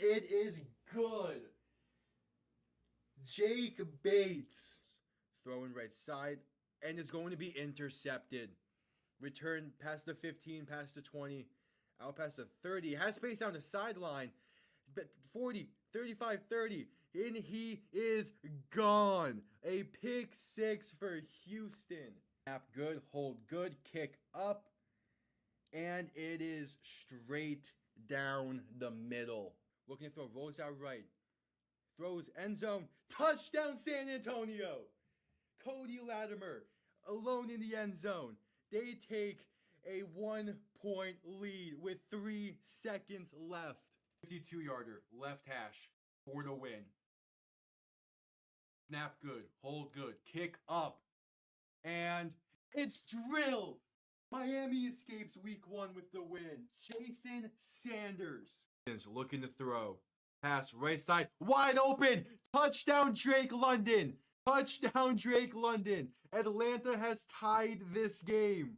it is good. Jake Bates throwing right side, and it's going to be intercepted. Return past the 15, past the 20, out past the 30. Has space down the sideline. 40, 35, 30. And he is gone. A pick six for Houston. Snap good, hold good, kick up. And it is straight down the middle. Looking to throw, rolls out right. Throws end zone. Touchdown San Antonio. Cody Latimer alone in the end zone. They take a 1-point lead with 3 seconds left. 52-yarder, left hash, for the win. Snap good, hold good, kick up, and it's drilled. Miami escapes week 1 with the win. Jason Sanders is looking to throw. Pass right side, wide open. Touchdown Drake London. Touchdown Drake London. Atlanta has tied this game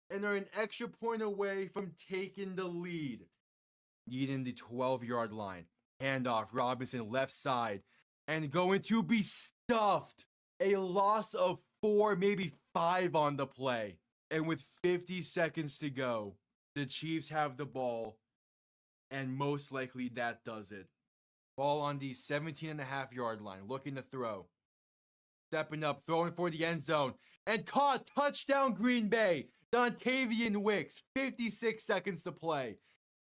and are an extra point away from taking the lead. Needing the 12-yard line. Handoff, Robinson left side. And going to be stuffed. A loss of 4, maybe 5 on the play. And with 50 seconds to go, the Chiefs have the ball. And most likely that does it. Ball on the 17.5-yard line. Looking to throw. Stepping up, throwing for the end zone. And caught. Touchdown Green Bay. Dontavian Wicks. 56 seconds to play.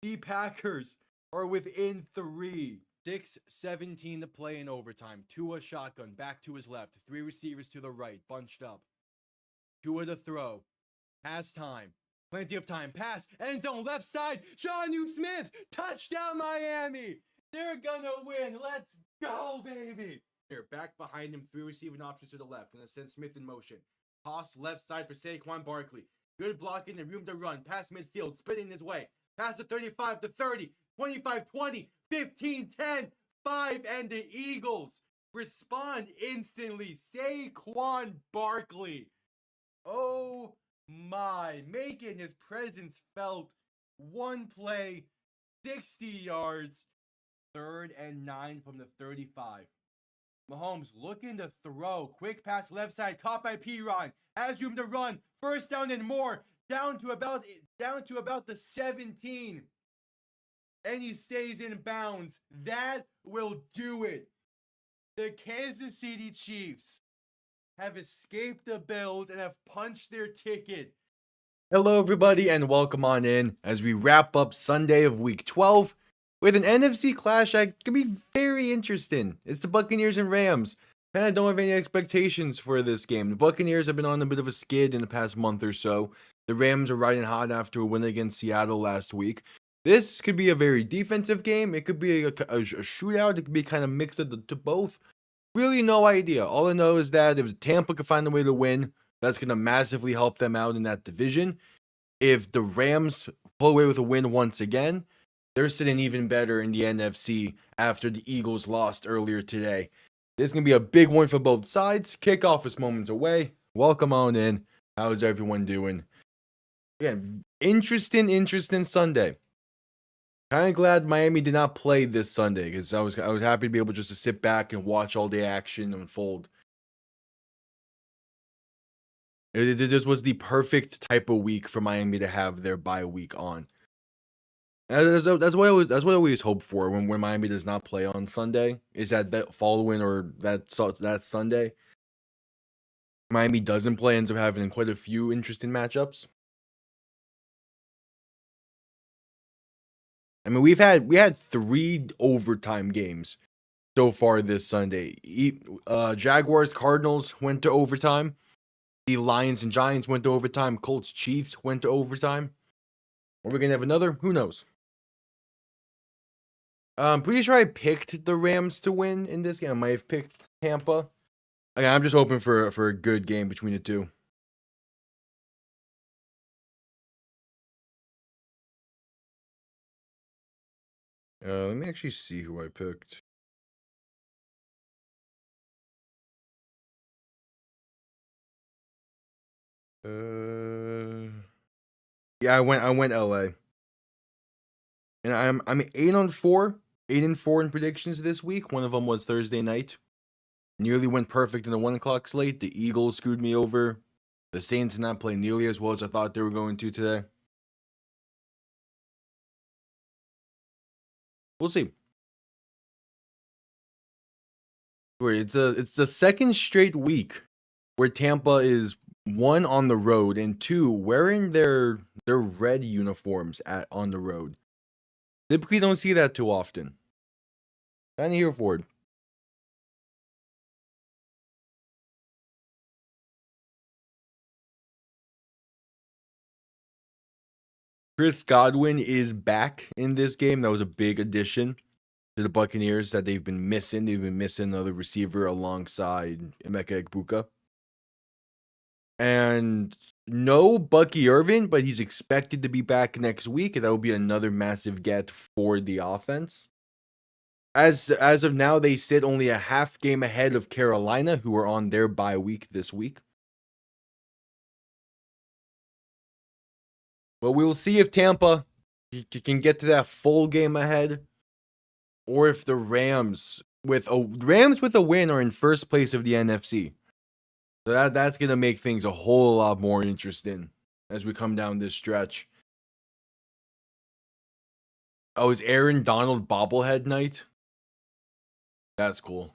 The Packers are within 3. 6:17 to play in overtime. Tua shotgun, back to his left. 3 receivers to the right, bunched up. Tua to throw. Pass time. Plenty of time. Pass. End zone, left side. Jonnu Smith. Touchdown Miami. They're gonna win. Let's go, baby. Here, back behind him. 3 receiving options to the left. Gonna send Smith in motion. Toss left side for Saquon Barkley. Good blocking and room to run. Pass midfield, spinning his way. Pass to 35 to 30, 25, 20, 15, 10, 5, and the Eagles respond instantly. Saquon Barkley. Oh my, making his presence felt. 1 play, 60 yards, 3rd and 9 from the 35. Mahomes looking to throw. Quick pass left side, caught by Piron. Has room to run. First down and more. Down to about the 17. And he stays in bounds. That will do it. The Kansas City Chiefs have escaped the Bills and have punched their ticket. Hello, everybody, and welcome on in as we wrap up Sunday of Week 12 with an NFC clash that could be very interesting. It's the Buccaneers and Rams. Kind of don't have any expectations for this game. The Buccaneers have been on a bit of a skid in the past month or so. The Rams are riding hot after a win against Seattle last week. This could be a very defensive game. It could be a shootout. It could be kind of mixed to both. Really no idea. All I know is that if Tampa can find a way to win, that's going to massively help them out in that division. If the Rams pull away with a win once again, they're sitting even better in the NFC after the Eagles lost earlier today. This is going to be a big one for both sides. Kickoff is moments away. Welcome on in. How's everyone doing? Again, interesting Sunday. Kind of glad Miami did not play this Sunday because I was happy to be able just to sit back and watch all the action unfold. This was the perfect type of week for Miami to have their bye week on. And that's what I always hope for when Miami does not play on Sunday, is that following or that Sunday, Miami doesn't play, ends up having quite a few interesting matchups. I mean, we had 3 overtime games so far this Sunday. Jaguars, Cardinals went to overtime. The Lions and Giants went to overtime. Colts, Chiefs went to overtime. Are we going to have another? Who knows? I'm pretty sure I picked the Rams to win in this game. I might have picked Tampa. Again, I'm just hoping for a good game between the two. Let me actually see who I picked. Yeah, I went LA. And I'm 8-4, 8-4 in predictions this week. One of them was Thursday night. Nearly went perfect in the 1 o'clock slate. The Eagles screwed me over. The Saints did not play nearly as well as I thought they were going to today. We'll see. It's the second straight week where Tampa is, one, on the road, and two, wearing their red uniforms on the road. Typically don't see that too often. Kind of here for it. Chris Godwin is back in this game. That was a big addition to the Buccaneers that they've been missing. They've been missing another receiver alongside Emeka Egbuka. And no Bucky Irvin, but he's expected to be back next week, and that will be another massive get for the offense. As of now, they sit only a half game ahead of Carolina, who are on their bye week this week. But we will see if Tampa can get to that full game ahead, or if the Rams with a win are in first place of the NFC. So that's gonna make things a whole lot more interesting as we come down this stretch. Oh, is Aaron Donald bobblehead night? That's cool.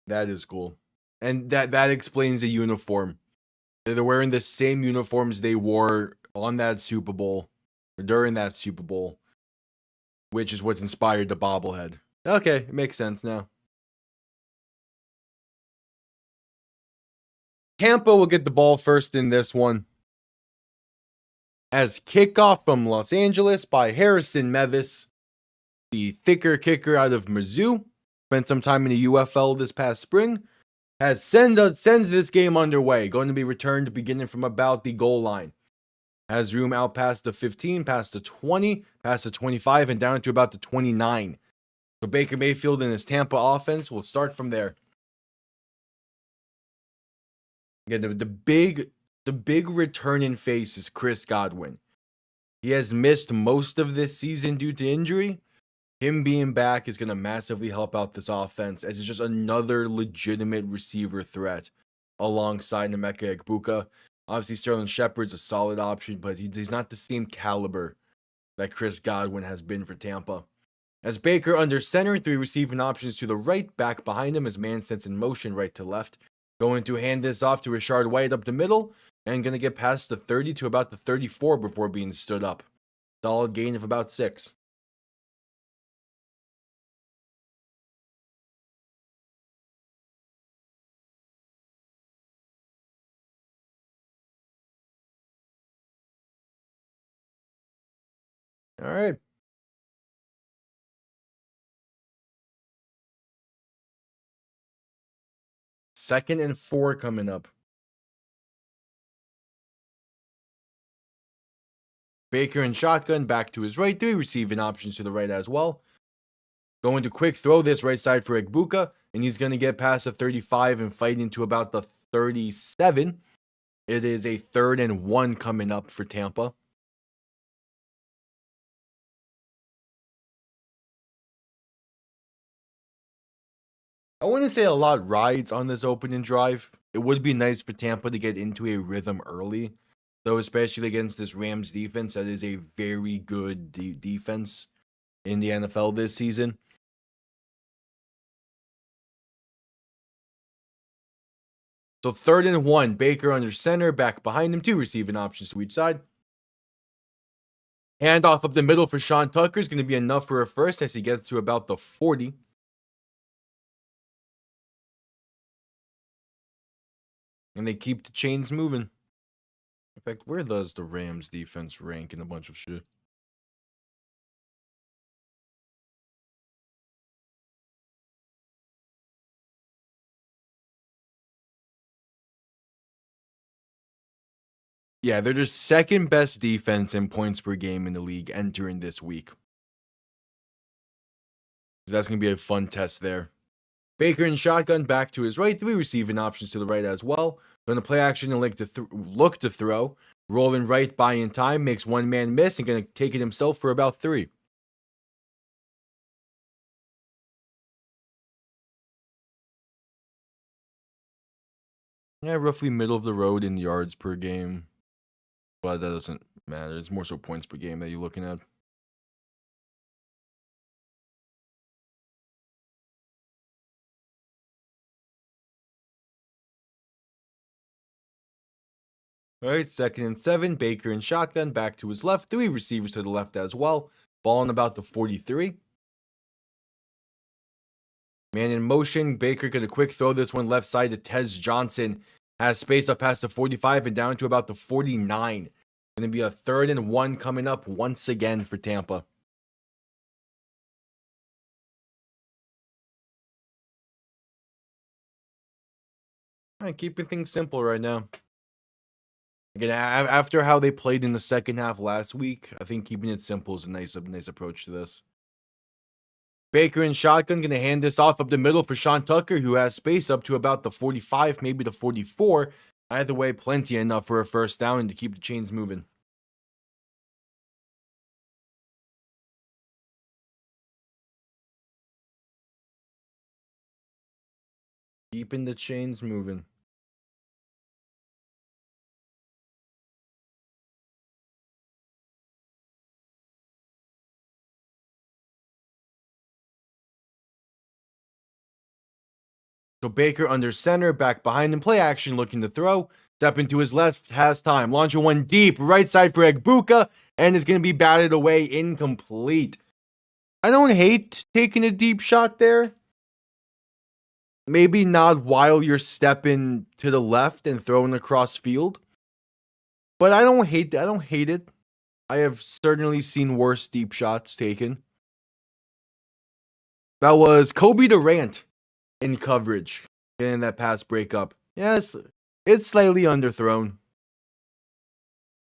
That is cool. And that explains the uniform. They're wearing the same uniforms they wore on that Super Bowl, or during that Super Bowl, which is what's inspired the bobblehead. Okay, it makes sense now. Tampa will get the ball first in this one. As kickoff from Los Angeles by Harrison Mevis, the thicker kicker out of Mizzou. Spent some time in the UFL this past spring. Sends this game underway. Going to be returned beginning from about the goal line. Has room out past the 15, past the 20, past the 25, and down to about the 29. So Baker Mayfield and his Tampa offense will start from there. Again, the big return in face is Chris Godwin. He has missed most of this season due to injury. Him being back is going to massively help out this offense, as it's just another legitimate receiver threat alongside Emeka Egbuka. Obviously, Sterling Shepard's a solid option, but he's not the same caliber that Chris Godwin has been for Tampa. As Baker under center, 3 receiving options to the right, back behind him as man sets in motion right to left. Going to hand this off to Rashard White up the middle, and going to get past the 30 to about the 34 before being stood up. Solid gain of about 6. All right. Second and 4 coming up. Baker and shotgun back to his right, 3 receiving options to the right as well. Going to quick throw this right side for Egbuka, and he's going to get past the 35 and fight into about the 37. It is a 3rd and 1 coming up for Tampa. I wouldn't say a lot rides on this opening drive. It would be nice for Tampa to get into a rhythm early, though, especially against this Rams defense that is a very good defense in the NFL this season. So 3rd and 1, Baker under center, back behind him, 2 receiving options to each side. Handoff up the middle for Sean Tucker is going to be enough for a first as he gets to about the 40. And they keep the chains moving. In fact, where does the Rams defense rank in a bunch of shit? Yeah, they're just second best defense in points per game in the league entering this week. That's going to be a fun test there. Baker in shotgun back to his right, 3 receiving options to the right as well. Going to play action and look to throw. Rolling right by in time, makes one man miss and going to take it himself for about 3. Yeah, roughly middle of the road in yards per game. But that doesn't matter. It's more so points per game that you're looking at. All right, 2nd and 7. Baker in shotgun, back to his left. 3 receivers to the left as well. Ball on about the 43. Man in motion. Baker get a quick throw this one left side to Tez Johnson. Has space up past the 45 and down to about the 49. Going to be a 3rd and 1 coming up once again for Tampa. All right, keeping things simple right now. Again, after how they played in the second half last week, I think keeping it simple is a nice approach to this. Baker in shotgun, going to hand this off up the middle for Sean Tucker, who has space up to about the 45, maybe the 44. Either way, plenty enough for a first down and to keep the chains moving. Keeping the chains moving. So Baker under center, back behind him, play action, looking to throw. Step into his left, has time. Launching one deep, right side for Egbuka, and is going to be batted away, incomplete. I don't hate taking a deep shot there. Maybe not while you're stepping to the left and throwing across field. But I don't hate it. I have certainly seen worse deep shots taken. That was Kobe Durant in coverage, getting that pass breakup. Yes, it's slightly underthrown.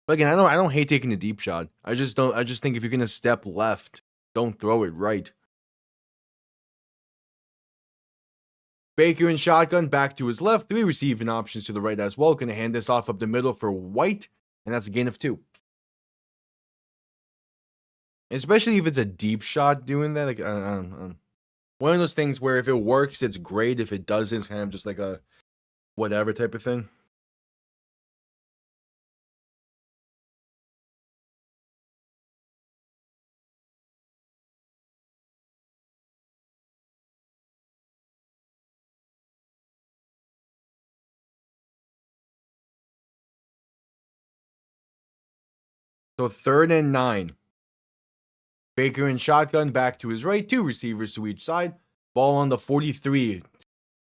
But again, I don't hate taking a deep shot. I just think if you're gonna step left, don't throw it right. Baker in shotgun, back to his left. 3 receiving options to the right as well. Gonna hand this off up the middle for White, and that's a gain of 2. Especially if it's a deep shot doing that. Like, one of those things where if it works, it's great. If it doesn't, it's kind of just like a whatever type of thing. So 3rd and 9. Baker in shotgun, back to his right. 2 receivers to each side. Ball on the 43.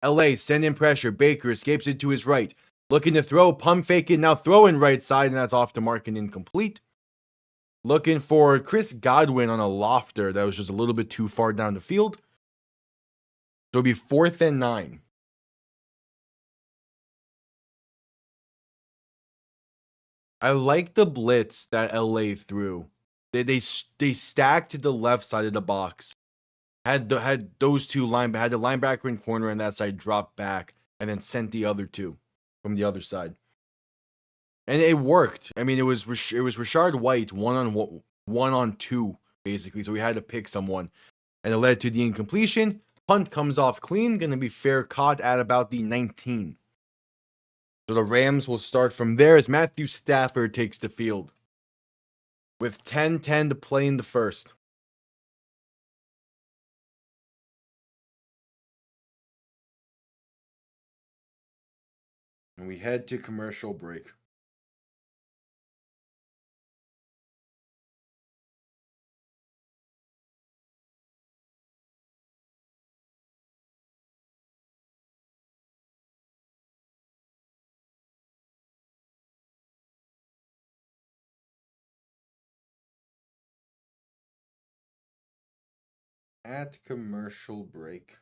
LA send in pressure. Baker escapes it to his right. Looking to throw, pump fake it, now throwing right side, and that's off the mark and incomplete. Looking for Chris Godwin on a lofter that was just a little bit too far down the field. So it'll be 4th and 9. I like the blitz that LA threw. They stacked to the left side of the box. Had those two had the linebacker and corner on that side drop back, and then sent the other 2 from the other side. And it worked. I mean, it was Rashard White 1-on-2 basically. So we had to pick someone, and it led to the incompletion. Punt comes off clean, going to be fair caught at about the 19. So the Rams will start from there as Matthew Stafford takes the field with 10:10 to play in the first. And we head to commercial break. At commercial break.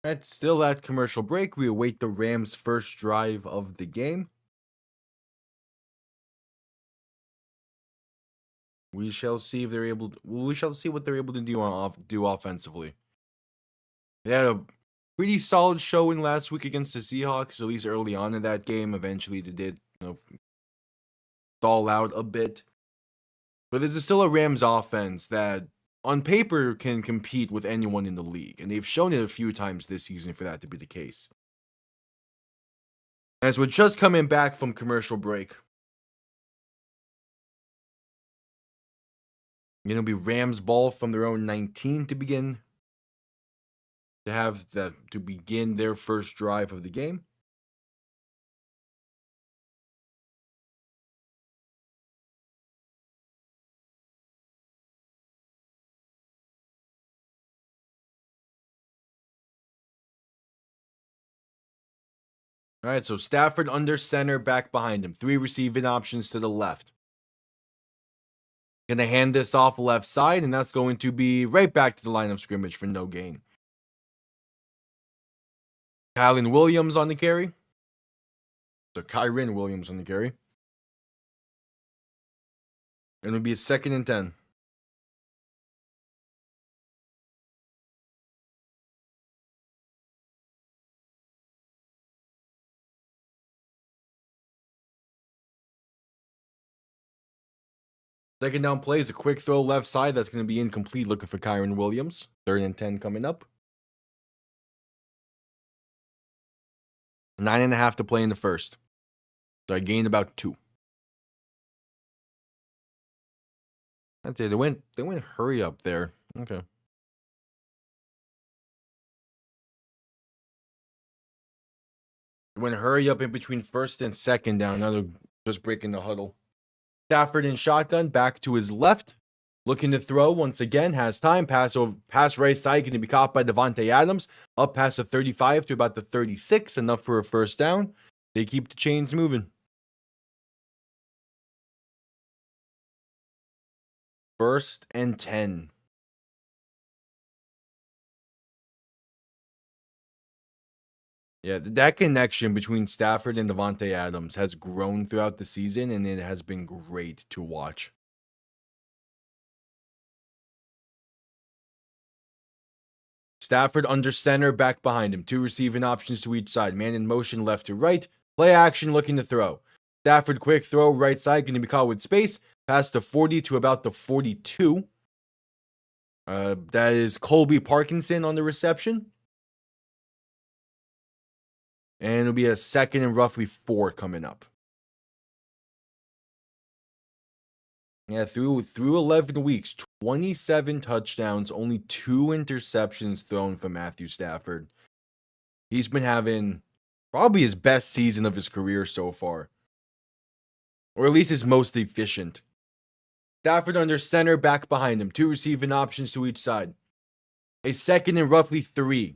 Alright, still at commercial break. We await the Rams' first drive of the game. We shall see if they're able to, we shall see what they're able to do offensively. They had a pretty solid showing last week against the Seahawks, at least early on in that game. Eventually they did, stall out a bit. But this is still a Rams offense that on paper can compete with anyone in the league, and they've shown it a few times this season for that to be the case. As we're just coming back from commercial break, it'll be Rams ball from their own 19 to begin their first drive of the game. All right, so Stafford under center, back behind him. 3 receiving options to the left. Gonna hand this off left side, and that's going to be right back to the line of scrimmage for no gain. Kyren Williams on the carry. So Kyren Williams on the carry. And it'll be a 2nd and 10. Second down play is a quick throw left side. That's going to be incomplete, looking for Kyren Williams. 3rd and 10 coming up. 9.5 to play in the first. So I gained about 2. That's it. They went hurry up there. Okay. They went hurry up in between 1st and 2nd down. Now they're just breaking the huddle. Stafford in shotgun, back to his left. Looking to throw once again. Has time. Pass right side. Going to be caught by Davante Adams. Up past the 35 to about the 36. Enough for a first down. They keep the chains moving. 1st and 10. Yeah, that connection between Stafford and Davante Adams has grown throughout the season, and it has been great to watch. Stafford under center, back behind him. 2 receiving options to each side. Man in motion, left to right. Play action, looking to throw. Stafford, quick throw, right side, going to be caught with space. Past the 40 to about the 42. That is Colby Parkinson on the reception. And it'll be a 2nd and roughly 4 coming up. Yeah, through 11 weeks, 27 touchdowns, only 2 interceptions thrown for Matthew Stafford. He's been having probably his best season of his career so far. Or at least his most efficient. Stafford under center, back behind him. 2 receiving options to each side. A 2nd and roughly 3.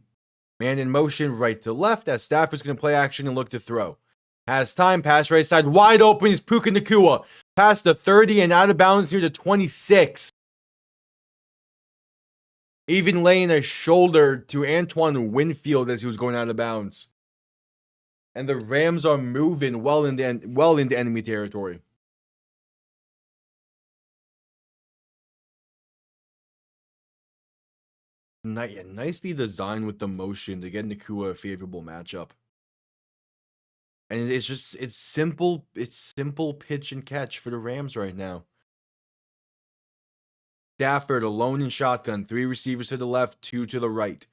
Man in motion, right to left, as Stafford's going to play action and look to throw. Has time, pass right side, wide open is Puka Nacua. Past the 30 and out of bounds near the 26. Even laying a shoulder to Antoine Winfield as he was going out of bounds. And the Rams are moving well into enemy territory. Nicely designed with the motion to get Nacua a favorable matchup. And it's simple pitch and catch for the Rams right now. Stafford alone in shotgun, 3 receivers to the left, 2 to the right.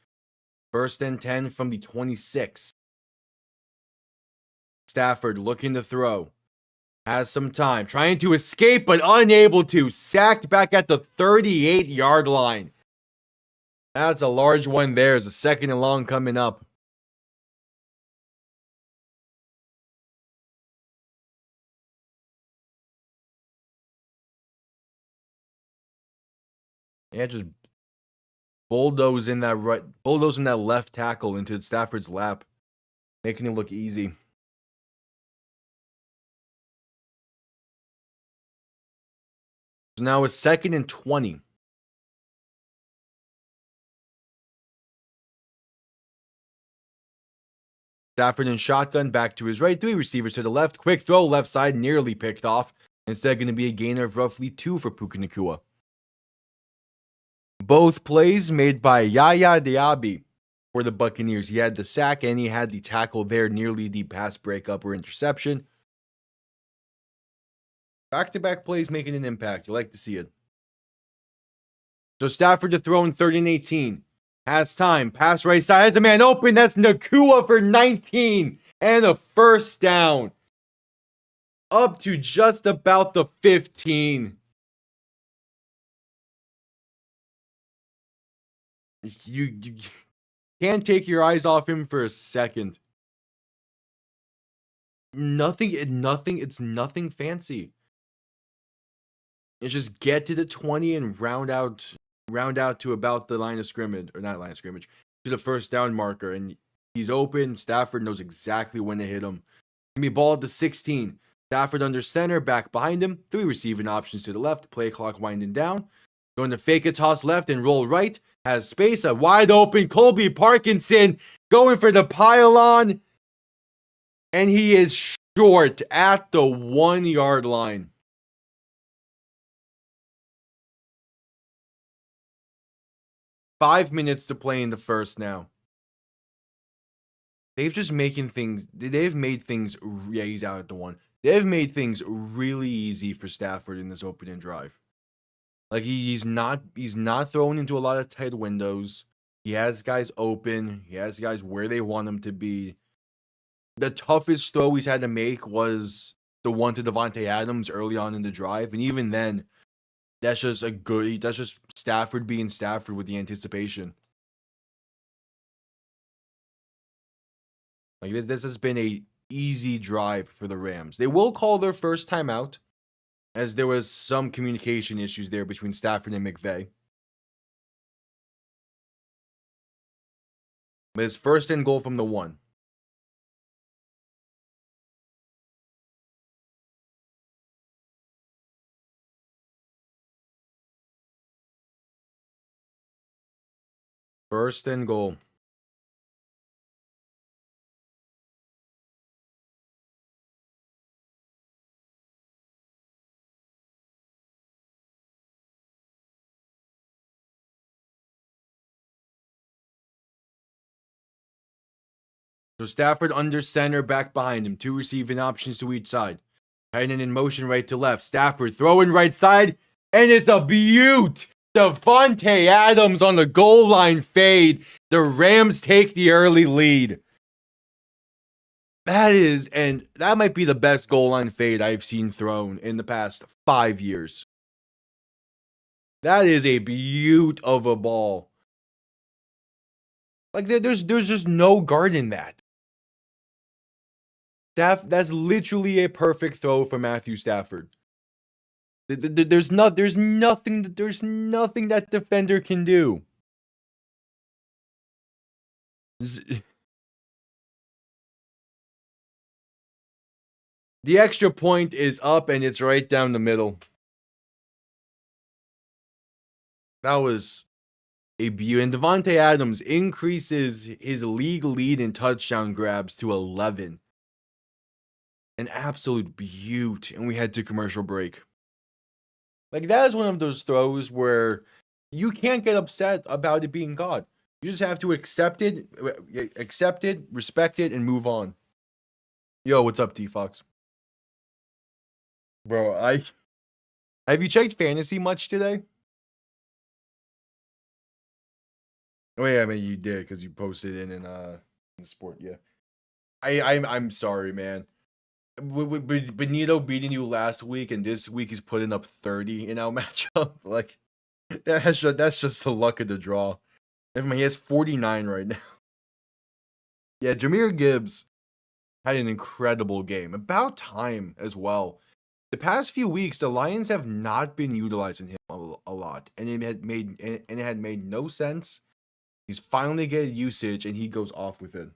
1st and 10 from the 26. Stafford looking to throw. Has some time, trying to escape but unable to. Sacked back at the 38-yard line. That's a large one there. There's a 2nd and long coming up. Yeah, just bulldozing that left tackle into Stafford's lap, making it look easy. So now it's 2nd and 20. Stafford in shotgun, back to his right, 3 receivers to the left. Quick throw, left side, nearly picked off. Instead, going to be a gain of roughly 2 for Puka Nacua. Both plays made by Yaya Diaby for the Buccaneers. He had the sack and he had the tackle there, nearly the pass breakup or interception. Back-to-back plays making an impact. You like to see it. So Stafford to throw in 3rd and 18. Has time. Pass right side. Has a man open. That's Nacua for 19. And a first down. Up to just about the 15. You can't take your eyes off him for a second. It's nothing fancy. It's just get to the 20 and round out to about the line of scrimmage, or not line of scrimmage, to the first down marker, and he's open. Stafford knows exactly when to hit him. Gonna be ball at the 16. Stafford under center, back behind him. 3 receiving options to the left. Play clock winding down. Going to fake a toss left and roll right. Has space. A wide open Colby Parkinson going for the pylon. And he is short at the 1-yard line. Five minutes to play in the first now. They've made things, yeah, he's out at the 1. They've made things really easy for Stafford in this opening drive. Like, he's not throwing into a lot of tight windows. He has guys open. He has guys where they want him to be. The toughest throw he's had to make was the one to Davante Adams early on in the drive. And even then, that's just Stafford being Stafford with the anticipation. Like, this has been a easy drive for the Rams. They will call their first timeout, as there was some communication issues there between Stafford and McVay. But it's 1st and goal from the 1. First and goal. So Stafford under center, back behind him. 2 receiving options to each side. Tight end in motion right to left. Stafford throwing right side, and it's a beaut. Davante Adams on the goal line fade. The Rams take the early lead. That might be the best goal line fade I've seen thrown in the past 5 years. That is a beaut of a ball. Like, there's just no guard in that. That's literally a perfect throw for Matthew Stafford. There's nothing that defender can do. The extra point is up and it's right down the middle. That was a beauty. And Davante Adams increases his league lead in touchdown grabs to 11. An absolute beaut. And we head to commercial break. Like, that is one of those throws where you can't get upset about it being God. You just have to accept it, respect it, and move on. Yo, what's up, T-Fox? Bro, have you checked fantasy much today? Oh yeah, I mean you did because you posted it in the sport. Yeah, I'm sorry, man. With Benito beating you last week, and this week he's putting up 30 in our matchup. Like, that's just the luck of the draw. Never mind, he has 49 right now. Yeah, Jahmyr Gibbs had an incredible game. About time as well. The past few weeks, the Lions have not been utilizing him a lot, and it had made no sense. He's finally getting usage, and he goes off with it.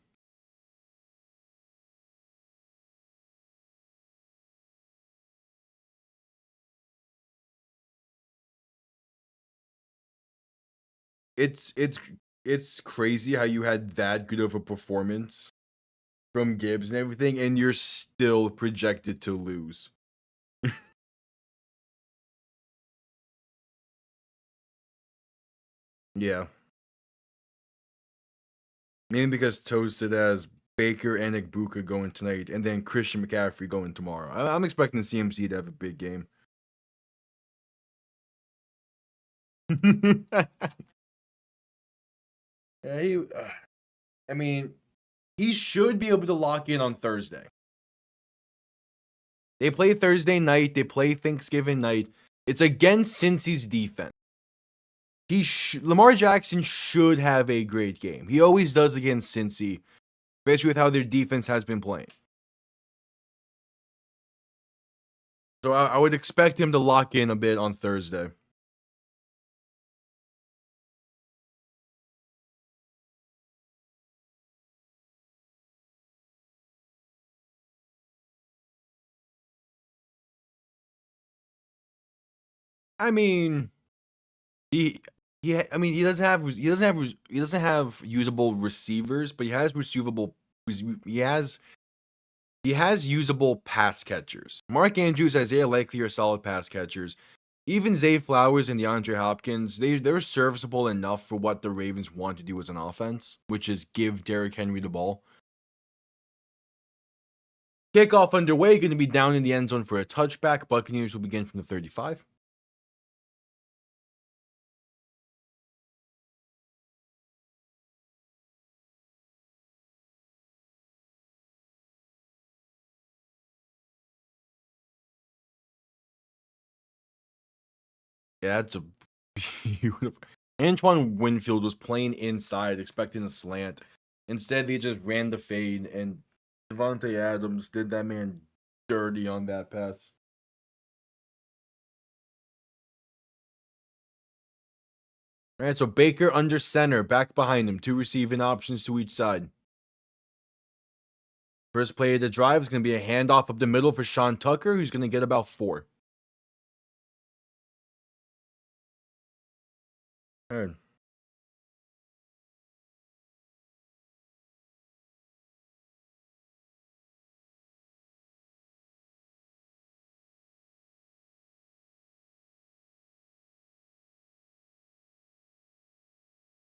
It's crazy how you had that good of a performance from Gibbs and everything, and you're still projected to lose. Yeah. Mainly because Toasted has Baker and Igbuka going tonight, and then Christian McCaffrey going tomorrow. I'm expecting CMC to have a big game. Yeah, I mean, he should be able to lock in on Thursday. They play Thursday night. They play Thanksgiving night. It's against Cincy's defense. Lamar Jackson should have a great game. He always does against Cincy, especially with how their defense has been playing. So I would expect him to lock in a bit on Thursday. I mean, he doesn't have usable receivers, but he has usable pass catchers. Mark Andrews, Isaiah Likely are solid pass catchers. Even Zay Flowers and DeAndre Hopkins, they're serviceable enough for what the Ravens want to do as an offense, which is give Derrick Henry the ball. Kickoff underway, going to be down in the end zone for a touchback. Buccaneers will begin from the 35. Yeah, that's a beautiful. Antoine Winfield was playing inside, expecting a slant. Instead, they just ran the fade, and Devontae Adams did that man dirty on that pass. All right, so Baker under center, back behind him, 2 receiving options to each side. First play of the drive is going to be a handoff up the middle for Sean Tucker, who's going to get about 4. All right.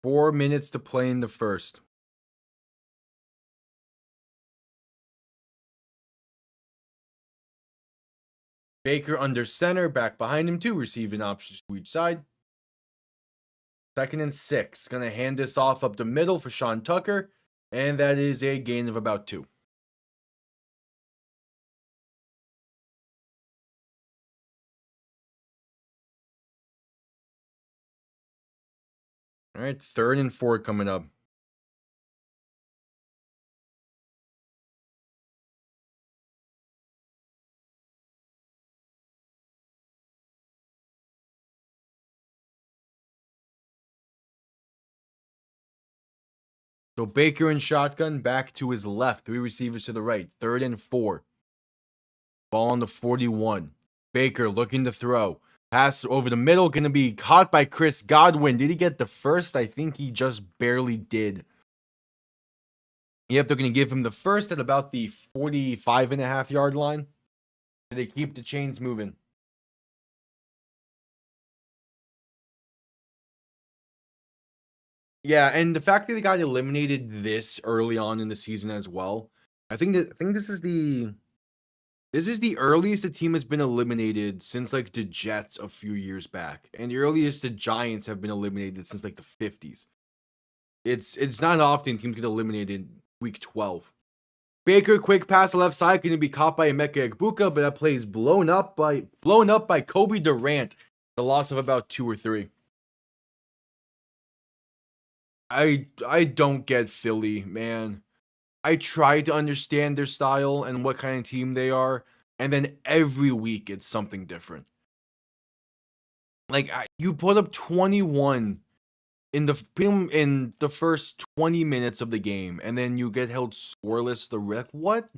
4 minutes to play in the first. Baker under center, back behind him, 2 receiving options to each side. 2nd and 6. Going to hand this off up the middle for Sean Tucker, and that is a gain of about 2. All right, 3rd and 4 coming up. So Baker in shotgun, back to his left. 3 receivers to the right. 3rd and 4. Ball on the 41. Baker looking to throw. Pass over the middle, going to be caught by Chris Godwin. Did he get the first? I think he just barely did. Yep, they're going to give him the first at about the 45.5-yard line. So they keep the chains moving. Yeah, and the fact that they got eliminated this early on in the season as well. I think this is the earliest the team has been eliminated since like the Jets a few years back, and the earliest the Giants have been eliminated since like the 50s. It's not often teams get eliminated week 12. Baker quick pass left side, going to be caught by Emeka Egbuka, but that play is blown up by Kobe Durant. The loss of about 2 or 3. I don't get Philly, man. I try to understand their style and what kind of team they are, and then every week it's something different. Like you put up 21 in the first 20 minutes of the game, and then you get held scoreless the rest. What?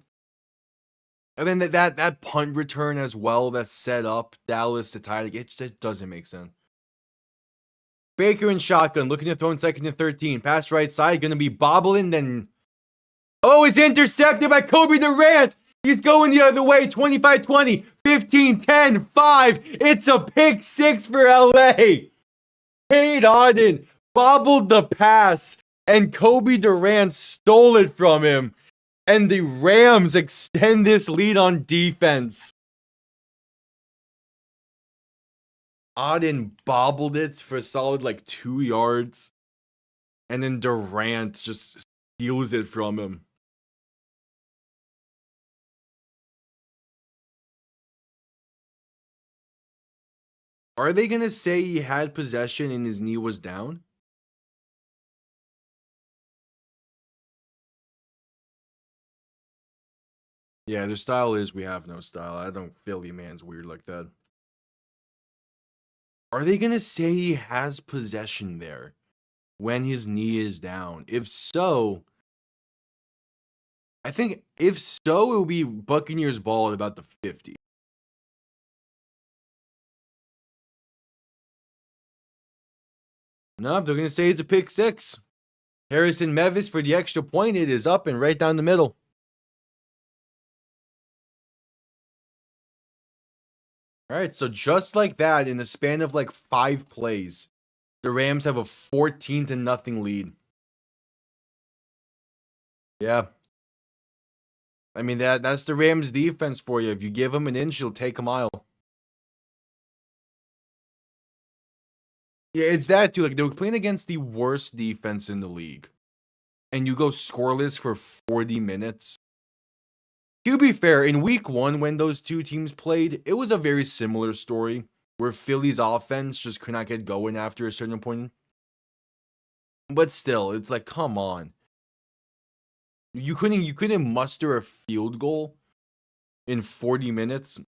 And then that punt return as well that set up Dallas to tie. It just doesn't make sense. Baker in shotgun, looking to throw in 2nd and 13. Pass right side, going to be bobbling, then Oh, it's intercepted by Kobe Durant. He's going the other way. 25-20, 15-10, 5. It's a pick six for LA. Cade Otton bobbled the pass, and Kobe Durant stole it from him. And the Rams extend this lead on defense. Otton bobbled it for a solid 2 yards. And then Durant just steals it from him. Are they going to say he had possession and his knee was down? Yeah, their style is we have no style. I don't Philly man's weird like that. Are they going to say he has possession there when his knee is down? If so, it will be Buccaneers ball at about the 50. No, they're going to say it's a pick six. Harrison Mevis for the extra point. It is up and right down the middle. All right, so just like that, in the span of 5 plays, the Rams have a 14-0 lead. Yeah. I mean, that's the Rams defense for you. If you give them an inch, you'll take a mile. Yeah, it's that too. They were playing against the worst defense in the league. And you go scoreless for 40 minutes. To be fair, in week 1, when those two teams played, it was a very similar story where Philly's offense just could not get going after a certain point. But still, it's come on. You couldn't muster a field goal in 40 minutes.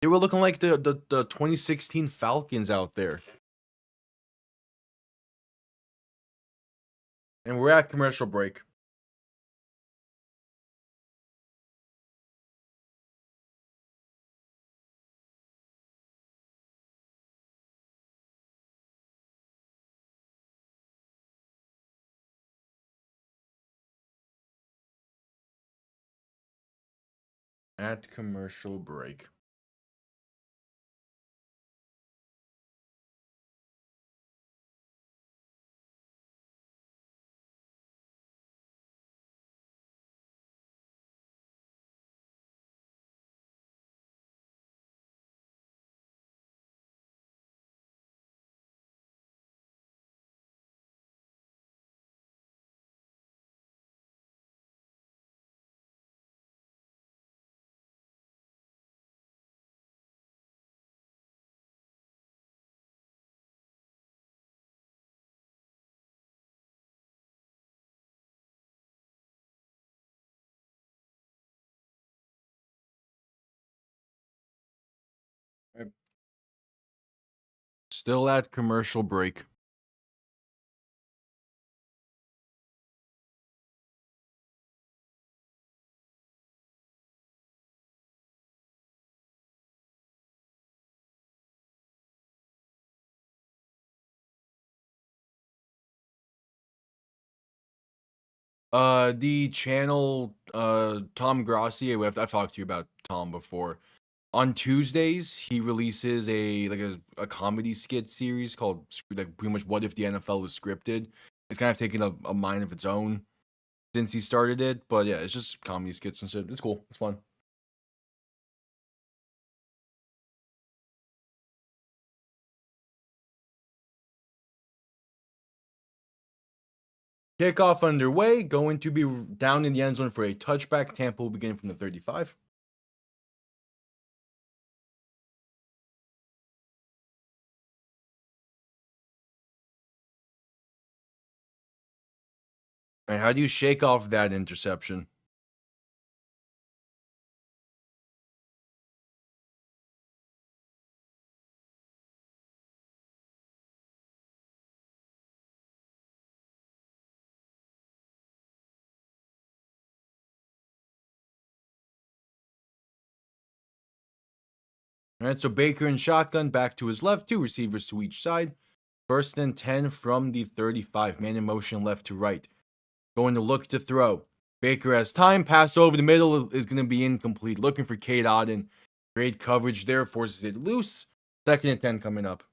They were looking like the 2016 Falcons out there. And we're at commercial break. At commercial break. Still at commercial break. The channel, Tom Grossi, I've talked to you about Tom before. On Tuesdays, he releases a comedy skit series called pretty much What If the NFL is Scripted. It's kind of taken a mind of its own since he started it, but yeah, it's just comedy skits and shit. It's cool. It's fun. Kickoff underway, going to be down in the end zone for a touchback. Tampa will begin from the 35. And how do you shake off that interception? All right, so Baker in shotgun, back to his left, 2 receivers to each side. 1st and 10 from the 35. Man in motion left to right. Going to look to throw. Baker has time. Pass over the middle is going to be incomplete. Looking for Kate Auden. Great coverage there. Forces it loose. 2nd and 10 coming up.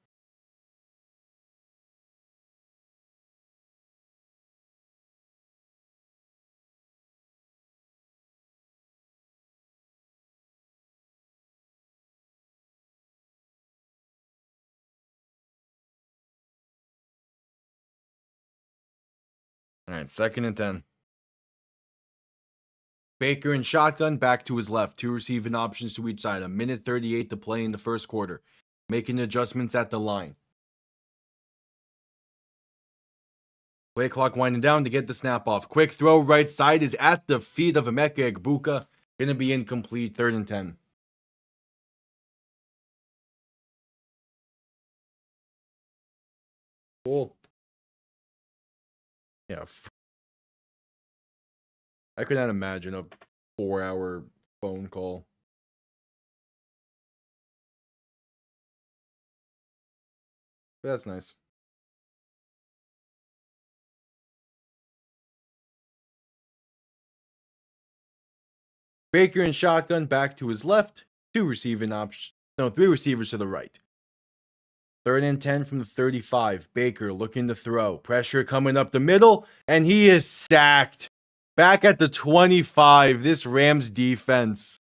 All right, 2nd and 10. Baker in shotgun, back to his left. 2 receiving options to each side. 1:38 to play in the first quarter. Making adjustments at the line. Play clock winding down to get the snap off. Quick throw right side is at the feet of Emeka Egbuka. Going to be incomplete. 3rd and 10. Cool. Yeah. I could not imagine a 4-hour phone call. But that's nice. Baker in shotgun, back to his left. 2 receiving options. No, 3 receivers to the right. 3rd and 10 from the 35. Baker looking to throw. Pressure coming up the middle, and he is sacked. Back at the 25. This Rams defense.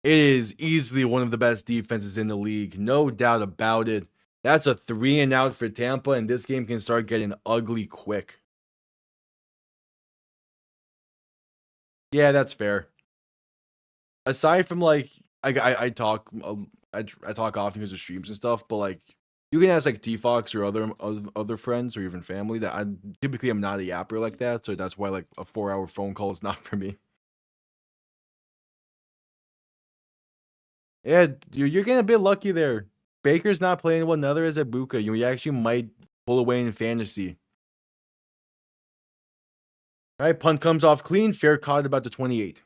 It is easily one of the best defenses in the league. No doubt about it. That's a 3 and out for Tampa, and this game can start getting ugly quick. Yeah, that's fair. Aside from like, I talk often because of streams and stuff, but like you can ask like T-Fox or other friends or even family that I typically am not a yapper like that, so that's why like a 4-hour phone call is not for me. Yeah, you're getting a bit lucky there. Baker's not playing well, neither is Egbuka. You actually might pull away in fantasy. All right, punt comes off clean. Fair caught about the 28.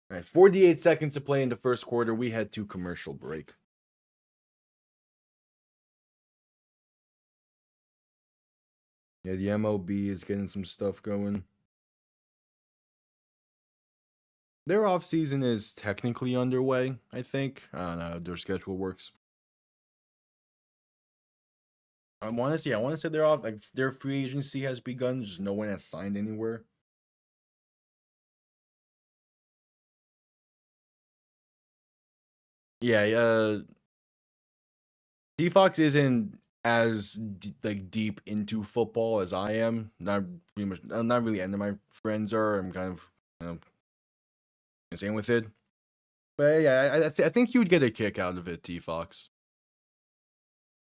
All right, 48 seconds to play in the first quarter. We head to commercial break. Yeah, the MLB is getting some stuff going. Their off season is technically underway, I think. I don't know how their schedule works. I want to say they're off. Like their free agency has begun. Just no one has signed anywhere. Yeah, T-Fox isn't as deep into football as I am. Not pretty much. I'm not really any of my friends are. I'm kind of insane with it. But yeah, I think you would get a kick out of it, T-Fox.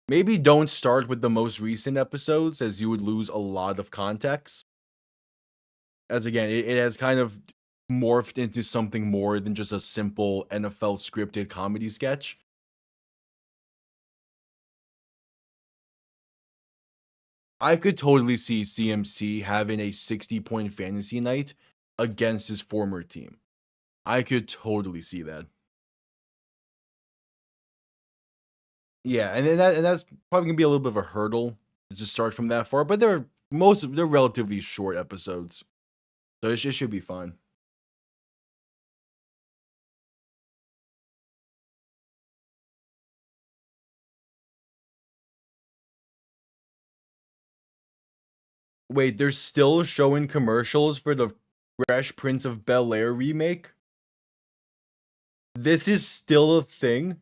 Maybe don't start with the most recent episodes, as you would lose a lot of context. As again, it has kind of morphed into something more than just a simple NFL scripted comedy sketch. I could totally see CMC having a 60-point fantasy night against his former team. I could totally see that. Yeah, and that's probably gonna be a little bit of a hurdle to start from that far, but they're relatively short episodes, so it should be fun. Wait, they're still showing commercials for the Fresh Prince of Bel-Air remake? This is still a thing?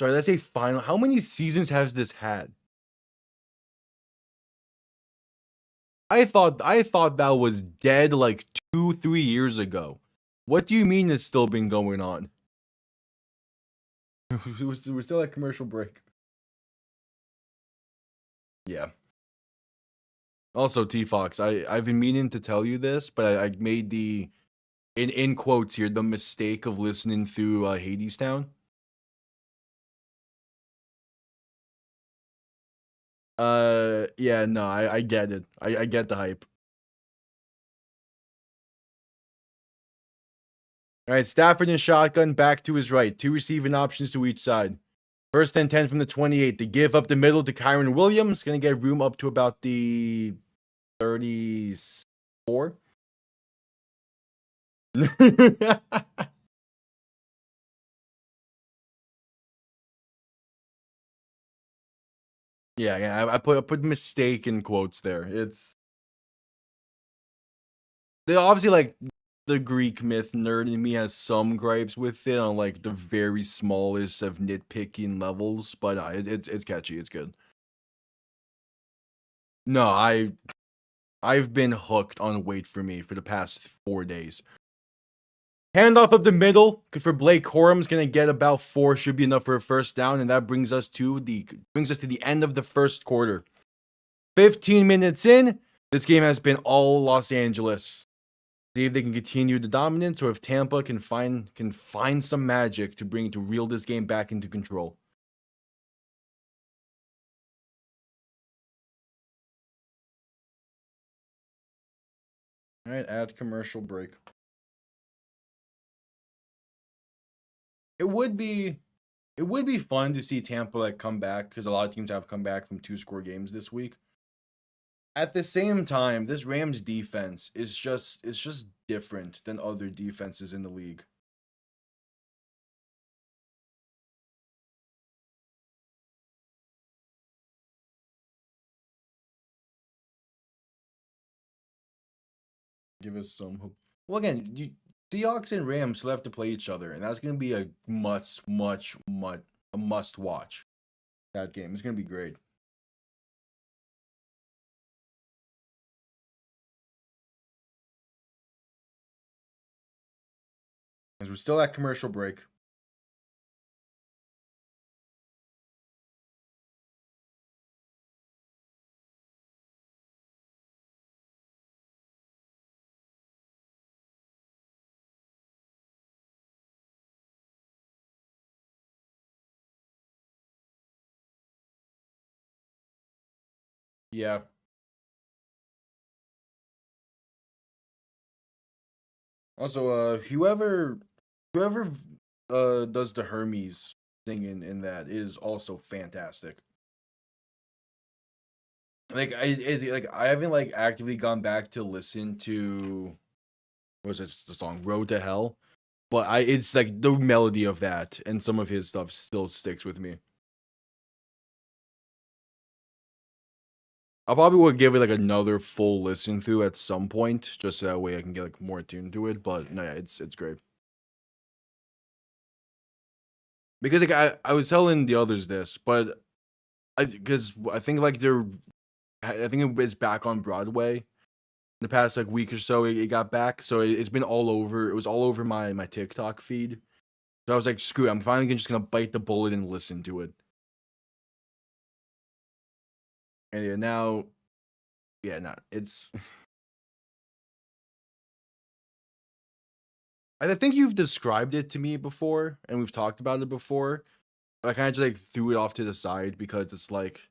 Sorry, that's a final. How many seasons has this had? I thought that was dead like 2-3 years ago. What do you mean it's still been going on? We're still at commercial break. Yeah. Also, T Fox, I've been meaning to tell you this, but I made the in quotes here the mistake of listening through Hades Town. Yeah, no, I get it. I get the hype. All right, Stafford and shotgun back to his right. 2 receiving options to each side. First and 10 from the 28. They give up the middle to Kyron Williams. Going to get room up to about the 34. Yeah, I put mistake in quotes there. They obviously like the Greek myth nerd in me has some gripes with it on like the very smallest of nitpicking levels, but it's catchy. It's good. No, I've been hooked on Wait For Me for the past 4 days. Handoff up the middle for Blake Corum's gonna get about 4, should be enough for a first down, and that brings us to the end of the first quarter. 15 minutes in, this game has been all Los Angeles. See if they can continue the dominance, or if Tampa can find some magic to reel this game back into control. All right, add commercial break. It would be fun to see Tampa like come back, because a lot of teams have come back from 2-score games this week. At the same time, this Rams defense is just different than other defenses in the league. Give us some hope. Well, again, Seahawks and Rams still have to play each other, and that's going to be a must watch. That game is going to be great. As we're still at commercial break. Yeah. Also, whoever does the Hermes singing in that is also fantastic. Like I haven't like actively gone back to listen to what was it, the song Road to Hell, but it's like the melody of that and some of his stuff still sticks with me. I'll probably will give it like another full listen through at some point, just so that way I can get like more attuned to it. But no, yeah, it's great. Because like I was telling the others this, but I think like I think it's back on Broadway. In the past like week or so, it got back, so it's been all over. It was all over my TikTok feed. So I was like, screw it, I'm finally just gonna bite the bullet and listen to it. And yeah, now, yeah, no, it's. I think you've described it to me before, and we've talked about it before. But I kind of just like threw it off to the side because it's like,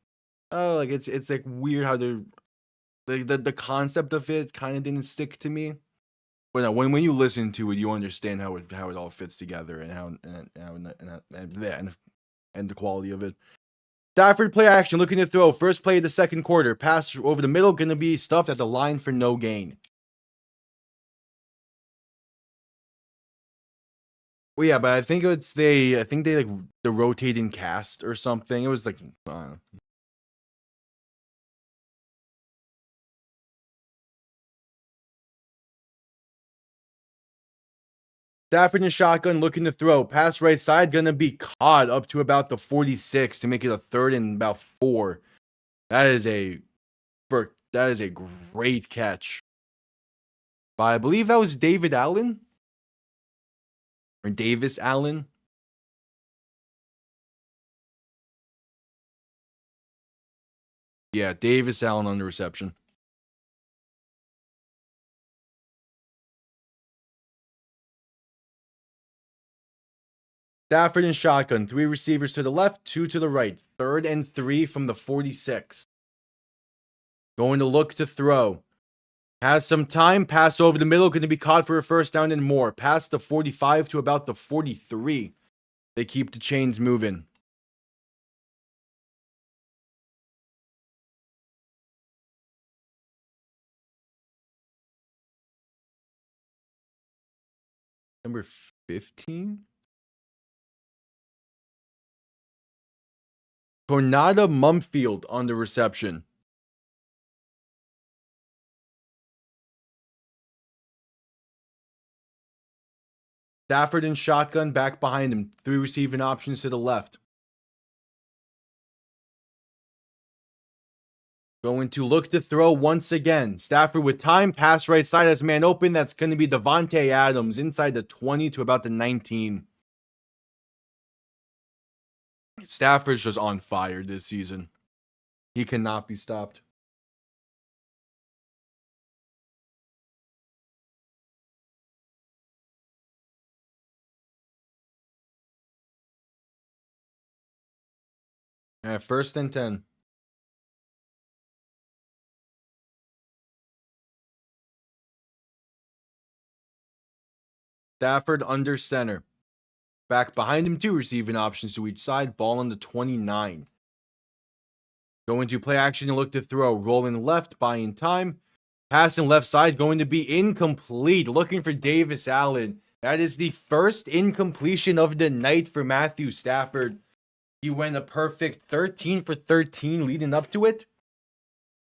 oh, like it's like weird how the concept of it kind of didn't stick to me. But no, when you listen to it, you understand how it all fits together and and the quality of it. Stafford play action, looking to throw. First play of the second quarter. Pass over the middle, gonna be stuffed at the line for no gain. Well, yeah, but I think they like the rotating cast or something. It was like Stafford in shotgun, looking to throw. Pass right side, gonna be caught up to about the 46 to make it a 3rd and about 4. That is a great catch. But I believe that was David Allen or Davis Allen. Yeah, Davis Allen on the reception. Stafford in shotgun. 3 receivers to the left, 2 to the right. 3rd and 3 from the 46. Going to look to throw. Has some time. Pass over the middle. Going to be caught for a first down and more. Past the 45 to about the 43. They keep the chains moving. Number 15? Tornado Mumfield on the reception. Stafford in shotgun, back behind him. 3 receiving options to the left. Going to look to throw once again. Stafford with time. Pass right side. Has man open. That's going to be Davante Adams inside the 20 to about the 19. Stafford's just on fire this season. He cannot be stopped. All right, 1st and 10. Stafford under center. Back behind him, 2 receiving options to each side. Ball on the 29. Going to play action and look to throw. Rolling left, buying time. Passing left side, going to be incomplete. Looking for Davis Allen. That is the first incompletion of the night for Matthew Stafford. He went a perfect 13 for 13 leading up to it.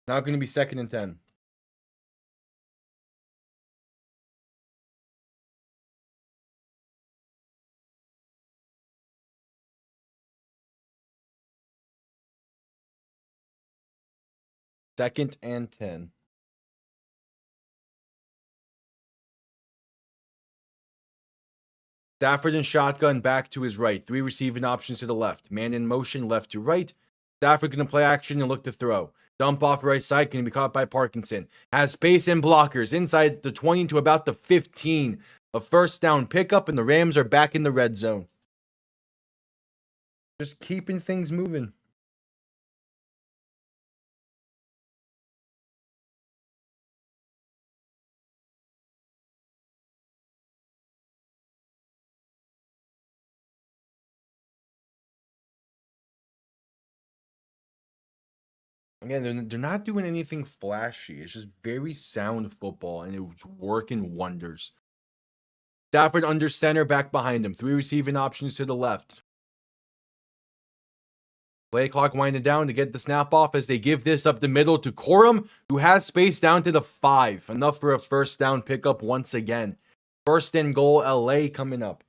Now going to be 2nd and 10. Second and 10. Stafford in shotgun, back to his right. 3 receiving options to the left. Man in motion, left to right. Stafford going to play action and look to throw. Dump off right side, going to be caught by Parkinson. Has space and blockers inside the 20 to about the 15. A first down pickup, and the Rams are back in the red zone. Just keeping things moving. Again, they're not doing anything flashy. It's just very sound football, and it's working wonders. Stafford under center, back behind him. 3 receiving options to the left. Play clock winding down to get the snap off as they give this up the middle to Corum, who has space down to the 5. Enough for a first down pickup once again. 1st and goal, LA coming up.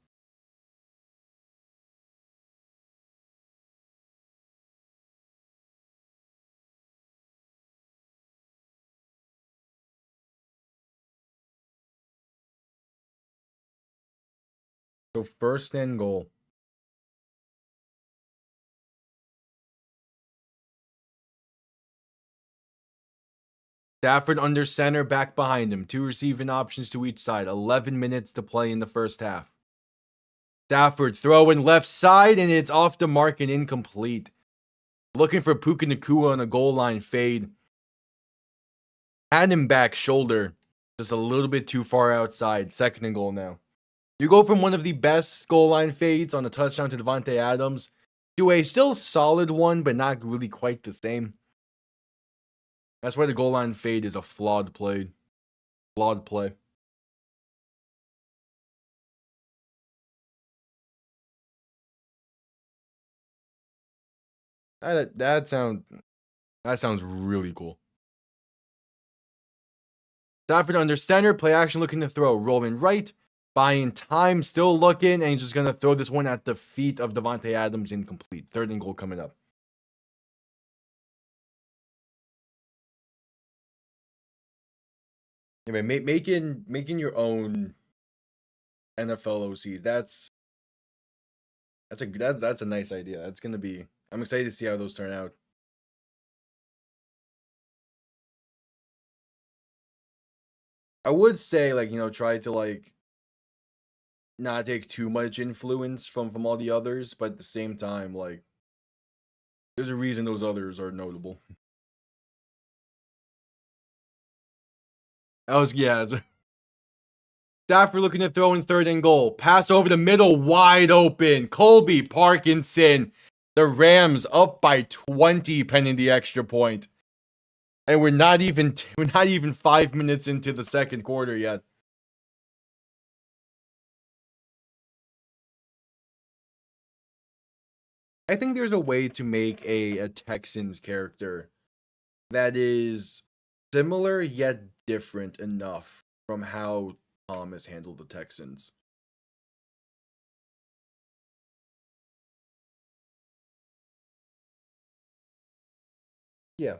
So 1st and goal. Stafford under center, back behind him. 2 receiving options to each side. 11 minutes to play in the first half. Stafford throwing left side, and it's off the mark and incomplete. Looking for Puka Nacua on a goal line fade. Had him back shoulder. Just a little bit too far outside. 2nd and goal now. You go from one of the best goal line fades on a touchdown to Davante Adams to a still solid one, but not really quite the same. That's why the goal line fade is a flawed play. Flawed play. That sounds really cool. Stafford under center, play action looking to throw. Rolling right, buying time, still looking, and he's just going to throw this one at the feet of Davante Adams, incomplete. 3rd and goal coming up. Anyway, making your own NFL OCs. That's a nice idea. That's gonna be. I'm excited to see how those turn out. I would say try to not take too much influence from all the others, but at the same time there's a reason those others are notable. That was, yeah. Stafford looking to throw in 3rd and goal. Pass over the middle, wide open. Colby Parkinson. The Rams up by 20 pending the extra point. And we're not even 5 minutes into the second quarter yet. I think there's a way to make a Texans character that is similar yet different enough from how Thomas handled the Texans. Yeah.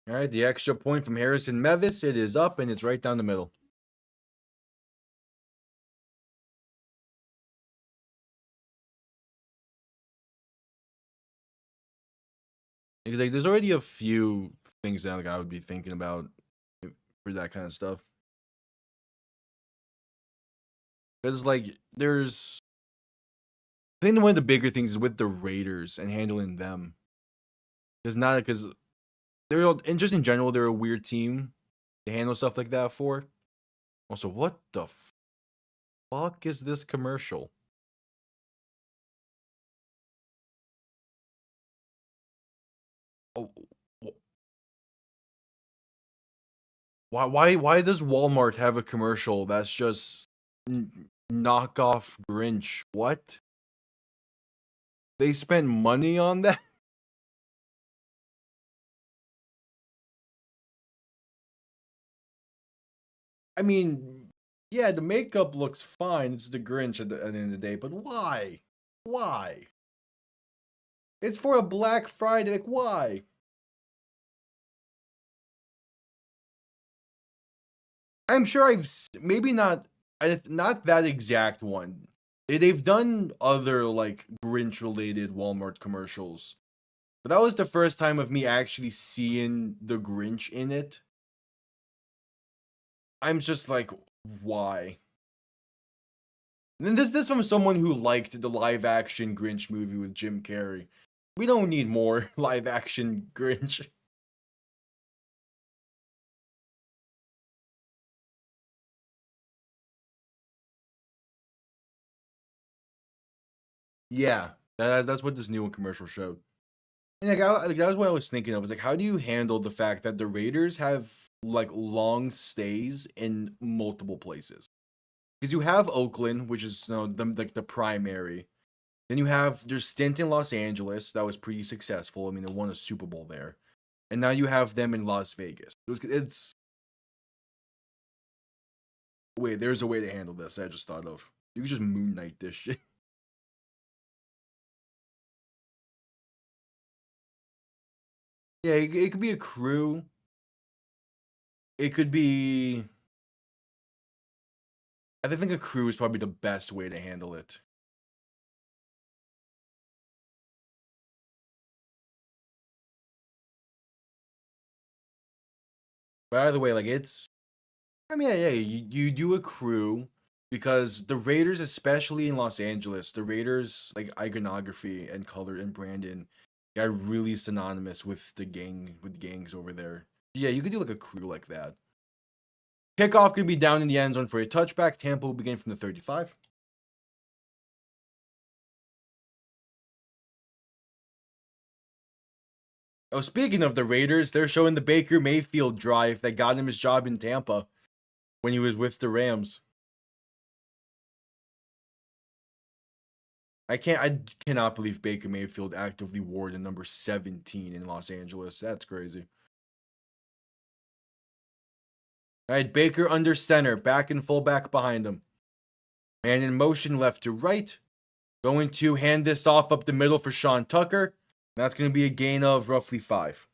All right, the extra point from Harrison Mevis. It is up, and it's right down the middle. Because like, there's already a few things that like, I would be thinking about for that kind of stuff. Because like, there's, I think one of the bigger things is with the Raiders and handling them. Because they're, and just in general, they're a weird team to handle stuff like that for. Also, what the fuck is this commercial? Oh, why does Walmart have a commercial that's just knockoff Grinch? What? They spent money on that? I mean, yeah, the makeup looks fine. It's the Grinch at the end of the day, but why? Why? It's for a Black Friday. Like, why? I'm sure maybe not that exact one. They've done other like Grinch related Walmart commercials, but that was the first time of me actually seeing the Grinch in it. I'm just like, why? And then this from someone who liked the live action Grinch movie with Jim Carrey. We don't need more live action Grinch. Yeah, that's what this new commercial showed. And like that was what I was thinking of. Was like, how do you handle the fact that the Raiders have like long stays in multiple places? Because you have Oakland, which is the primary. Then you have their stint in Los Angeles that was pretty successful. I mean, they won a Super Bowl there, and now you have them in Las Vegas. It's wait, there's a way to handle this. I just thought of. You could just Moon Knight this shit. Yeah, it could be a crew. It could be. I think a crew is probably the best way to handle it. By the way, like it's. I mean, yeah, you do a crew because the Raiders, especially in Los Angeles, the Raiders like iconography and color and branding got really synonymous with gangs over there. Yeah, you could do like a crew like that. Kickoff could be down in the end zone for a touchback. Tampa will begin from the 35. Oh, speaking of the Raiders, they're showing the Baker Mayfield drive that got him his job in Tampa when he was with the Rams. I cannot believe Baker Mayfield actively wore the number 17 in Los Angeles. That's crazy. All right, Baker under center, back and fullback behind him. And in motion left to right. Going to hand this off up the middle for Sean Tucker. That's going to be a gain of roughly 5.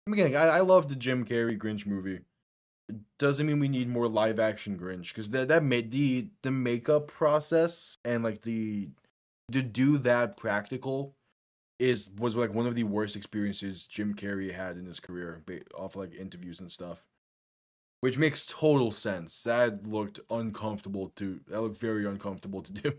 Again, I love the Jim Carrey Grinch movie. It doesn't mean we need more live action Grinch because that made the makeup process and like the to do that practical was like one of the worst experiences Jim Carrey had in his career off like interviews and stuff. Which makes total sense. That looked uncomfortable to. That looked very uncomfortable to do.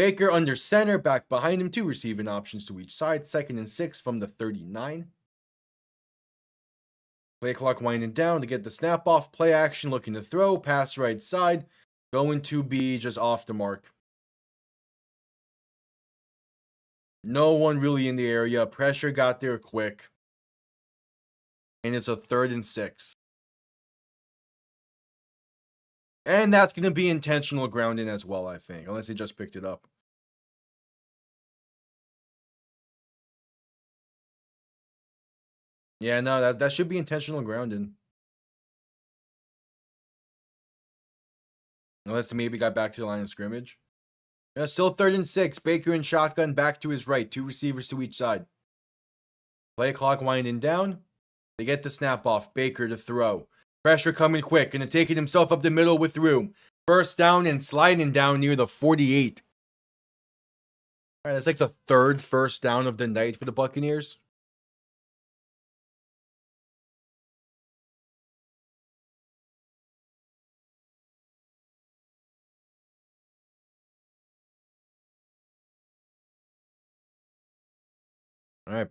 Baker under center, back behind him, 2 receiving options to each side. 2nd and 6 from the 39. Play clock winding down to get the snap off. Play action looking to throw. Pass right side. Going to be just off the mark. No one really in the area. Pressure got there quick. And it's a 3rd and 6. And that's going to be intentional grounding as well, I think. Unless they just picked it up. Yeah, no, that should be intentional grounding. Unless they maybe got back to the line of scrimmage. Yeah, still 3rd and 6. Baker in shotgun, back to his right. 2 receivers to each side. Play clock winding down. They get the snap off. Baker to throw. Pressure coming quick. Gonna take it himself up the middle with room. 1st down and sliding down near the 48. All right, that's like the 3rd 1st down of the night for the Buccaneers. All right,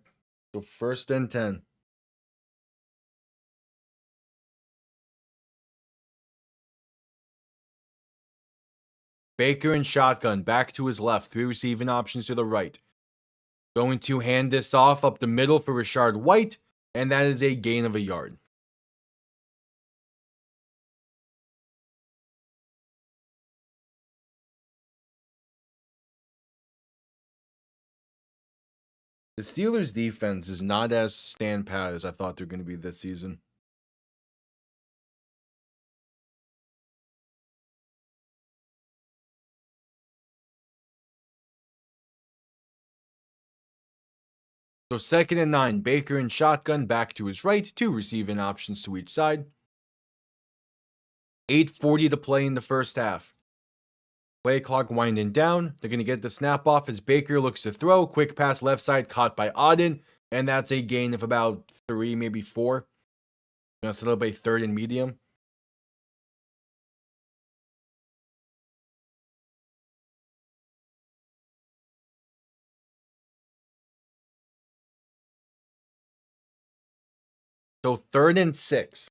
so 1st and 10. Baker in shotgun, back to his left. 3 receiving options to the right. Going to hand this off up the middle for Rashard White, and that is a gain of a yard. The Steelers' defense is not as stand-pat as I thought they're going to be this season. So 2nd and 9, Baker in shotgun, back to his right, 2 receiving options to each side. 8:40 to play in the 1st half. Play clock winding down. They're going to get the snap off as Baker looks to throw. Quick pass left side caught by Auden. And that's a gain of about 3, maybe 4. Gonna set up a 3rd and medium. So 3rd and 6.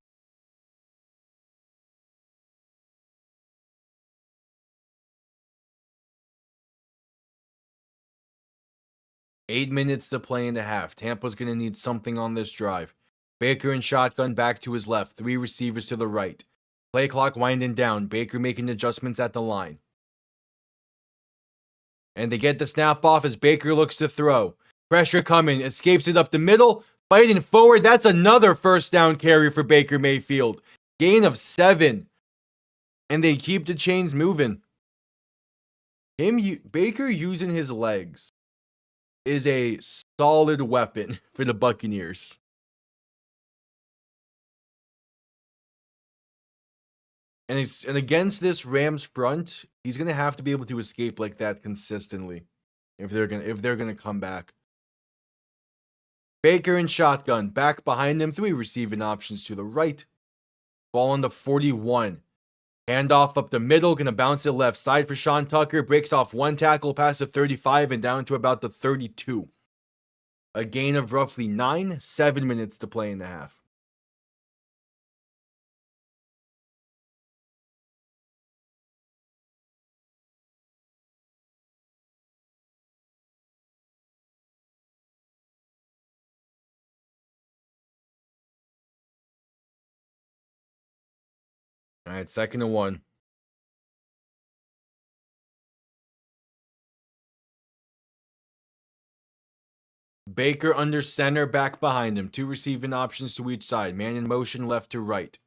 Eight minutes to play in the half. Tampa's going to need something on this drive. Baker in shotgun, back to his left. 3 receivers to the right. Play clock winding down. Baker making adjustments at the line. And they get the snap off as Baker looks to throw. Pressure coming. Escapes it up the middle. Fighting forward. That's another 1st down carry for Baker Mayfield. Gain of 7. And they keep the chains moving. Baker using his legs is a solid weapon for the Buccaneers. And against this Rams front, he's gonna have to be able to escape like that consistently if they're gonna come back. Baker in shotgun, back behind them, 3 receiving options to the right. Ball on the 41. Handoff up the middle, gonna bounce it left side for Sean Tucker. Breaks off 1 tackle past the 35 and down to about the 32. A gain of roughly 9, 7 minutes to play in the half. All right, 2nd and 1. Baker under center, back behind him. 2 receiving options to each side. Man in motion left to right.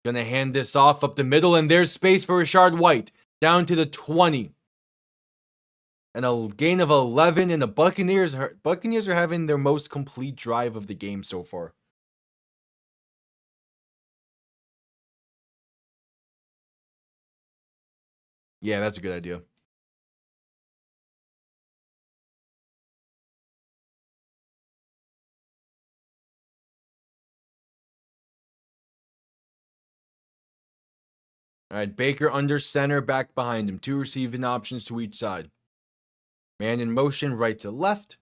Gonna hand this off up the middle, and there's space for Rashard White. Down to the 20. And a gain of 11, and the Buccaneers are having their most complete drive of the game so far. Yeah, that's a good idea. All right, Baker under center, back behind him. 2 receiving options to each side. Man in motion, right to left.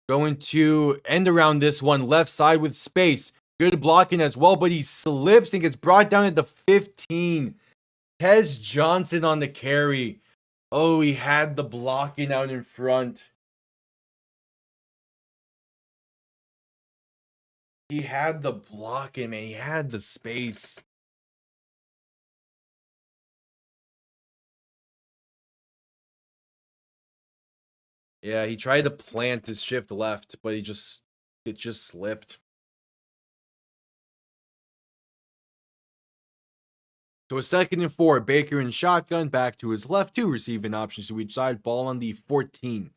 Going to end around this one, left side with space. Good blocking as well, but he slips and gets brought down at the 15. Tez Johnson on the carry. Oh, he had the blocking out in front. He had the blocking, man. He had the space. Yeah, he tried to plant his shift left, but it just slipped. So a 2nd and 4, Baker in shotgun, back to his left, 2 receiving options to each side, ball on the 14.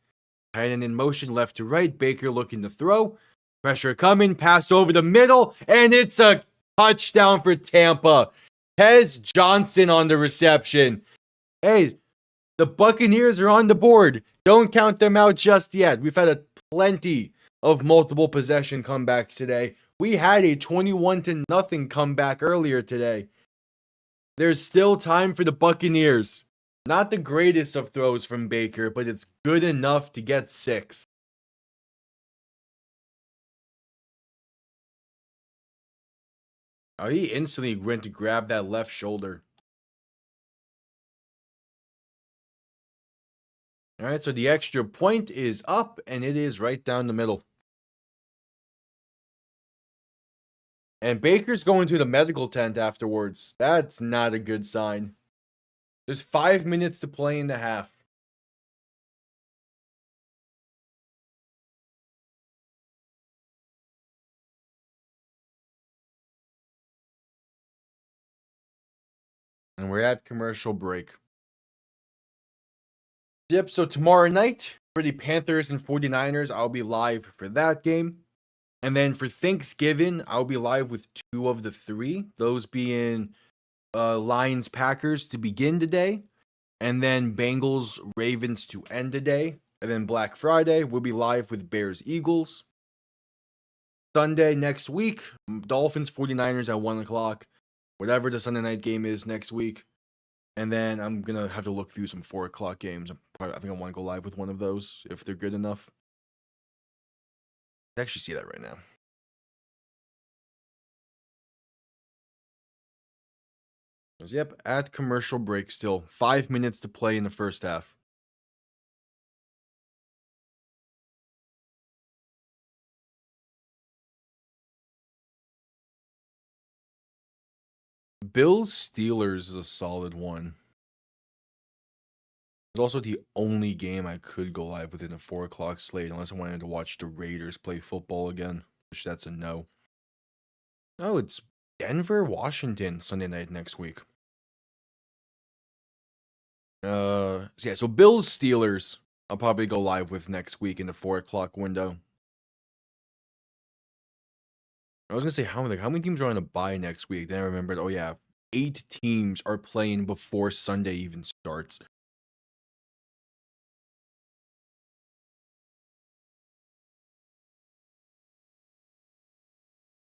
Tight end in motion, left to right, Baker looking to throw. Pressure coming, pass over the middle, and it's a touchdown for Tampa. Tez Johnson on the reception. Hey, the Buccaneers are on the board. Don't count them out just yet. We've had plenty of multiple possession comebacks today. We had a 21-0 comeback earlier today. There's still time for the Buccaneers. Not the greatest of throws from Baker, but it's good enough to get 6. Oh, he instantly went to grab that left shoulder. All right, so the extra point is up, and it is right down the middle. And Baker's going to the medical tent afterwards. That's not a good sign. There's 5 minutes to play in the half. And we're at commercial break. Yep, so tomorrow night for the Panthers and 49ers, I'll be live for that game. And then for Thanksgiving, I'll be live with 2 of the 3. Those being Lions Packers to begin today. And then Bengals Ravens to end the day. And then Black Friday, we'll be live with Bears Eagles. Sunday next week, Dolphins 49ers at 1 o'clock. Whatever the Sunday night game is next week. And then I'm going to have to look through some 4 o'clock games. I think I want to go live with one of those if they're good enough. I actually see that right now. Yep, at commercial break still. 5 minutes to play in the first half. Bills Steelers is a solid one. It's also the only game I could go live within a 4 o'clock slate, unless I wanted to watch the Raiders play football again, which that's a no. Oh, it's Denver, Washington, Sunday night next week. So Bills Steelers, I'll probably go live with next week in the 4 o'clock window. I was gonna say how many teams are on a bye next week? Then I remembered, oh yeah, 8 teams are playing before Sunday even starts.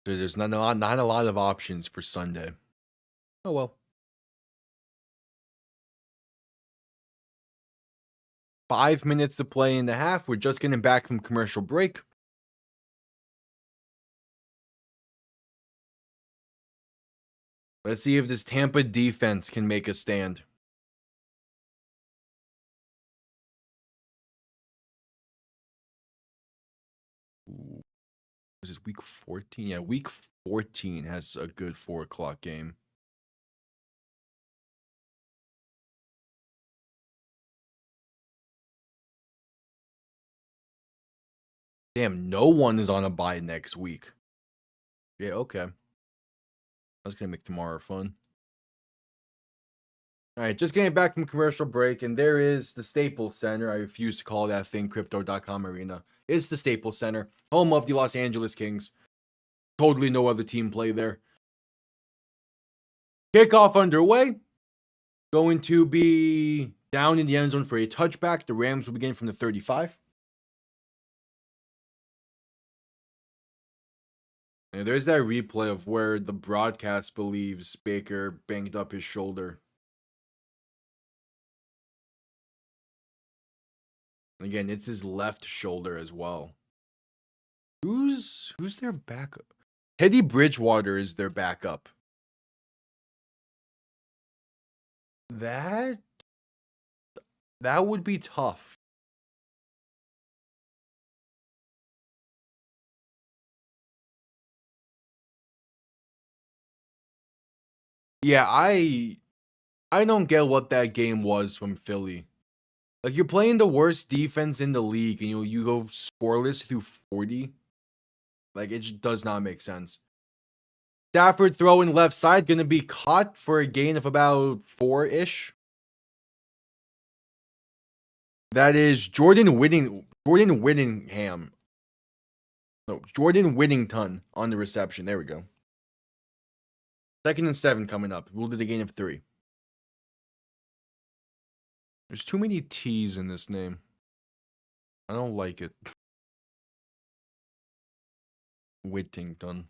So there's not a lot of options for Sunday. Oh well. 5 minutes to play in the half. We're just getting back from commercial break. Let's see if this Tampa defense can make a stand. Was it week 14? Yeah, week 14 has a good 4 o'clock game. Damn, no one is on a bye next week. Yeah, okay. That's going to make tomorrow fun. All right, just getting back from commercial break, and there is the Staples Center. I refuse to call that thing Crypto.com Arena. It's the Staples Center, home of the Los Angeles Kings. Totally no other team play there. Kickoff underway. Going to be down in the end zone for a touchback. The Rams will begin from the 35. And there's that replay of where the broadcast believes Baker banged up his shoulder. Again, it's his left shoulder as well. Who's their backup? Teddy Bridgewater is their backup. That would be tough. Yeah, I don't get what that game was from Philly. Like, you're playing the worst defense in the league and you go scoreless through 40. Like, it just does not make sense. Stafford throwing left side, going to be caught for a gain of about 4-ish. That is Jordan Whittingham. No, Jordan Whittington on the reception. There we go. 2nd and 7 coming up. We'll do the gain of 3. There's too many T's in this name. I don't like it. Whittington.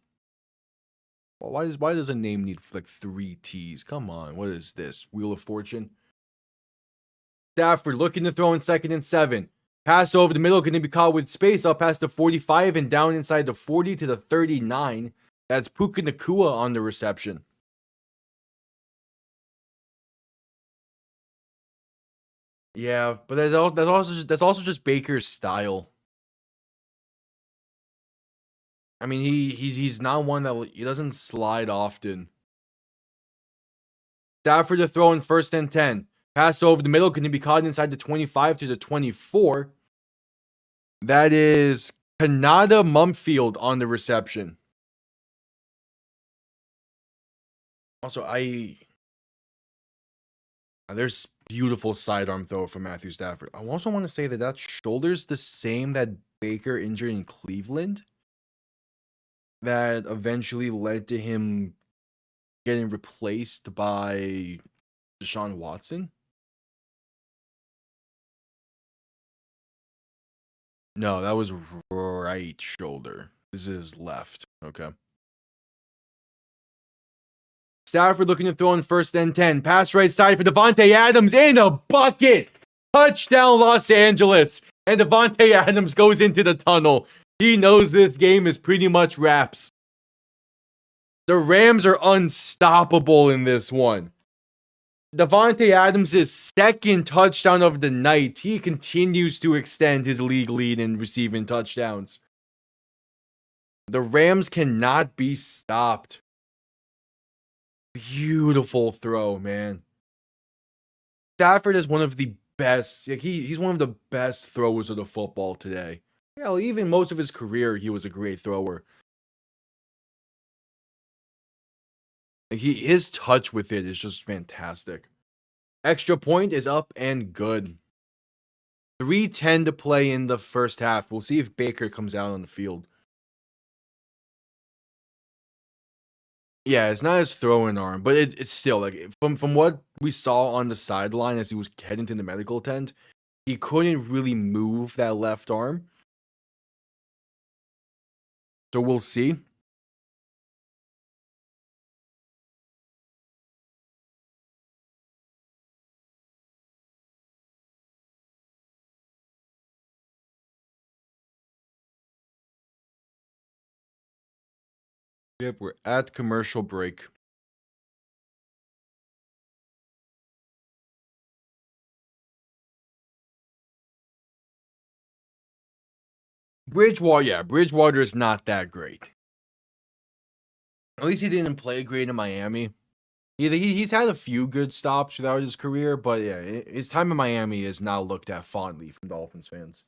Well, why does a name need like 3 T's? Come on, what is this? Wheel of Fortune? Stafford looking to throw in 2nd and 7. Pass over the middle, going to be caught with space up past the 45 and down inside the 40 to the 39. That's Puka Nacua on the reception. Yeah, but that's also just Baker's style. I mean, he's not one that he doesn't slide often. Stafford to throw in 1st and 10. Pass over the middle, going to be caught inside the 25 to the 24. That is Kanada Mumfield on the reception. Also, there's beautiful sidearm throw from Matthew Stafford. I also want to say that shoulder's the same that Baker injured in Cleveland. That eventually led to him getting replaced by Deshaun Watson. No, that was right shoulder. This is left. Okay. Stafford looking to throw in 1st and 10. Pass right side for Davante Adams in a bucket. Touchdown Los Angeles. And Davante Adams goes into the tunnel. He knows this game is pretty much wraps. The Rams are unstoppable in this one. Davante Adams' 2nd touchdown of the night. He continues to extend his league lead in receiving touchdowns. The Rams cannot be stopped. Beautiful throw, man. Stafford is one of the best. He's one of the best throwers of the football today. Hell, even most of his career, he was a great thrower. His touch with it is just fantastic. Extra point is up and good. 3:10 to play in the 1st half. We'll see if Baker comes out on the field. Yeah, it's not his throwing arm, but it's still like from what we saw on the sideline as he was heading to the medical tent, he couldn't really move that left arm. So we'll see. Yep, we're at commercial break. Bridgewater is not that great. At least he didn't play great in Miami. He's had a few good stops throughout his career, but yeah, his time in Miami is now looked at fondly from Dolphins fans.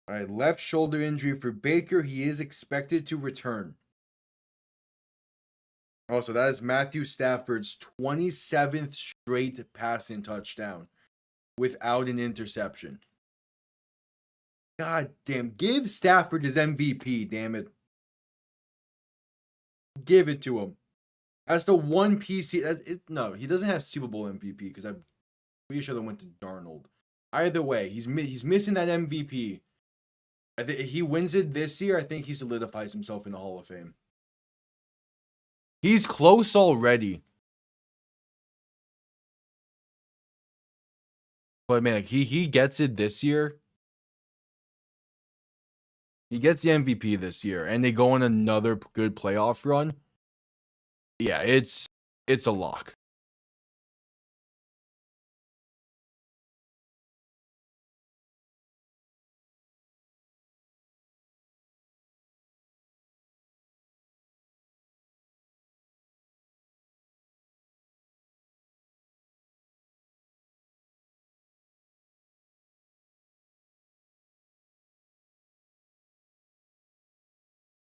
All right, left shoulder injury for Baker. He is expected to return. Also, that is Matthew Stafford's 27th straight passing touchdown without an interception. God damn. Give Stafford his MVP, damn it. Give it to him. That's the one piece. No, he doesn't have Super Bowl MVP because I'm pretty sure that went to Darnold. Either way, he's missing that MVP. I think if he wins it this year, I think he solidifies himself in the Hall of Fame. He's close already. But man, like he gets it this year. He gets the MVP this year, and they go on another good playoff run. Yeah, it's a lock.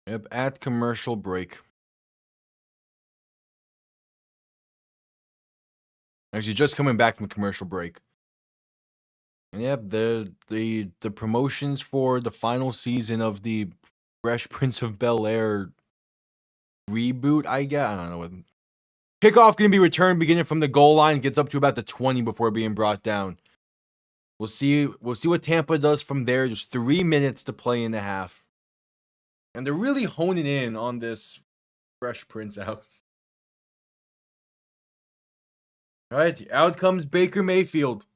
Yep, at commercial break. Actually, just coming back from commercial break. And yep, the promotions for the final season of the Fresh Prince of Bel-Air reboot, I guess. I don't know what. Kickoff going to be returned beginning from the goal line, gets up to about the 20 before being brought down. We'll see what Tampa does from there. Just 3 minutes to play in the half. And they're really honing in on this Fresh Prince house. All right, out comes Baker Mayfield.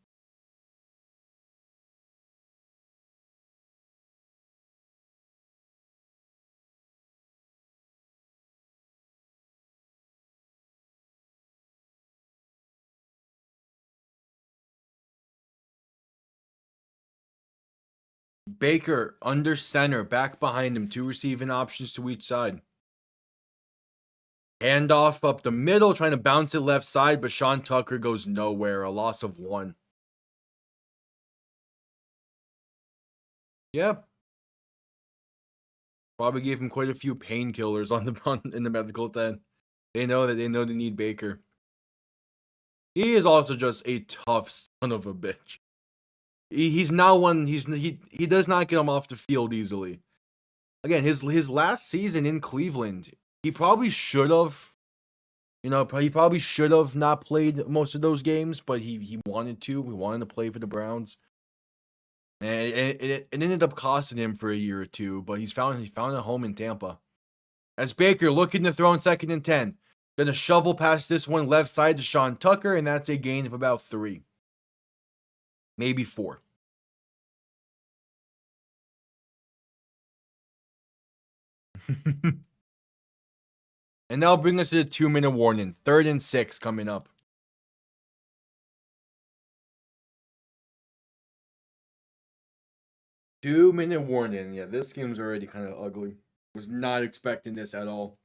Baker under center, back behind him, 2 receiving options to each side. Handoff up the middle, trying to bounce it left side, but Sean Tucker goes nowhere. A loss of 1. Yep. Probably gave him quite a few painkillers in the medical tent. They know they need Baker. He is also just a tough son of a bitch. He's not one. He does not get him off the field easily. Again, his last season in Cleveland, he probably should have. He probably should have not played most of those games, but he wanted to. He wanted to play for the Browns, and it ended up costing him for a year or two. But he found a home in Tampa. As Baker looking to throw in 2nd and 10, gonna shovel past this one left side to Sean Tucker, and that's a gain of about 3, maybe 4. And that'll bring us to the 2-minute warning. 3rd and 6 coming up. Two-minute warning. Yeah, this game's already kind of ugly. Was not expecting this at all.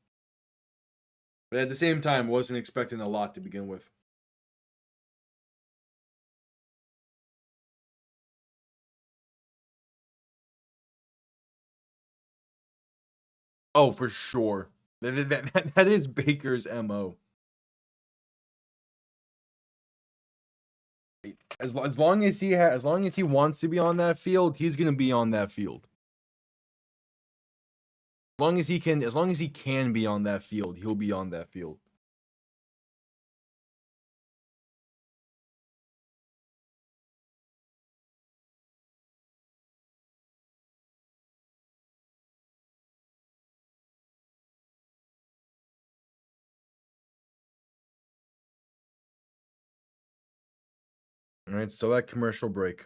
But at the same time, wasn't expecting a lot to begin with. Oh, for sure. That is Baker's MO. As long as he wants to be on that field, he's gonna be on that field. As long as he can be on that field, he'll be on that field. All right, so that commercial break.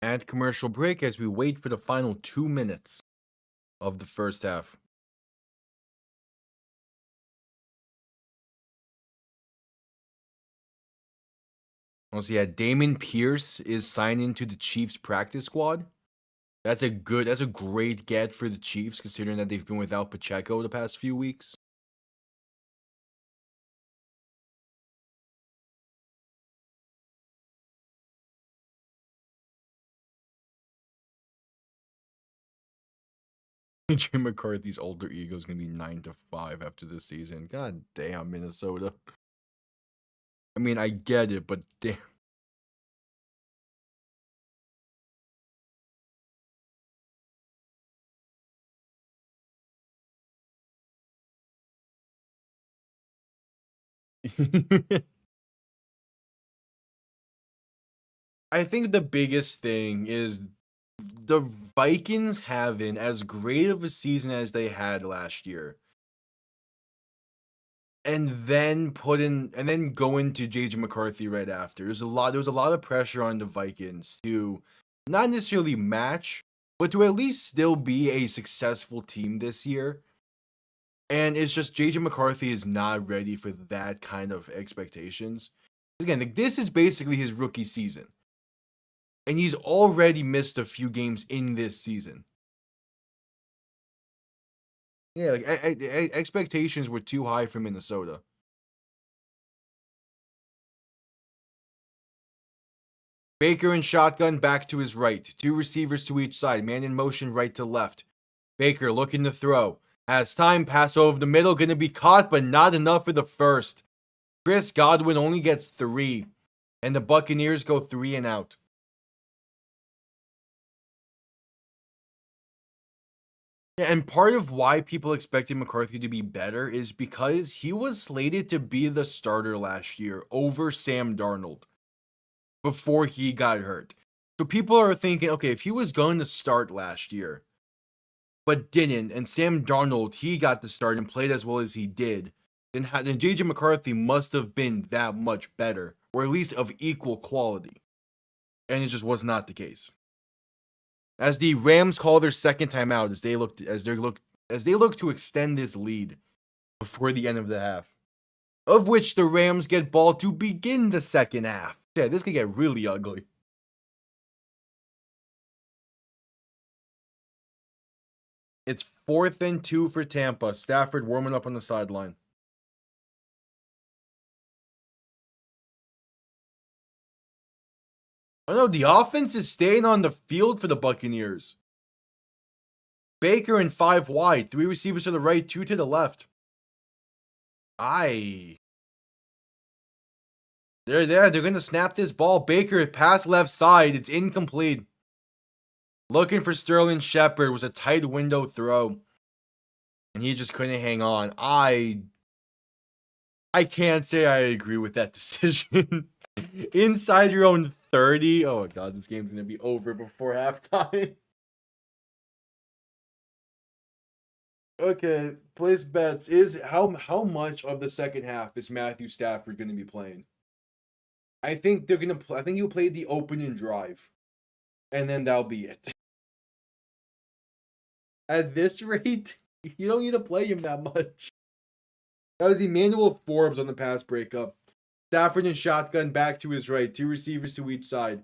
Add commercial break as we wait for the final 2 minutes of the first half. Also, yeah, Damon Pierce is signing to the Chiefs practice squad. That's a great get for the Chiefs, considering that they've been without Pacheco the past few weeks. Jim McCarthy's alter ego is gonna be 9-5 after this season. God damn, Minnesota. I mean, I get it, but damn. I think the biggest thing is the Vikings having as great of a season as they had last year. And then going to JJ McCarthy right after. There was a lot of pressure on the Vikings to not necessarily match, but to at least still be a successful team this year. And it's just JJ McCarthy is not ready for that kind of expectations. Again, like, this is basically his rookie season. And he's already missed a few games in this season. Yeah, like expectations were too high for Minnesota. Baker in shotgun back to his right. Two receivers to each side. Man in motion right to left. Baker looking to throw. Has time. Pass over the middle. Going to be caught, but not enough for the first. Chris Godwin only gets 3. And the Buccaneers go 3 and out. And part of why people expected McCarthy to be better is because he was slated to be the starter last year over Sam Darnold before he got hurt. So people are thinking, okay, if he was going to start last year, but didn't, and Sam Darnold, he got the start and played as well as he did, then JJ McCarthy must have been that much better, or at least of equal quality. And it just was not the case. As the Rams call their second timeout as they look to extend this lead before the end of the half. Of which the Rams get ball to begin the second half. Yeah, this could get really ugly. It's 4th and 2 for Tampa. Stafford warming up on the sideline. Oh no, the offense is staying on the field for the Buccaneers. Baker and 5 wide. 3 receivers to the right, 2 to the left. They're there. They're going to snap this ball. Baker, pass left side. It's incomplete. Looking for Sterling Shepard. Was a tight window throw. And he just couldn't hang on. I can't say I agree with that decision. Inside your own 30. Oh my god, this game's going to be over before halftime. Okay, place bets. How much of the second half is Matthew Stafford going to be playing? I think I think he'll play the opening drive. And then that'll be it. At this rate, you don't need to play him that much. That was Emmanuel Forbes on the pass breakup. Stafford in shotgun back to his right. 2 receivers to each side.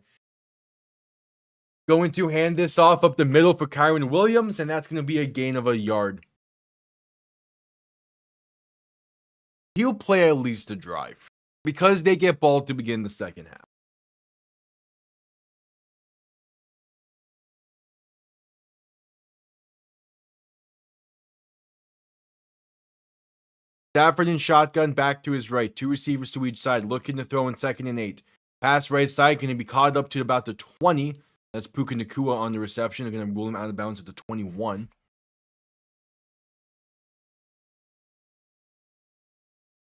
Going to hand this off up the middle for Kyron Williams, and that's going to be a gain of a yard. He'll play at least a drive because they get ball to begin the second half. Stafford in shotgun back to his right. 2 receivers to each side. Looking to throw in 2nd and 8. Pass right side. Going to be caught up to about the 20. That's Puka Nacua on the reception. They're going to rule him out of bounds at the 21.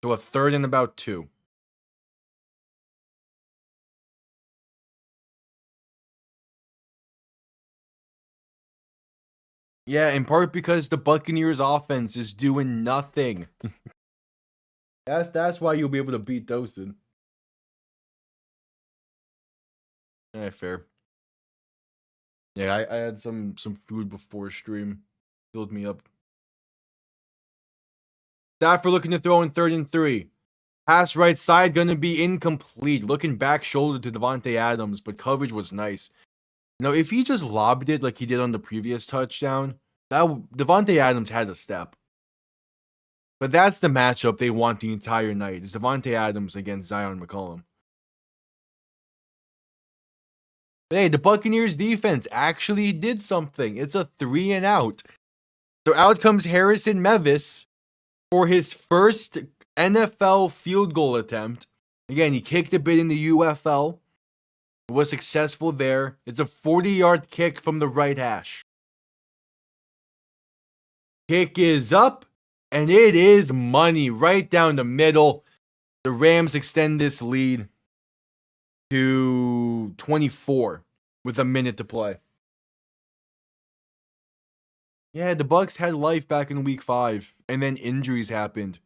So a 3rd and about 2. Yeah, in part because the Buccaneers offense is doing nothing. That's why you'll be able to beat Dawson. Yeah, fair. Yeah, I had some food before stream. Filled me up. Stafford looking to throw in 3rd and 3. Pass right side gonna be incomplete. Looking back shoulder to Devontae Adams, but coverage was nice. Now, if he just lobbed it like he did on the previous touchdown, Devontae Adams had a step. But that's the matchup they want the entire night. Is Devontae Adams against Zion McCollum. But hey, the Buccaneers defense actually did something. It's a 3 and out. So out comes Harrison Mevis for his first NFL field goal attempt. Again, he kicked a bit in the UFL. Was successful there. It's a 40-yard kick from the right hash. Kick is up, and it is money right down the middle. The Rams extend this lead to 24 with a minute to play. Yeah, the Bucs had life back in week 5, and then injuries happened.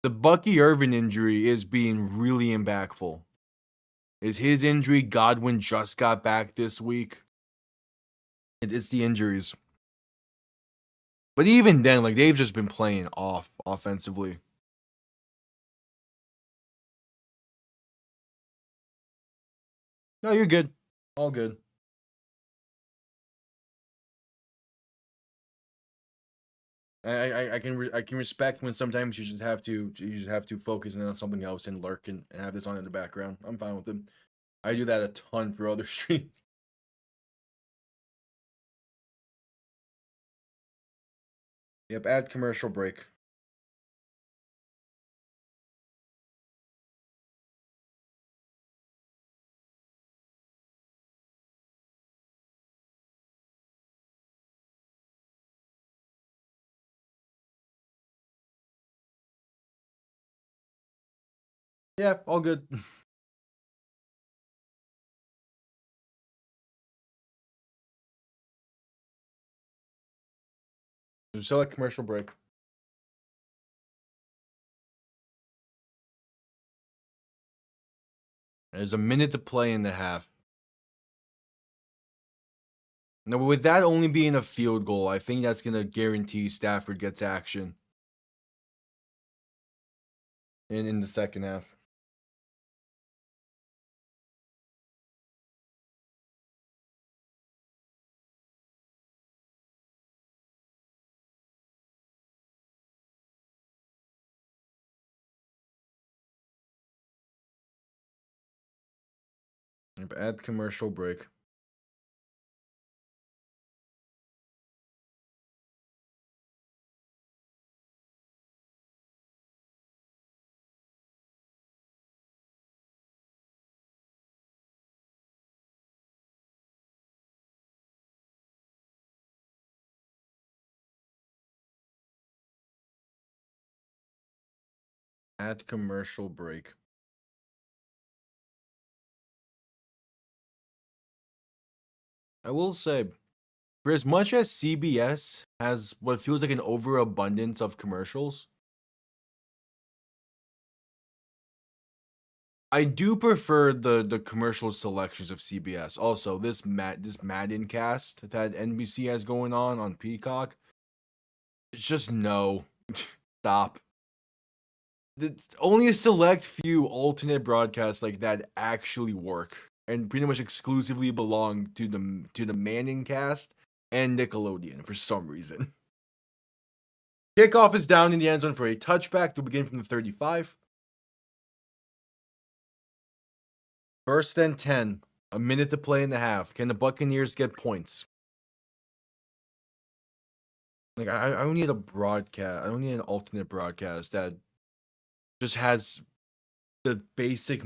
The Bucky Irvin injury is being really impactful. Is his injury? Godwin just got back this week. It's the injuries. But even then, like, they've just been playing off offensively. No, you're good. All good. I can respect when sometimes you just have to focus in on something else and lurk and have this on in the background. I'm fine with them. I do that a ton for other streams. Yep, add commercial break. Yeah, all good. Just select commercial break. There's a minute to play in the half. Now, with that only being a field goal, I think that's going to guarantee Stafford gets action in the second half. Yep, add commercial break. Add commercial break. I will say, for as much as CBS has what feels like an overabundance of commercials, I do prefer the commercial selections of CBS. Also, this Madden cast that NBC has going on Peacock, it's just no. Stop. Only a select few alternate broadcasts like that actually work and pretty much exclusively belong to the Manning cast and Nickelodeon for some reason. Kickoff is down in the end zone for a touchback to begin from the 35. First and 10. A minute to play in the half. Can the Buccaneers get points? Like, I don't need a broadcast. I don't need an alternate broadcast that just has the basic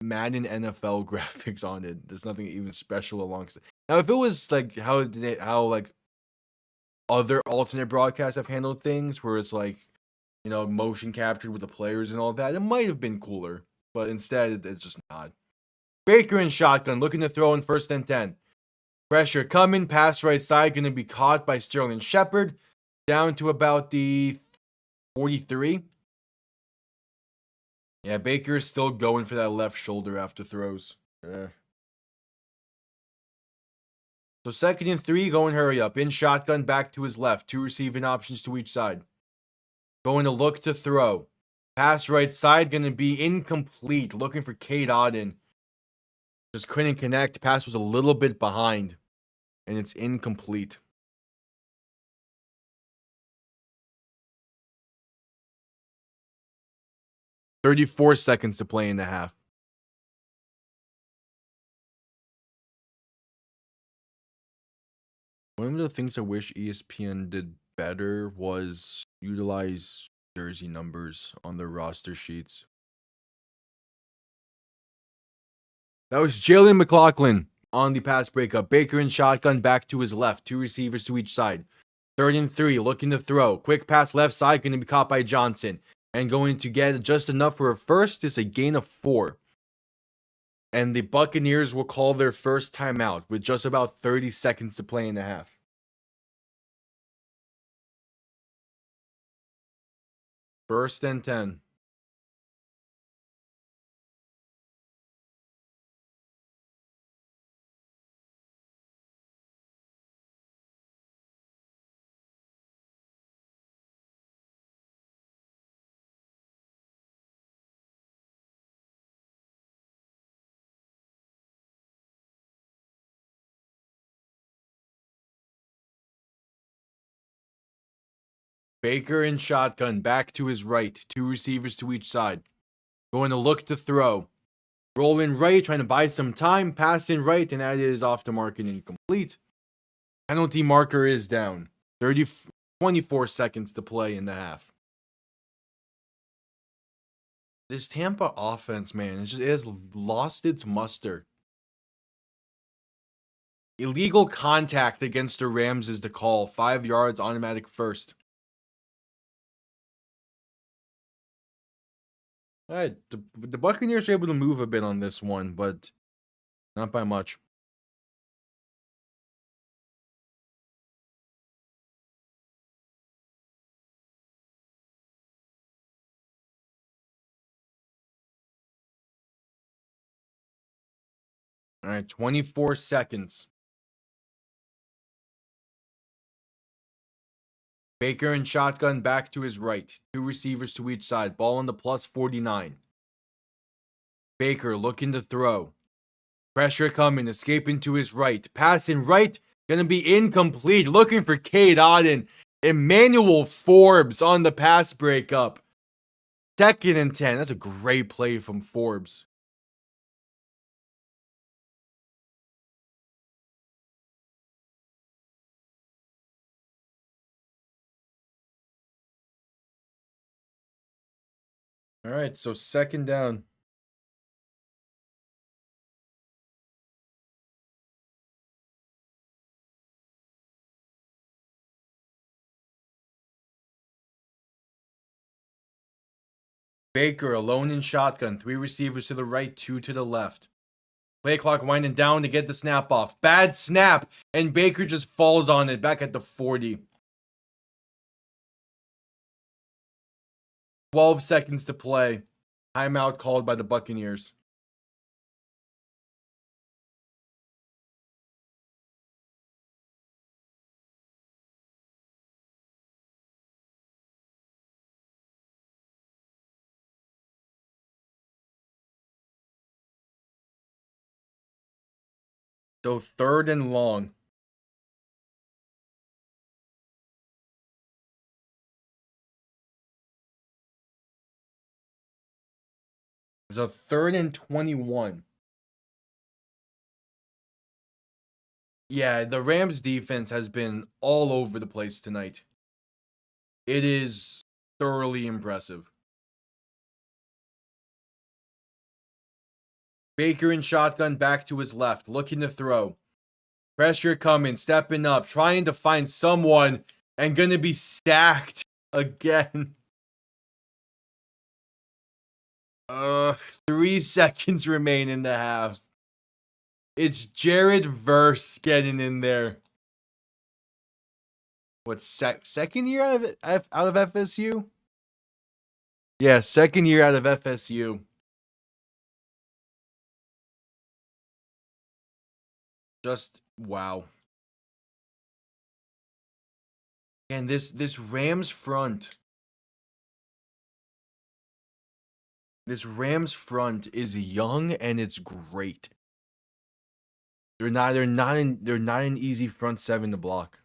Madden NFL graphics on it. There's nothing even special alongside. Now, if it was like how like other alternate broadcasts have handled things, where it's like, you know, motion captured with the players and all that, it might have been cooler. But instead, it's just not. Baker in shotgun, looking to throw in first and 10. Pressure coming, pass right side, going to be caught by Sterling Shepard. Down to about the 43. Yeah, Baker is still going for that left shoulder after throws. So second and 3, going hurry up. In shotgun, back to his left. 2 receiving options to each side. Going to look to throw. Pass right side, going to be incomplete. Looking for Cade Otton. Just couldn't connect. Pass was a little bit behind. And it's incomplete. $34 seconds to play in the half. One of the things I wish ESPN did better was utilize jersey numbers on their roster sheets. That was Jalen McLaughlin on the pass breakup. Baker in shotgun, back to his left. 2 receivers to each side. Third and 3, looking to throw. Quick pass left side, going to be caught by Johnson. and going to get just enough for a first. It's a gain of 4. And the Buccaneers will call their first timeout with just about 30 seconds to play in the half. First and 10. Baker in shotgun, back to his right. 2 receivers to each side. Going to look to throw. Roll in right, trying to buy some time. Pass in right, and that is off the mark and incomplete. Penalty marker is down. 24 seconds to play in the half. This Tampa offense, man, it has lost its muster. Illegal contact against the Rams is the call. 5 yards, automatic first. All right, the Buccaneers are able to move a bit on this one, but not by much. All right, 24 seconds. Baker in shotgun, back to his right. 2 receivers to each side. Ball on the plus 49. Baker looking to throw. Pressure coming, escaping to his right. Passing right, gonna be incomplete. Looking for Cade Otton. Emmanuel Forbes on the pass breakup. 2nd and 10. That's a great play from Forbes. All right, so 2nd down. Baker alone in shotgun. 3 receivers to the right, 2 to the left. Play clock winding down to get the snap off. Bad snap, and Baker just falls on it back at the 40. 12 seconds to play. Timeout called by the Buccaneers. So 3rd and long. It's a 3rd and 21. Yeah, the Rams defense has been all over the place tonight. It is thoroughly impressive. Baker in shotgun, back to his left, looking to throw. Pressure coming, stepping up, trying to find someone, and gonna be sacked again. 3 seconds remain in the half. It's Jared Verse getting in there. What, second year out of FSU? Yeah, 2nd year out of FSU. Just wow. And this Rams front. This Rams front is young and it's great. They're not an easy front 7 to block.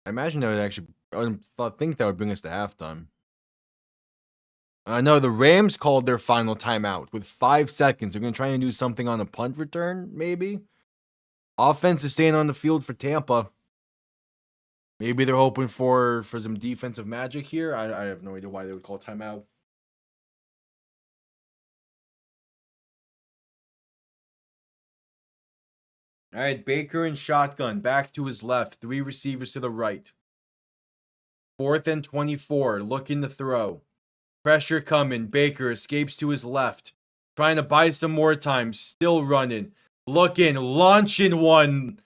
I imagine that would actually I think that would bring us to halftime. No, the Rams called their final timeout with 5 seconds. They're going to try and do something on a punt return, maybe. Offense is staying on the field for Tampa. Maybe they're hoping for some defensive magic here. I have no idea why they would call timeout. All right, Baker in shotgun, back to his left, 3 receivers to the right. 4th and 24, looking to throw. Pressure coming, Baker escapes to his left. Trying to buy some more time, still running. Looking, launching one.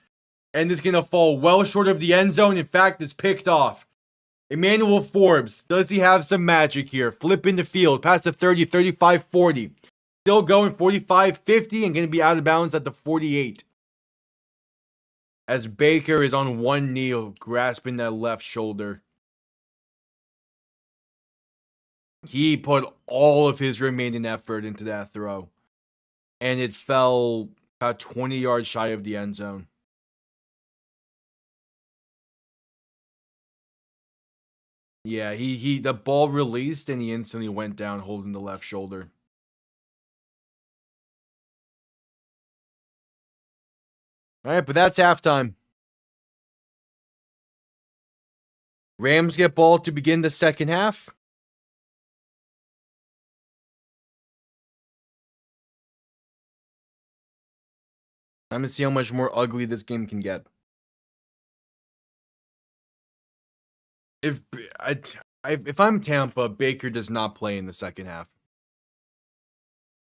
And it's going to fall well short of the end zone. In fact, it's picked off. Emmanuel Forbes, does he have some magic here? Flipping the field, past the 30, 35, 40. Still going 45, 50, and going to be out of bounds at the 48. As Baker is on one knee, grasping that left shoulder. He put all of his remaining effort into that throw. And it fell about 20 yards shy of the end zone. Yeah, the ball released and he instantly went down holding the left shoulder. All right, but that's halftime. Rams get ball to begin the second half. I'm going to see how much more ugly this game can get. If I'm Tampa, Baker does not play in the second half.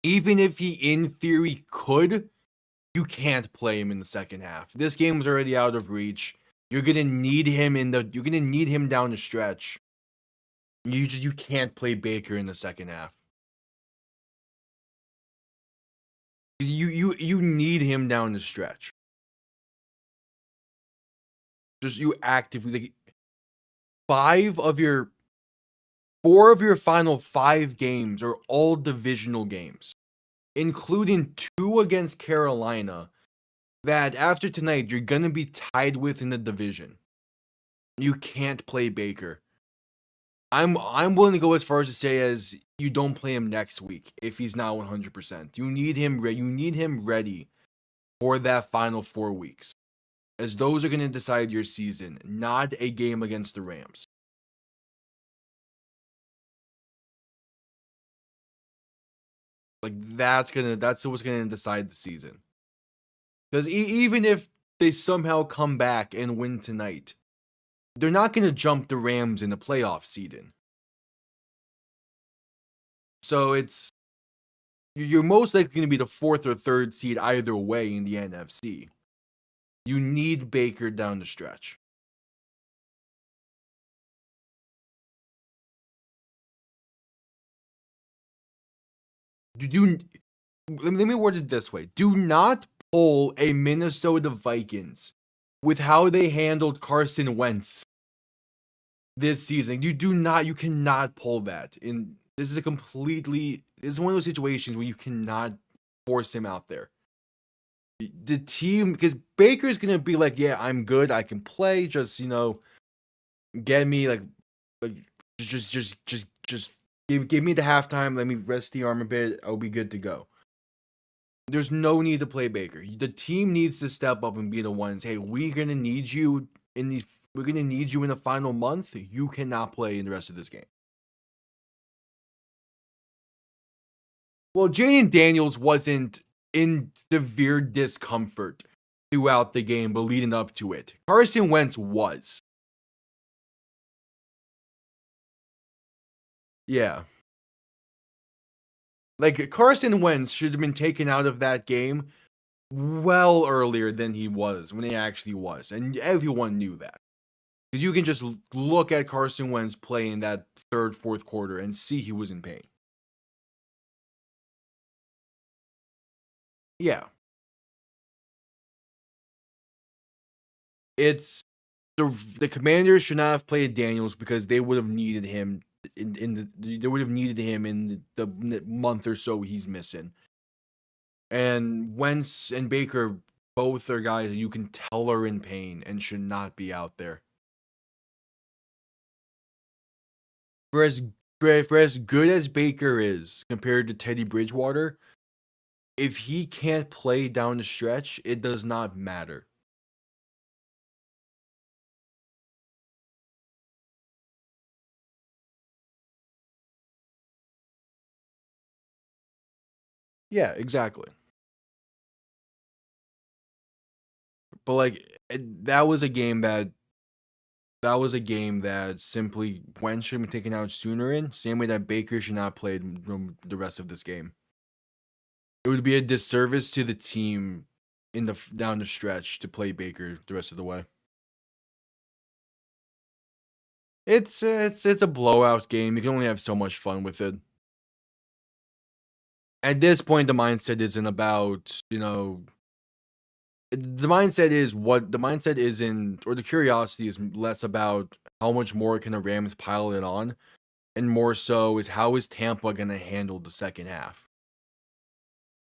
Even if he, in theory, could, you can't play him in the second half. This game's already out of reach. You're gonna need him you're gonna need him down the stretch. You can't play Baker in the second half. You need him down the stretch. Just you actively like 4 of your final 5 games are all divisional games, including 2 against Carolina that after tonight you're going to be tied with in the division. You can't play Baker. I'm willing to go as far as to say as you don't play him next week if he's not 100%. You need him ready for that final 4 weeks, as those are going to decide your season, not a game against the Rams. Like that's what's going to decide the season. Because even if they somehow come back and win tonight, they're not going to jump the Rams in the playoff seeding. So you're most likely going to be the 4th or 3rd seed either way in the NFC. You need Baker down the stretch. Let me word it this way. Do not pull a Minnesota Vikings with how they handled Carson Wentz this season. You cannot pull that. This is one of those situations where you cannot force him out there. The team, because Baker's going to be like, yeah, I'm good. I can play. Just, get me just give me the halftime. Let me rest the arm a bit. I'll be good to go. There's no need to play Baker. The team needs to step up and be the ones. Hey, we're gonna need you in the final month. You cannot play in the rest of this game. Well, Jaden Daniels wasn't in severe discomfort throughout the game, but leading up to it, Carson Wentz was. Yeah. Like, Carson Wentz should have been taken out of that game well earlier than he was, when he actually was. And everyone knew that. Because you can just look at Carson Wentz play in that 3rd, 4th quarter and see he was in pain. Yeah. It's the Commanders should not have played Daniels because they would have needed him they would have needed him in the month or so he's missing. And Wentz and Baker both are guys that you can tell are in pain and should not be out there. For as good as Baker is compared to Teddy Bridgewater, if he can't play down the stretch, it does not matter. Yeah, exactly. But like that was a game that simply Wentz should be taken out sooner in. Same way that Baker should not play the rest of this game. It would be a disservice to the team in the down the stretch to play Baker the rest of the way. It's a blowout game. You can only have so much fun with it. At this point, the mindset isn't about, the mindset isn't, or the curiosity is less about how much more can the Rams pile it on, and more so is how is Tampa going to handle the second half.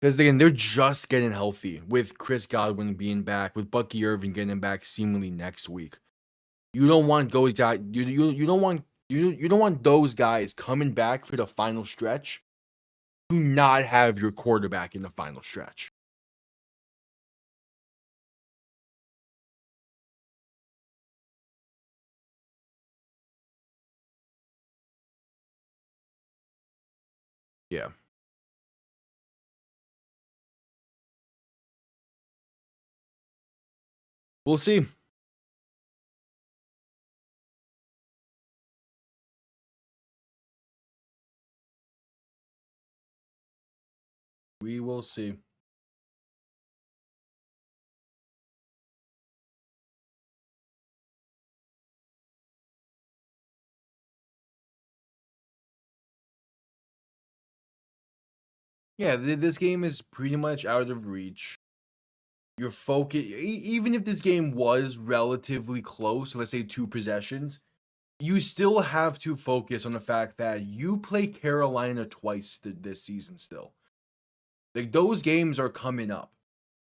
Because again, they're just getting healthy with Chris Godwin being back, with Bucky Irving getting back seemingly next week. You don't want those guys. You don't want those guys coming back for the final stretch to not have your quarterback in the final stretch. Yeah. We'll see. We will see. Yeah, this game is pretty much out of reach. Your focus, even if this game was relatively close, let's say 2 possessions, you still have to focus on the fact that you play Carolina twice this season still. Like those games are coming up.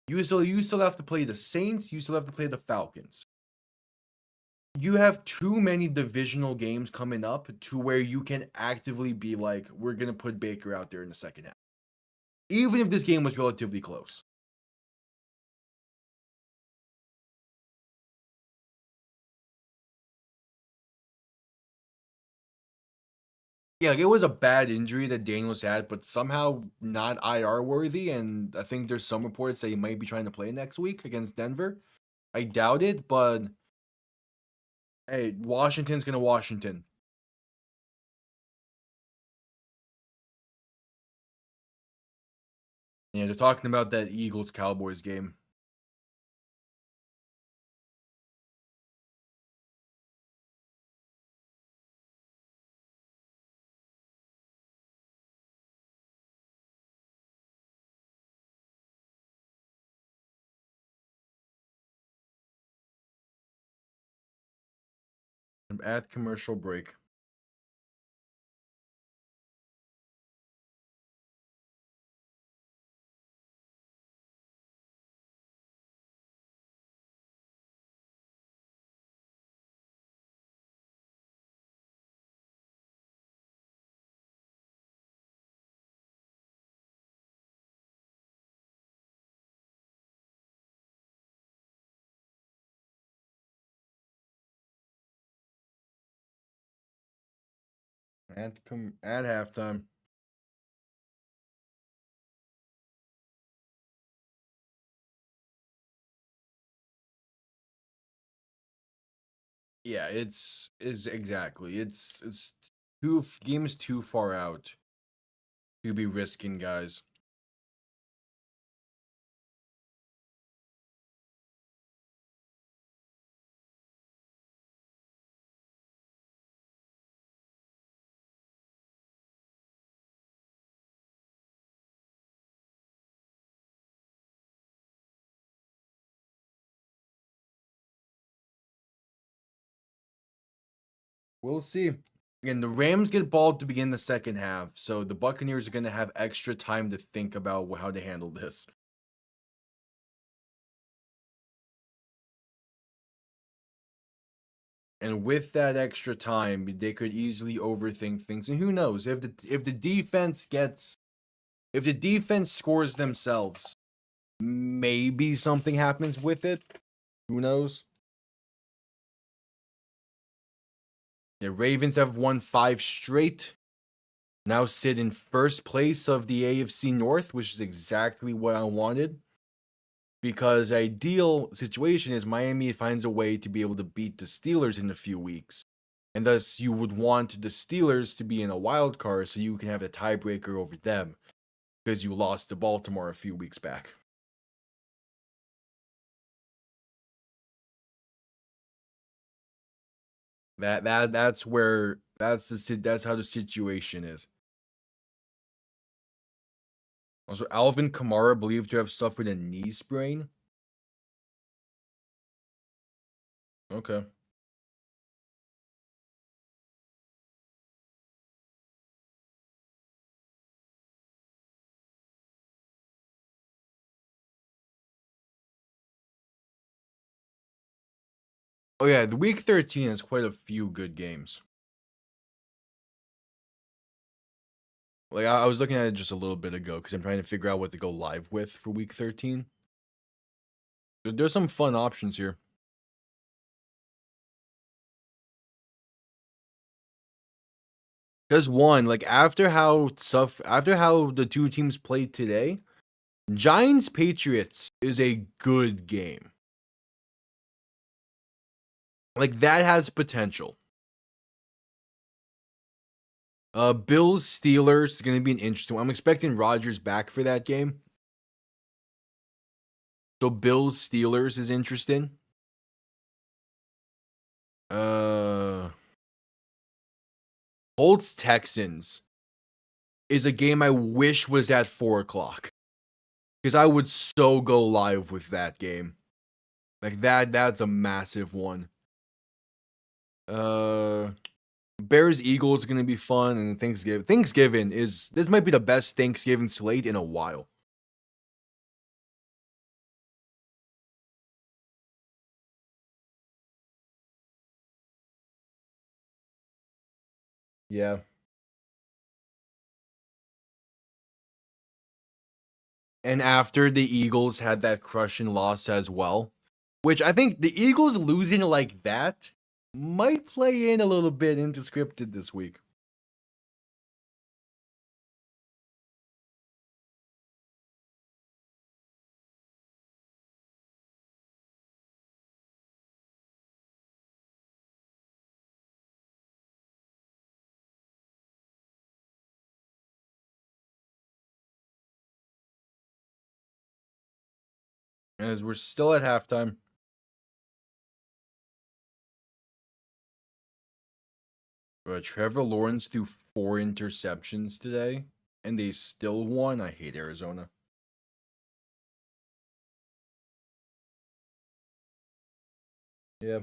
You still have to play the Saints, you still have to play the Falcons. You have too many divisional games coming up to where you can actively be like, we're going to put Baker out there in the second half. Even if this game was relatively close. Yeah, like it was a bad injury that Daniels had, but somehow not IR worthy. And I think there's some reports that he might be trying to play next week against Denver. I doubt it, but hey, Washington's going to Washington. Yeah, they're talking about that Eagles-Cowboys game. At commercial break. At halftime. Yeah, it's exactly. It's too games too far out to be risking guys. We'll see. Again, the Rams get balled to begin the second half, so the Buccaneers are going to have extra time to think about how to handle this. And with that extra time, they could easily overthink things. And who knows if the defense scores themselves, maybe something happens with it. Who knows? The Ravens have won 5 straight. Now sit in first place of the AFC North, which is exactly what I wanted. Because ideal situation is Miami finds a way to be able to beat the Steelers in a few weeks. And thus you would want the Steelers to be in a wild card so you can have a tiebreaker over them because you lost to Baltimore a few weeks back. That's how the situation is. Also, Alvin Kamara believed to have suffered a knee sprain. Okay. Oh yeah, the week 13 has quite a few good games. Like I was looking at it just a little bit ago because I'm trying to figure out what to go live with for week 13. There's some fun options here. Because one, like after how the two teams played today, Giants Patriots is a good game. Like that has potential. Bills Steelers is going to be an interesting one. I'm expecting Rodgers back for that game. So Bills Steelers is interesting. Colts Texans is a game I wish was at 4:00 because I would so go live with that game. Like that's a massive one. Bears Eagles is gonna be fun, and Thanksgiving this might be the best Thanksgiving slate in a while. Yeah. And after the Eagles had that crushing loss as well, which I think the Eagles losing like that might play in a little bit into scripted this week. As we're still at halftime. Trevor Lawrence threw 4 interceptions today, and they still won. I hate Arizona. Yeah.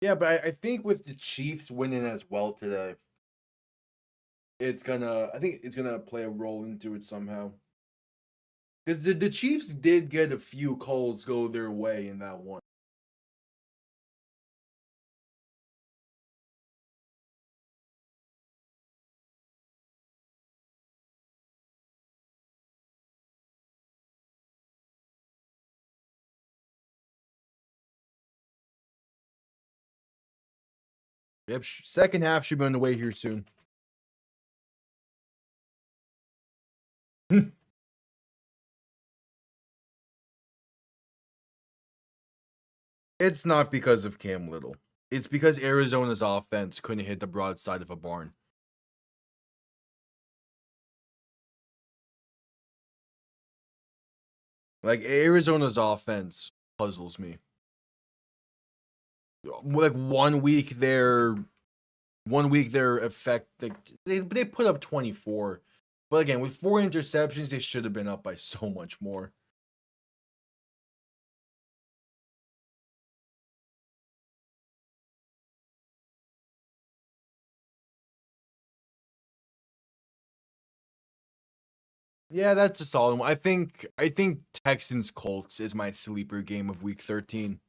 Yeah, but I think with the Chiefs winning as well today, I think it's gonna play a role into it somehow. Because the Chiefs did get a few calls go their way in that one. Yep, second half should be on the way here soon. It's not because of Cam Little. It's because Arizona's offense couldn't hit the broadside of a barn. Like Arizona's offense puzzles me. Like 1 week they're effective. They put up 24. But again, with 4 interceptions, they should have been up by so much more. Yeah, that's a solid one. I think Texans Colts is my sleeper game of week 13.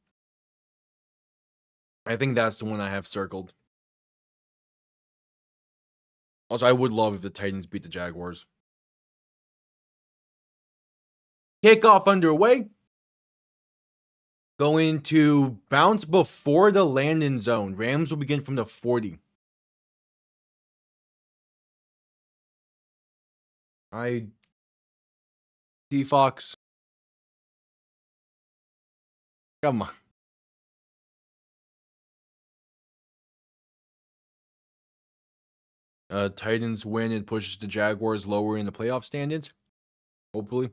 I think that's the one I have circled. Also, I would love if the Titans beat the Jaguars. Kickoff underway. Going to bounce before the landing zone. Rams will begin from the 40. T-Fox. Come on. Titans win and pushes the Jaguars lower in the playoff standings. Hopefully.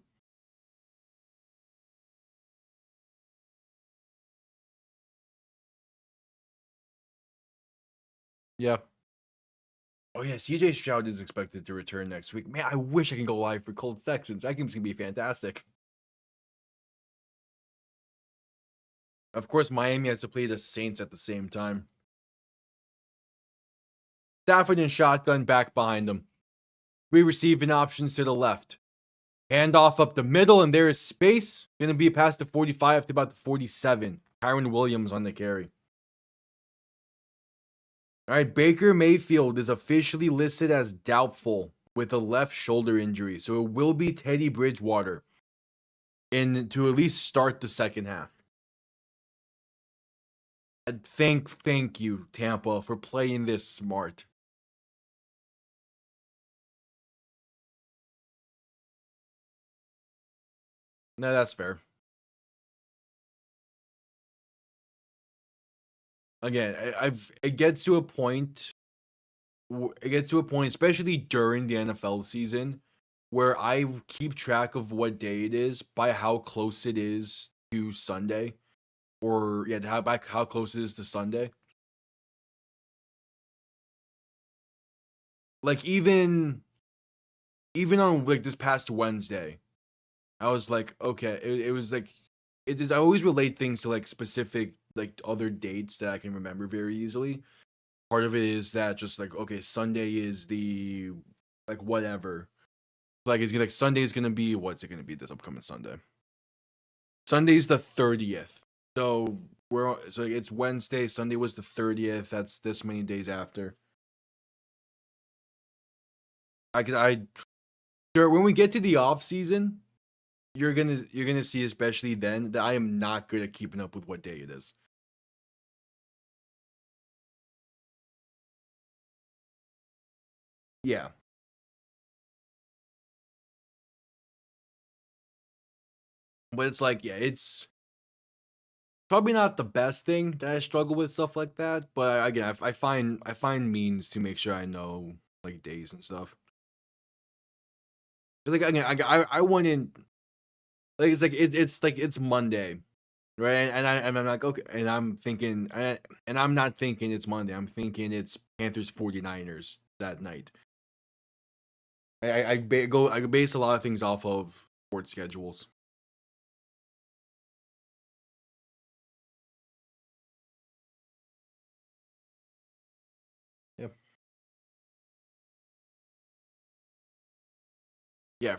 Yeah. Oh yeah, CJ Stroud is expected to return next week. Man, I wish I can go live for Colts Texans. That game's gonna be fantastic. Of course, Miami has to play the Saints at the same time. Stafford and shotgun back behind them. We receiving options to the left. Handoff up the middle, and there is space. Gonna be past the 45 to about the 47. Kyron Williams on the carry. All right, Baker Mayfield is officially listed as doubtful with a left shoulder injury, so it will be Teddy Bridgewater in to at least start the second half. And thank you, Tampa, for playing this smart. No, that's fair. Again, it gets to a point. It gets to a point, especially during the NFL season, where I keep track of what day it is by how close it is to Sunday, or yeah, how close it is to Sunday. Like even on like this past Wednesday, I was like, okay, it was like it is. I always relate things to like specific like other dates that I can remember very easily. Part of it is that just like okay, Sunday is the like whatever. Like it's gonna like Sunday is gonna be what's it gonna be this upcoming Sunday? Sunday's the 30th. So it's Wednesday. Sunday was the 30th. That's this many days after. I sure when we get to the off season, you're gonna see especially then that I am not good at keeping up with what day it is. Yeah. But it's like, yeah, it's probably not the best thing that I struggle with stuff like that. But again, I find means to make sure I know like days and stuff. Like again, I went in like it's like it's Monday, right? And I'm like okay, and I'm thinking and I'm not thinking it's Monday. I'm thinking it's Panthers 49ers that night. I base a lot of things off of sports schedules. Yep. Yeah,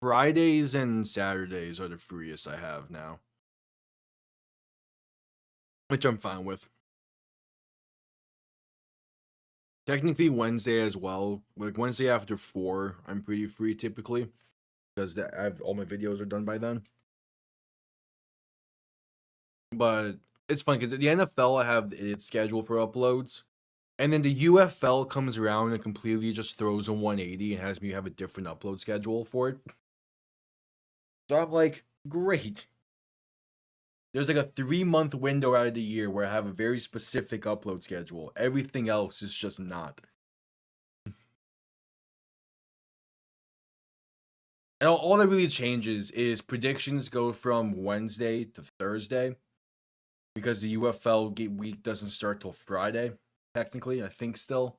Fridays and Saturdays are the freest I have now, which I'm fine with. Technically Wednesday as well. Like Wednesday after 4, I'm pretty free typically because I have all my videos are done by then. But it's fun because the NFL I have its schedule for uploads, and then the UFL comes around and completely just throws a 180 and has me have a different upload schedule for it. So I'm like, great. There's like a 3-month window out of the year where I have a very specific upload schedule. Everything else is just not. And all that really changes is predictions go from Wednesday to Thursday because the UFL week doesn't start till Friday. Technically, I think still.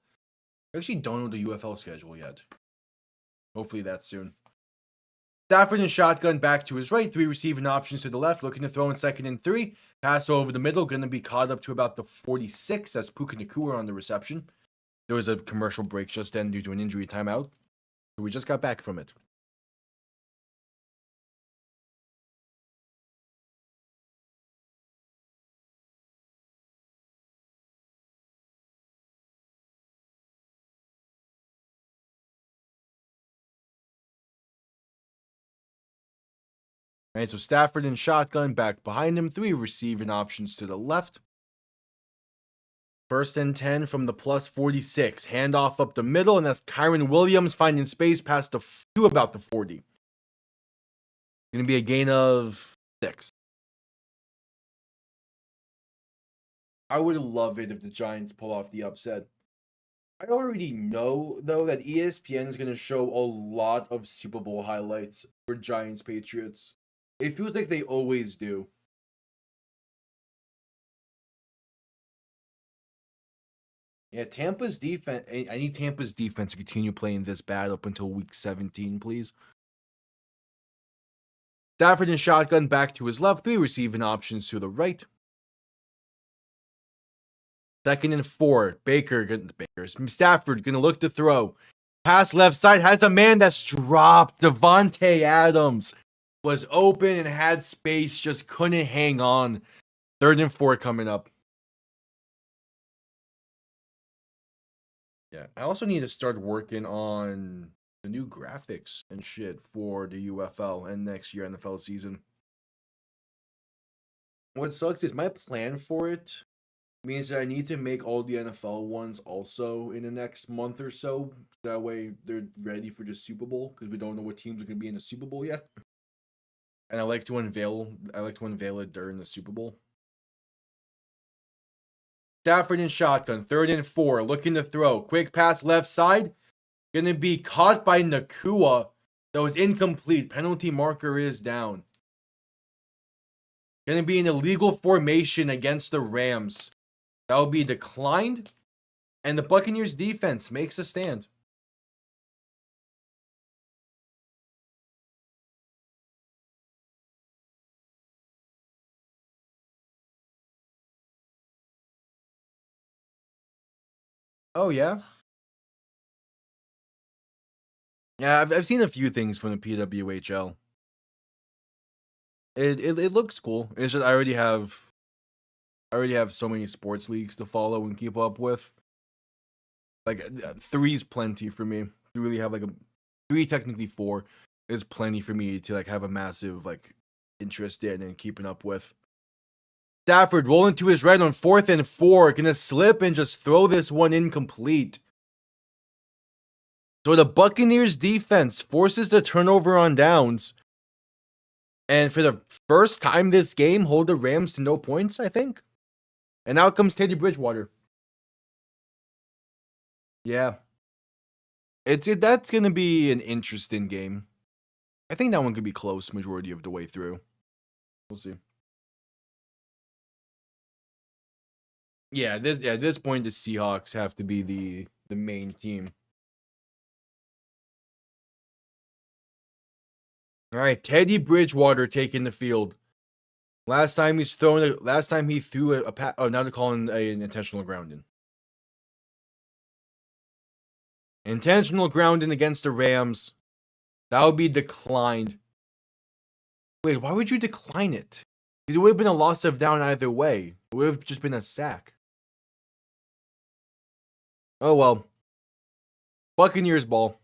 I actually don't know the UFL schedule yet. Hopefully that's soon. Stafford and shotgun back to his right. 3 receiving options to the left. Looking to throw in 2nd and 3. Pass over the middle. Going to be caught up to about the 46. That's Puka Nacua on the reception. There was a commercial break just then due to an injury timeout. So we just got back from it. All right, so Stafford and shotgun back behind him. 3 receiving options to the left. First and 10 from the plus 46. Handoff up the middle, and that's Kyron Williams finding space past to about the 40. Going to be a gain of 6. I would love it if the Giants pull off the upset. I already know, though, that ESPN is going to show a lot of Super Bowl highlights for Giants Patriots. It feels like they always do. Yeah, Tampa's defense. I need Tampa's defense to continue playing this bad up until week 17, please. Stafford in shotgun back to his left, 3 receiving options to the right. 2nd and 4. Stafford gonna look to throw. Pass left side, has a man that's dropped. Devontae Adams was open and had space, just couldn't hang on. 3rd and 4 coming up. Yeah, I also need to start working on the new graphics and shit for the UFL and next year NFL season. What sucks is my plan for it means that I need to make all the NFL ones also in the next month or so. That way they're ready for the Super Bowl, because we don't know what teams are going to be in the Super Bowl yet. And I like to unveil it during the Super Bowl. Stafford in shotgun, 3rd and 4, looking to throw. Quick pass left side. Going to be caught by Nakua. That was incomplete. Penalty marker is down. Going to be an illegal formation against the Rams. That will be declined. And the Buccaneers defense makes a stand. Oh, yeah? Yeah, I've seen a few things from the PWHL. It looks cool. It's just I already have so many sports leagues to follow and keep up with. Like 3's plenty for me. You really have like 3, technically 4 is plenty for me to like have a massive like interest in and keeping up with. Stafford rolling to his right on 4th and 4, gonna slip and just throw this one incomplete. So the Buccaneers defense forces the turnover on downs. And for the first time this game, hold the Rams to no points, I think. And out comes Teddy Bridgewater. Yeah. That's going to be an interesting game. I think that one could be close majority of the way through. We'll see. Yeah, at this point, the Seahawks have to be the main team. All right, Teddy Bridgewater taking the field. Last time he threw a pass. Oh, now they're calling an intentional grounding. Intentional grounding against the Rams. That would be declined. Wait, why would you decline it? It would have been a loss of down either way. It would have just been a sack. Oh well. Buccaneers ball.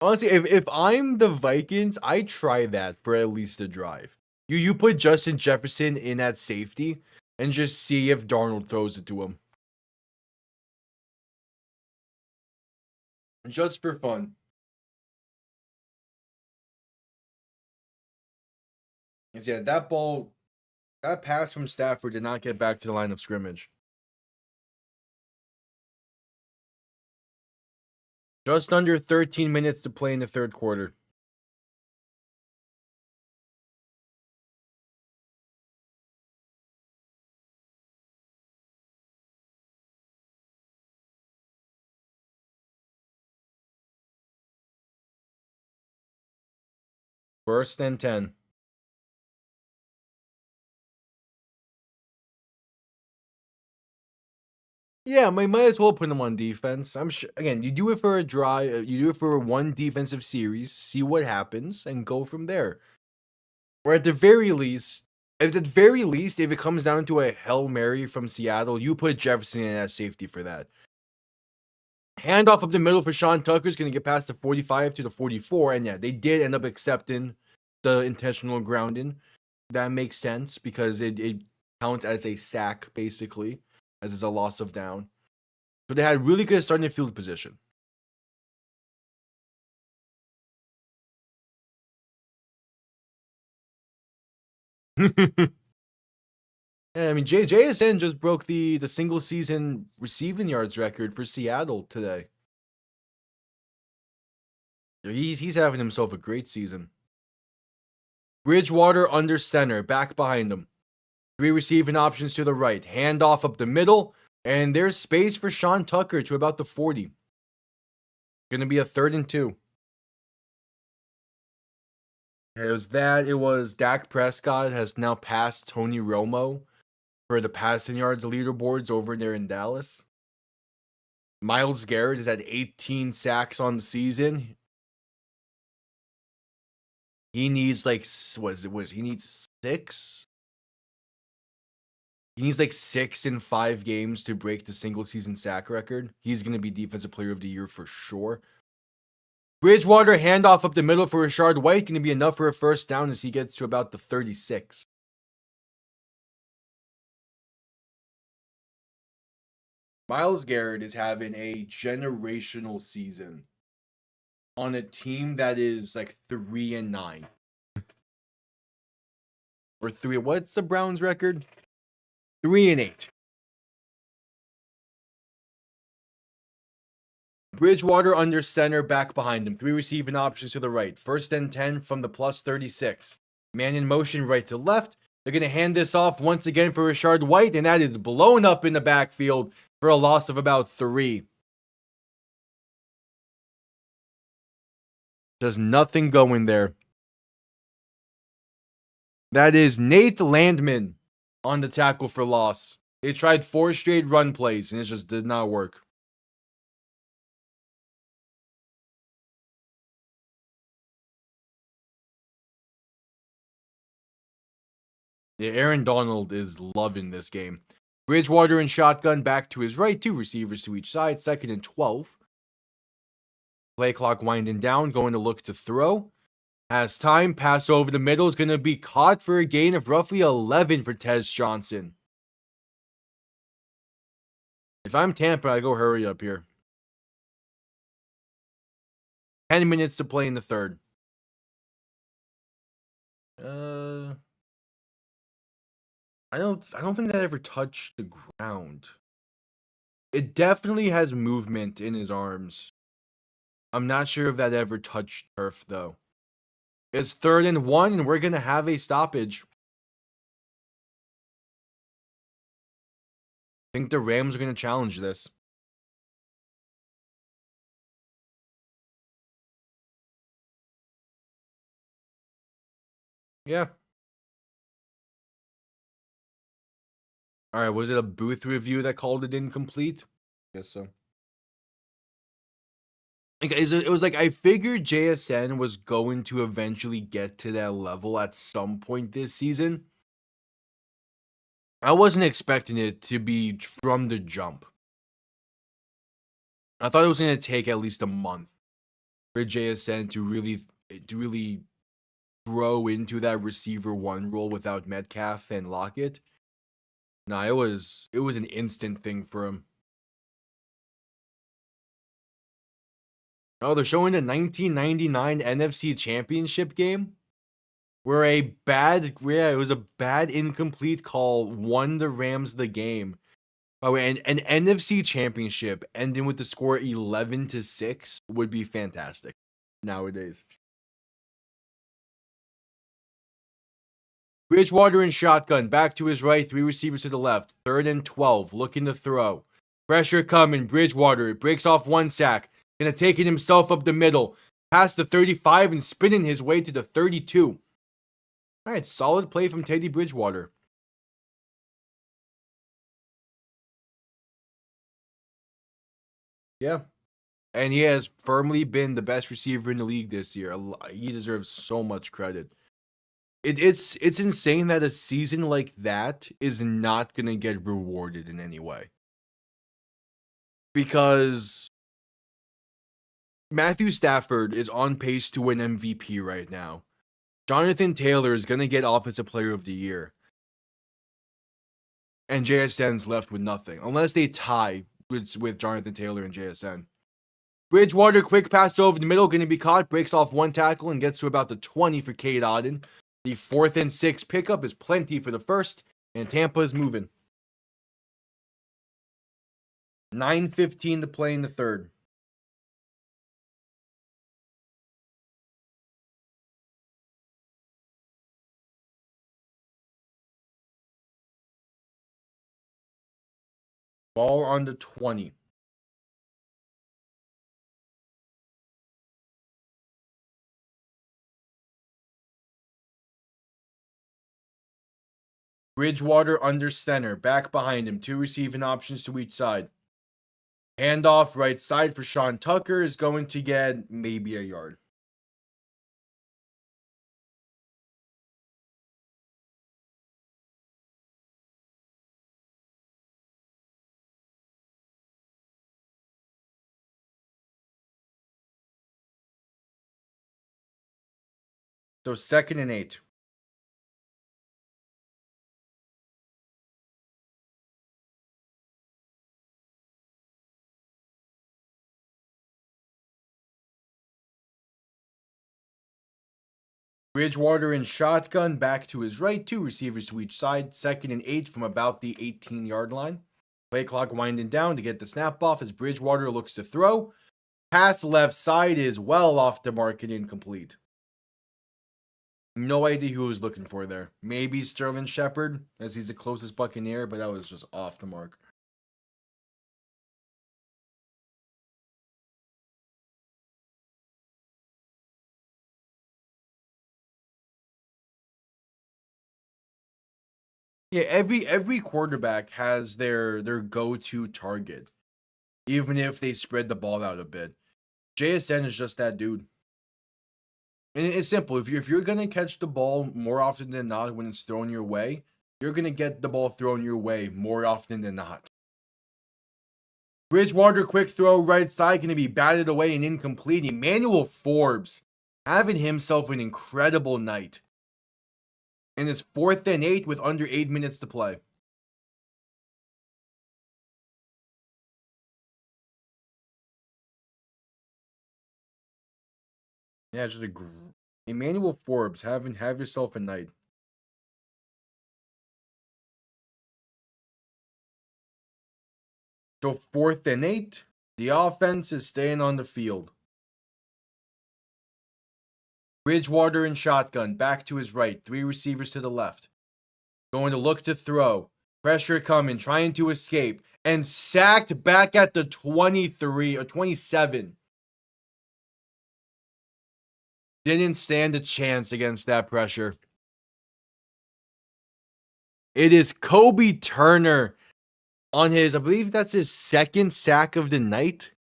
Honestly, if I'm the Vikings, I try that for at least a drive. You put Justin Jefferson in at safety and just see if Darnold throws it to him. Just for fun. And yeah, that pass from Stafford did not get back to the line of scrimmage. Just under 13 minutes to play in the 3rd quarter. First and 10. Yeah, might as well put them on defense. I'm sure. Again, you do it for a drive. You do it for one defensive series. See what happens and go from there. Or at the very least, if it comes down to a Hail Mary from Seattle, you put Jefferson in as safety for that. Handoff up the middle for Sean Tucker's going to get past the 45 to the 44, and yeah, they did end up accepting the intentional grounding. That makes sense because it counts as a sack, basically, as it's a loss of down. So they had really good starting field position. Yeah, I mean, JSN just broke the single season receiving yards record for Seattle today. He's having himself a great season. Bridgewater under center, back behind him. 3 receiving options to the right. Handoff up the middle, and there's space for Sean Tucker to about the 40. Gonna be a 3rd and 2. It was Dak Prescott has now passed Tony Romo for the passing yards leaderboards over there in Dallas. Myles Garrett is at 18 sacks on the season. He needs like he needs 6. He needs like 6 in 5 games to break the single season sack record. He's gonna be defensive player of the year for sure. Bridgewater handoff up the middle for Rashard White, gonna be enough for a first down as he gets to about the 36. Myles Garrett is having a generational season on a team that is like 3-9. Or 3. What's the Browns record? 3-8. Bridgewater under center, back behind him. 3 receiving options to the right. 1st and 10 from the plus 36. Man in motion right to left. They're going to hand this off once again for Rashard White, and that is blown up in the backfield for a loss of about 3. There's nothing going there. That is Nate Landman on the tackle for loss. They tried 4 straight run plays, and it just did not work. Yeah, Aaron Donald is loving this game. Bridgewater in shotgun, back to his right, 2 receivers to each side, 2nd and 12. Play clock winding down, going to look to throw. Has time, pass over the middle is going to be caught for a gain of roughly 11 for Tez Johnson. If I'm Tampa, I go hurry up here. 10 minutes to play in the 3rd. I don't think that ever touched the ground. It definitely has movement in his arms. I'm not sure if that ever touched turf though. It's 3rd and 1, and we're gonna have a stoppage. I think the Rams are gonna challenge this. Yeah. All right, was it a booth review that called it incomplete? Guess so. It was like I figured JSN was going to eventually get to that level at some point this season. I wasn't expecting it to be from the jump. I thought it was going to take at least a month for JSN to really grow into that receiver 1 role without Metcalf and Lockett. No, it was an instant thing for him. Oh, they're showing the 1999 NFC Championship game where it was a bad incomplete call won the Rams the game. Oh, and an NFC Championship ending with the score 11-6 would be fantastic nowadays. Bridgewater in shotgun, back to his right, 3 receivers to the left, 3rd and 12, looking to throw. Pressure coming, Bridgewater breaks off 1 sack. Gonna take it himself up the middle, past the 35 and spinning his way to the 32. All right, solid play from Teddy Bridgewater. Yeah, and he has firmly been the best receiver in the league this year. He deserves so much credit. It's insane that a season like that is not gonna get rewarded in any way. Because Matthew Stafford is on pace to win MVP right now. Jonathan Taylor is going to get Offensive Player of the Year. And JSN's left with nothing. Unless they tie with Jonathan Taylor and JSN. Bridgewater, quick pass over the middle, going to be caught, breaks off one tackle and gets to about the 20 for Cade Otton. The 4th and 6 pickup is plenty for the first, and Tampa is moving. 9:15 to play in the third. Ball on the 20. Bridgewater under center, back behind him, 2 receiving options to each side. Handoff right side for Sean Tucker is going to get maybe a yard. So 2nd and 8. Bridgewater in shotgun, back to his right, 2 receivers to each side. 2nd and 8 from about the 18-yard line. Play clock winding down to get the snap off as Bridgewater looks to throw. Pass left side is well off the mark and incomplete. No idea who he was looking for there. Maybe Sterling Shepard, as he's the closest Buccaneer, but that was just off the mark. Yeah, every quarterback has their go-to target, even if they spread the ball out a bit. JSN is just that dude. And it's simple. If you're gonna catch the ball more often than not when it's thrown your way, you're gonna get the ball thrown your way more often than not. Bridgewater quick throw right side gonna be batted away and incomplete. Emmanuel Forbes having himself an incredible night. And it's 4th and 8 with under 8 minutes to play. Yeah, just Emmanuel Forbes, have yourself a night. So 4th and 8, the offense is staying on the field. Bridgewater in shotgun, back to his right, 3 receivers to the left. Going to look to throw. Pressure coming, trying to escape, and sacked back at the 23 or 27. Didn't stand a chance against that pressure. It is Kobe Turner on his, I believe that's his 2nd sack of the night.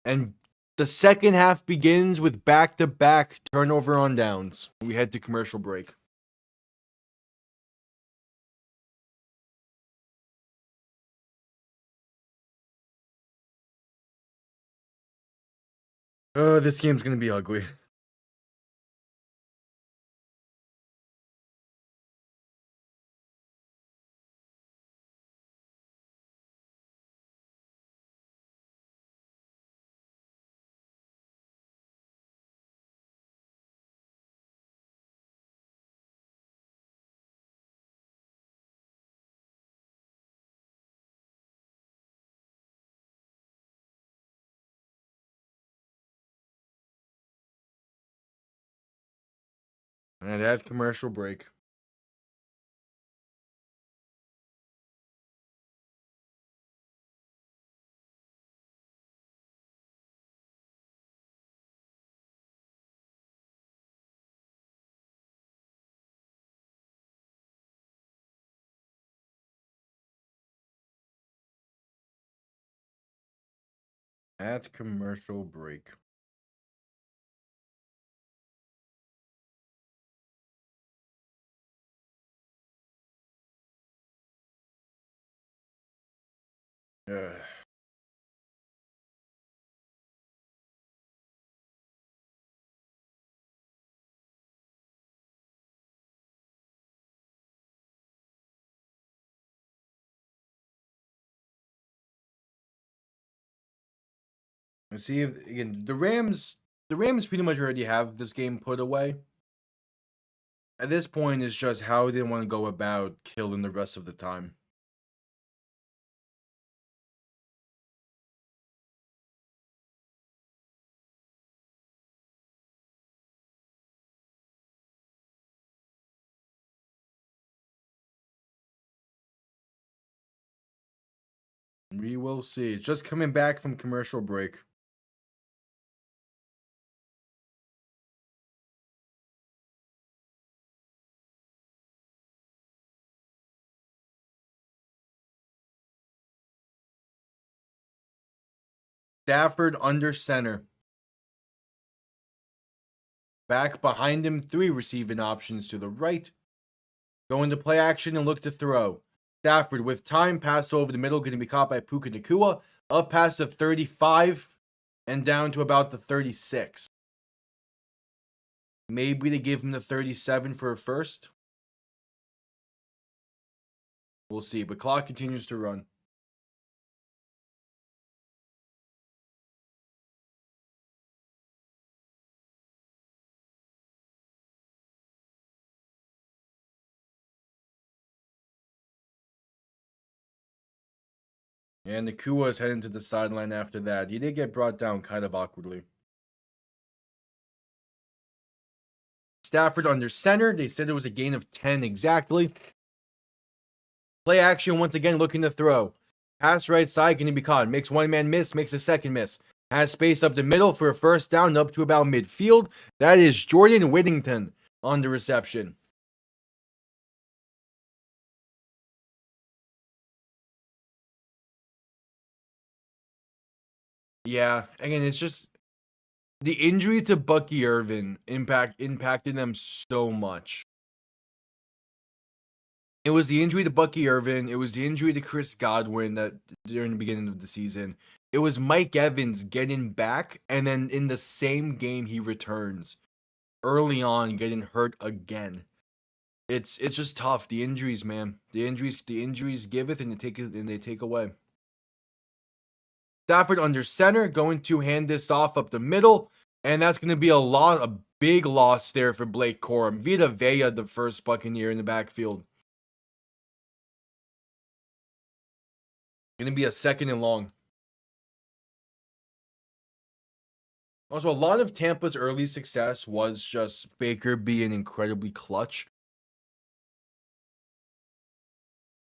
And the second half begins with back-to-back turnover on downs. We head to commercial break. This game's going to be ugly. And that commercial break. At commercial break. Ugh. Let's see if again the Rams pretty much already have this game put away. At this point, it's just how they want to go about killing the rest of the time. We will see. Just coming back from commercial break. Stafford under center. Back behind him, 3 receiving options to the right. Going to play action and look to throw. Stafford with time, pass over the middle, going to be caught by Puka Nacua. Up past the 35 and down to about the 36. Maybe they give him the 37 for a first. We'll see, but clock continues to run. And Nakua is heading to the sideline after that. He did get brought down kind of awkwardly. Stafford under center. They said it was a gain of 10 exactly. Play action once again, looking to throw. Pass right side, going to be caught. Makes one man miss, makes a second miss. Has space up the middle for a first down up to about midfield. That is Jordan Whittington on the reception. Yeah, again, it's just the injury to Bucky Irvin impacted them so much. It was the injury to Bucky Irvin. It was the injury to Chris Godwin that during the beginning of the season. It was Mike Evans getting back, and then in the same game he returns early on, getting hurt again. It's just tough. The injuries, man. The injuries giveth and they take away. Stafford under center, going to hand this off up the middle, and that's going to be a big loss there for Blake Corum. Vita Vea, the first Buccaneer in the backfield. Going to be a second and long. Also, a lot of Tampa's early success was just Baker being incredibly clutch.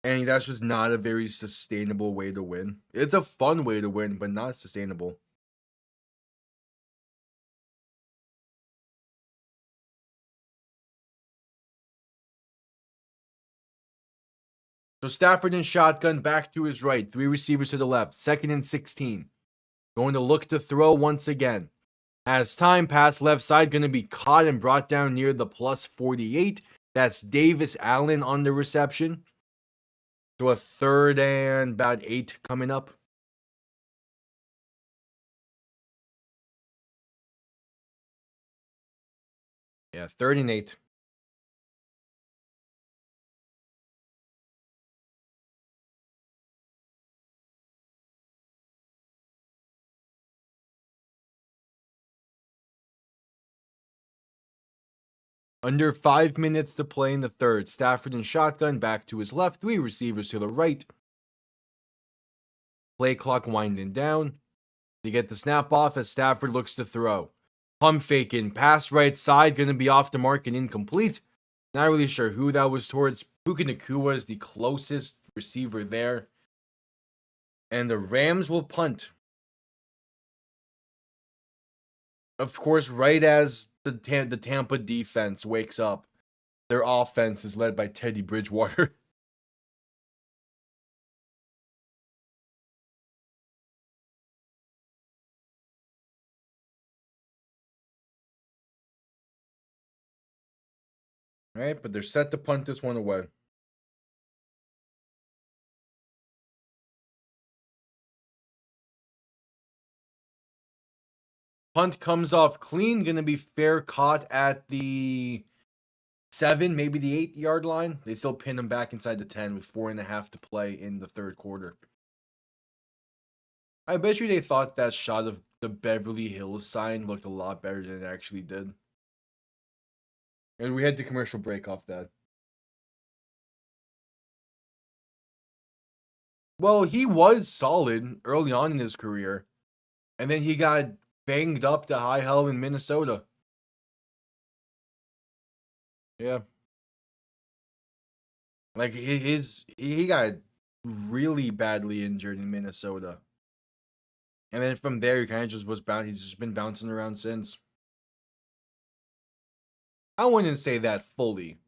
And that's just not a very sustainable way to win. It's a fun way to win, but not sustainable. So Stafford in shotgun, back to his right. 3 receivers to the left. 2nd and 16. Going to look to throw once again. Has time, pass left side. Going to be caught and brought down near the plus 48. That's Davis Allen on the reception. So a 3rd and about 8 coming up. Yeah, 3rd and 8. Under 5 minutes to play in the 3rd. Stafford in shotgun, back to his left. 3 receivers to the right. Play clock winding down. They get the snap off as Stafford looks to throw. Pump faking, pass right side, going to be off the mark and incomplete. Not really sure who that was towards. Puka Nacua is the closest receiver there. And the Rams will punt. Of course, right as the Tampa defense wakes up, their offense is led by Teddy Bridgewater. Right, but they're set to punt this one away. Punt comes off clean, going to be fair caught at the 7, maybe the 8-yard line. They still pin him back inside the 10 with 4.5 to play in the 3rd quarter. I bet you they thought that shot of the Beverly Hills sign looked a lot better than it actually did. And we had the commercial break off that. Well, he was solid early on in his career. And then he got banged up to high hell in Minnesota. Yeah. Like he got really badly injured in Minnesota. And then from there he kind of just he's just been bouncing around since. I wouldn't say that fully.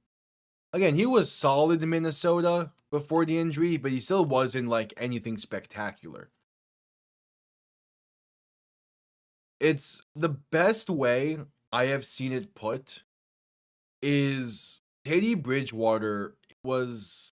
Again, he was solid in Minnesota before the injury, but he still wasn't like anything spectacular. It's the best way I have seen it put is Teddy Bridgewater was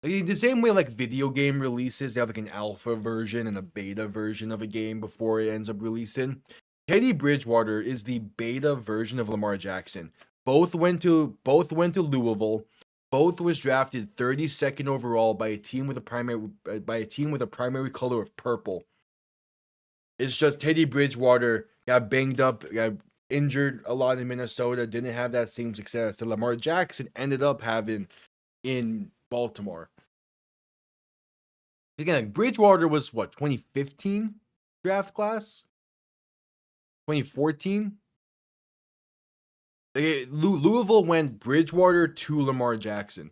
like, the same way like video game releases, they have like an alpha version and a beta version of a game before it ends up releasing. Teddy Bridgewater is the beta version of Lamar Jackson. Both went to Louisville. Both was drafted 32nd overall by a team with a primary color of purple. It's just Teddy Bridgewater got banged up, got injured a lot in Minnesota, didn't have that same success that Lamar Jackson ended up having in Baltimore. Again, like Bridgewater was what, 2015 draft class? 2014? Louisville went Bridgewater to Lamar Jackson.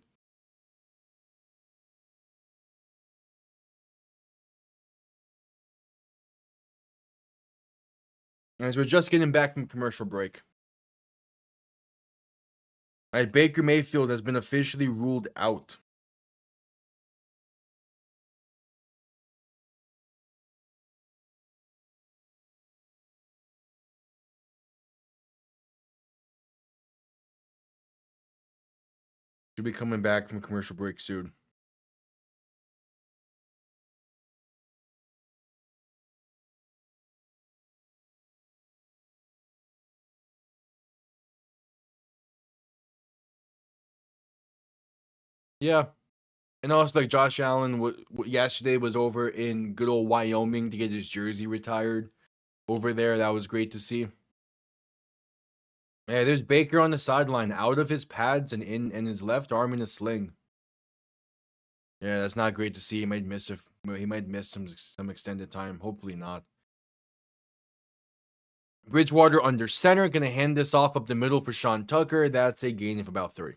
As we're just getting back from commercial break. All right, Baker Mayfield has been officially ruled out. Should be coming back from commercial break soon. Yeah. And also, like, Josh Allen yesterday was over in good old Wyoming to get his jersey retired over there. That was great to see. Yeah, there's Baker on the sideline, out of his pads and his left arm in a sling. Yeah, that's not great to see. He might miss some extended time. Hopefully not. Bridgewater under center, gonna hand this off up the middle for Sean Tucker. That's a gain of about 3.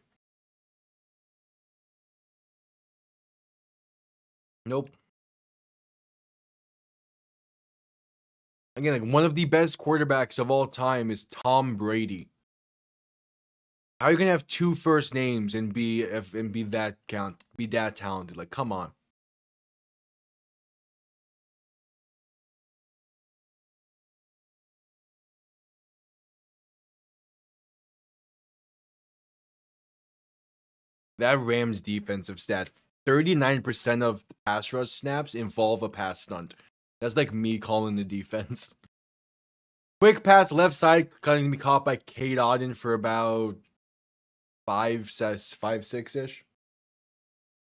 Nope. Again, like one of the best quarterbacks of all time is Tom Brady. How are you gonna have 2 first names and be that talented? Like, come on. That Rams defensive stat, 39% of pass rush snaps involve a pass stunt. That's like me calling the defense. Quick pass left side, going to be caught by Kate Auden for about 5-6-ish.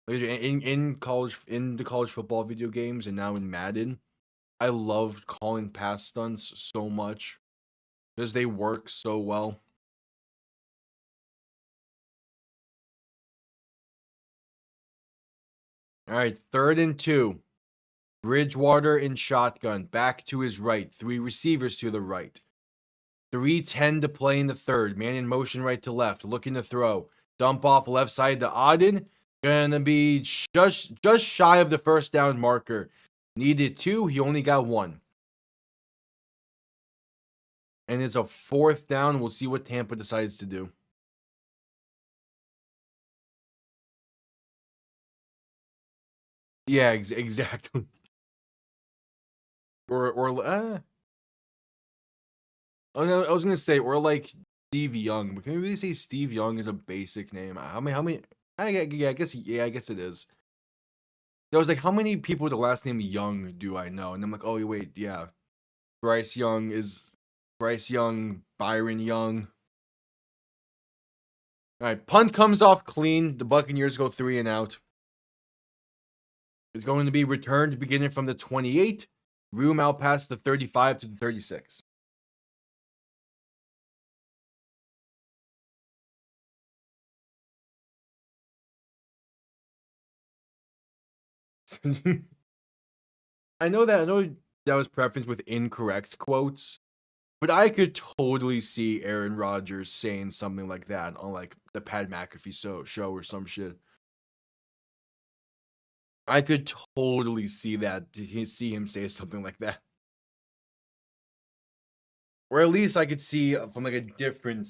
In the college football video games and now in Madden, I loved calling pass stunts so much because they work so well. All right, 3rd and 2. Bridgewater in shotgun, back to his right. 3 receivers to the right. 3:10 to play in the 3rd. Man in motion right to left, looking to throw. Dump off left side to Auden. Gonna be just shy of the first down marker. Needed 2, he only got 1. And it's a 4th down. We'll see what Tampa decides to do. Yeah, exactly. I was gonna say, or like Steve Young, but can we really say Steve Young is a basic name? How many? I guess it is. I was like, how many people with the last name Young do I know? And I'm like, oh wait, yeah, Bryce Young, Byron Young. All right, punt comes off clean. The Buccaneers go 3 and out. It's going to be returned beginning from the 28. Room outpassed the 35 to the 36. I know that was preference with incorrect quotes, but I could totally see Aaron Rodgers saying something like that on like the Pat McAfee show or some shit. I could totally see him say something like that. Or at least I could see from like a different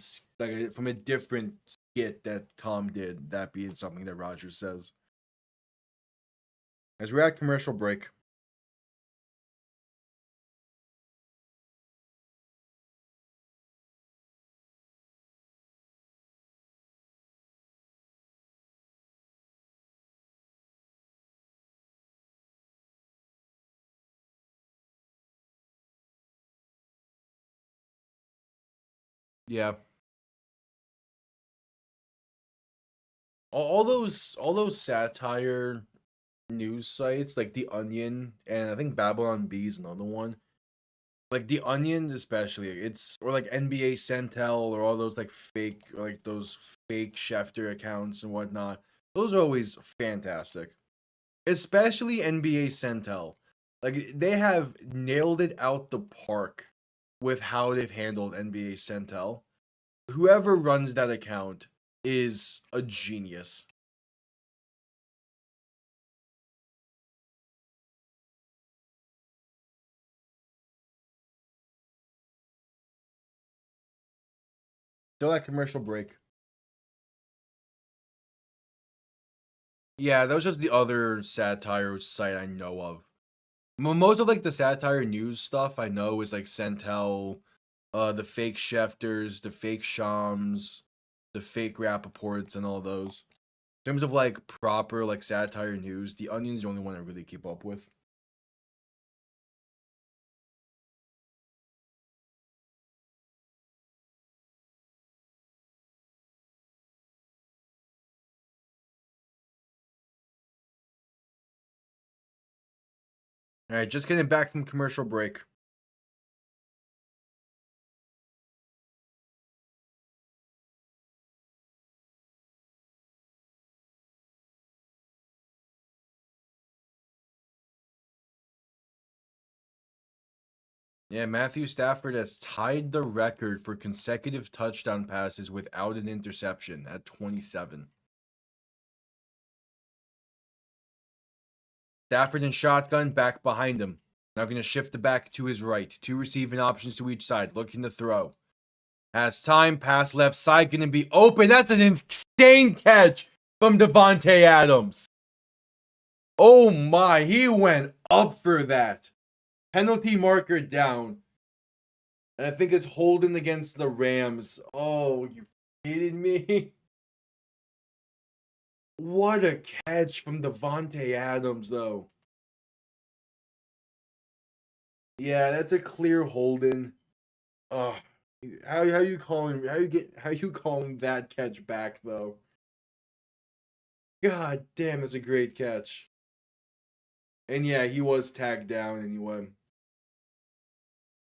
from a different skit that Tom did, that being something that Rodgers says. As we're at commercial break. Yeah. All those satire news sites like The Onion, and I think Babylon Bee is another one. Like The Onion especially, or like NBA Centel, or all those like fake, or like those fake Schefter accounts and whatnot. Those are always fantastic. Especially NBA Centel. Like they have nailed it out the park with how they've handled NBA Centel. Whoever runs that account is a genius. Still at commercial break. Yeah, that was just the other satire site I know of. Most of like the satire news stuff I know is like Centel, the fake Schefters, the fake Shams, the fake Rappaports, and all those. In terms of like proper like satire news, The Onion's the only one I really keep up with. All right, just getting back from commercial break. Yeah, Matthew Stafford has tied the record for consecutive touchdown passes without an interception at 27. Stafford in shotgun, back behind him. Now going to shift the back to his right. Two receiving options to each side, looking to throw. Has time, pass left side, going to be open. That's an insane catch from Davante Adams. Oh my, he went up for that. Penalty marker down. And I think it's holding against the Rams. Oh, you kidding me? What a catch from Davante Adams, though. Yeah, that's a clear holding. Oh, how you calling that catch back though? God damn, that's a great catch. And yeah, he was tagged down and he won.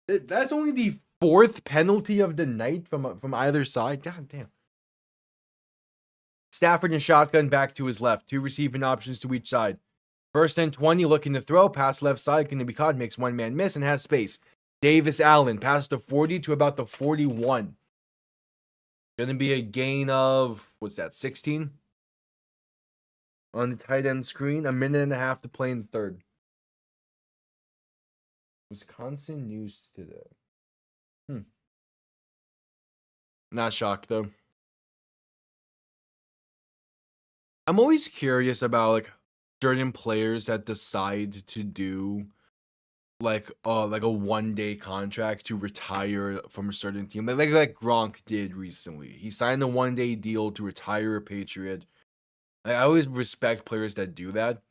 That's only the fourth penalty of the night from either side. God damn. Stafford and shotgun back to his left. Two receiving options to each side. First and 20, looking to throw. Pass left side, going to be caught. Makes one man miss and has space. Davis Allen past the 40 to about the 41. Going to be a gain of, 16? On the tight end screen. A minute and a half to play in the third. Wisconsin news today. Not shocked, though. I'm always curious about, like, certain players that decide to do like a 1-day contract to retire from a certain team, like Gronk did recently. He signed a 1-day deal to retire a Patriot. I always respect players that do that.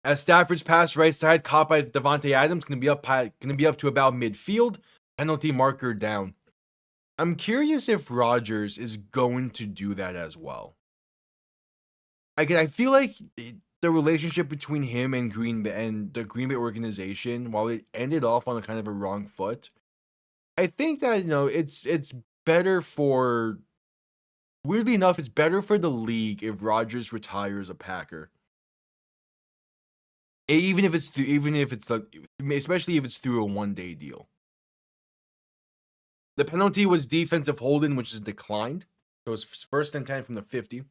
As Stafford's pass right side caught by Davante Adams, gonna be up to about midfield. Penalty marker down. I'm curious if Rodgers is going to do that as well. I feel like the relationship between him and Green Bay and the Green Bay organization, while it ended off on a kind of a wrong foot, I think that it's better for. Weirdly enough, it's better for the league if Rodgers retires a Packer. Even if it's especially if it's through a 1-day deal. The penalty was defensive holding, which is declined. So it's first and 10 from the 50.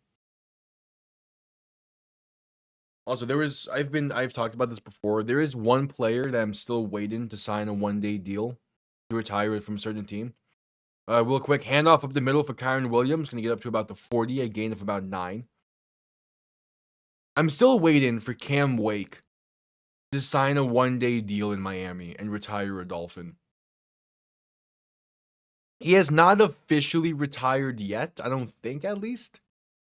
Also, I've talked about this before. There is one player that I'm still waiting to sign a 1-day deal to retire from a certain team. Real quick, handoff up the middle for Kyren Williams. Going to get up to about the 40, a gain of about 9. I'm still waiting for Cam Wake to sign a 1-day deal in Miami and retire a Dolphin. He has not officially retired yet, I don't think, at least.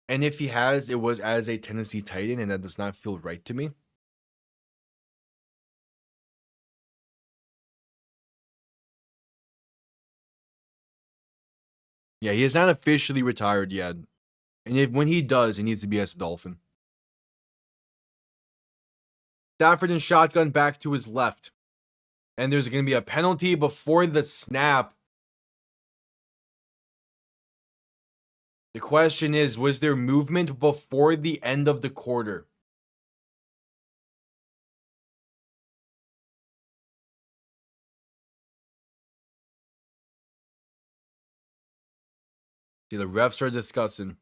And if he has, it was as a Tennessee Titan, and that does not feel right to me. Yeah, he is not officially retired yet. And when he does, it needs to be as a Dolphin. Stafford and shotgun back to his left. And there's going to be a penalty before the snap. The question is, was there movement before the end of the quarter? See, the refs are discussing.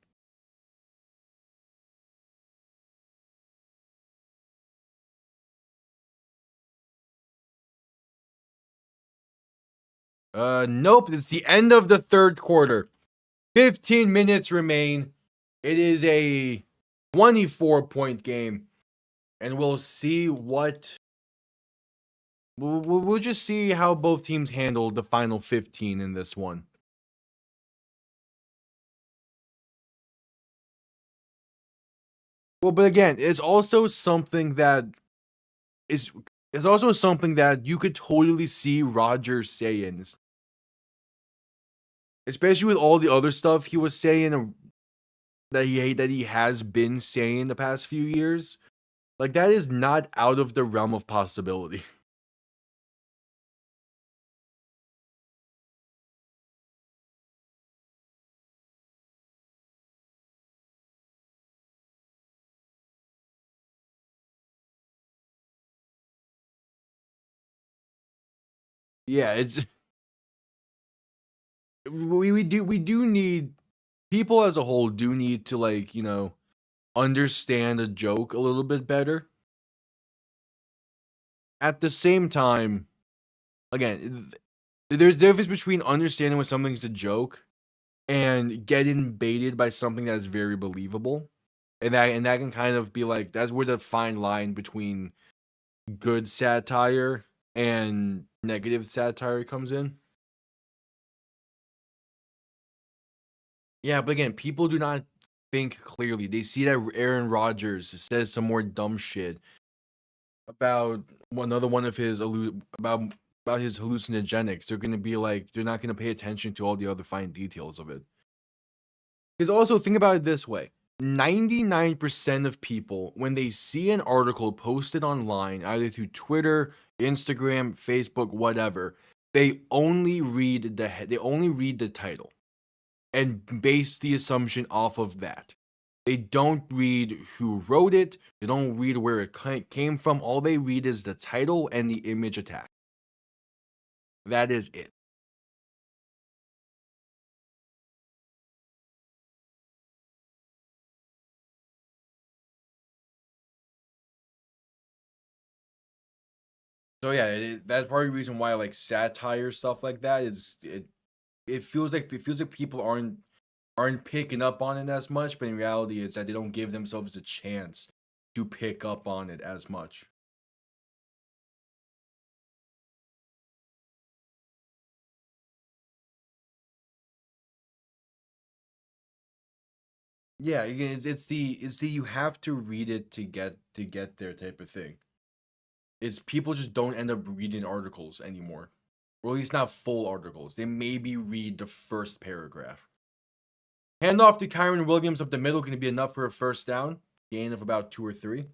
Nope, it's the end of the third quarter. 15 minutes remain. It is a 24-point game. And we'll see what... We'll just see how both teams handled the final 15 in this one. Well, but again, it's also something that you could totally see Rodgers saying. Especially with all the other stuff he was saying that he has been saying the past few years. Like, that is not out of the realm of possibility. Yeah, it's we do need, people as a whole do need to, like, understand a joke a little bit better. At the same time, again, there's a difference between understanding when something's a joke and getting baited by something that's very believable. And that can kind of be like, that's where the fine line between good satire and negative satire comes in. Yeah, but again, people do not think clearly. They see that Aaron Rodgers says some more dumb shit about another one of his about his hallucinogenics. They're gonna be like, they're not gonna pay attention to all the other fine details of it. Because also, think about it this way: 99% of people, when they see an article posted online, either through Twitter, Instagram, Facebook, whatever, they only read the title and base the assumption off of that. They don't read who wrote it. They don't read where it came from. All they read is the title and the image attached. That is it. So yeah, that's part of the reason why, like, satire stuff like that is it feels like people aren't picking up on it as much, but in reality, it's that they don't give themselves a chance to pick up on it as much. Yeah, again, it's the you have to read it to get there type of thing. It's people just don't end up reading articles anymore, or at least not full articles. They maybe read the first paragraph. Hand off to Kyren Williams up the middle, going to be enough for a first down, gain of about 2 or 3.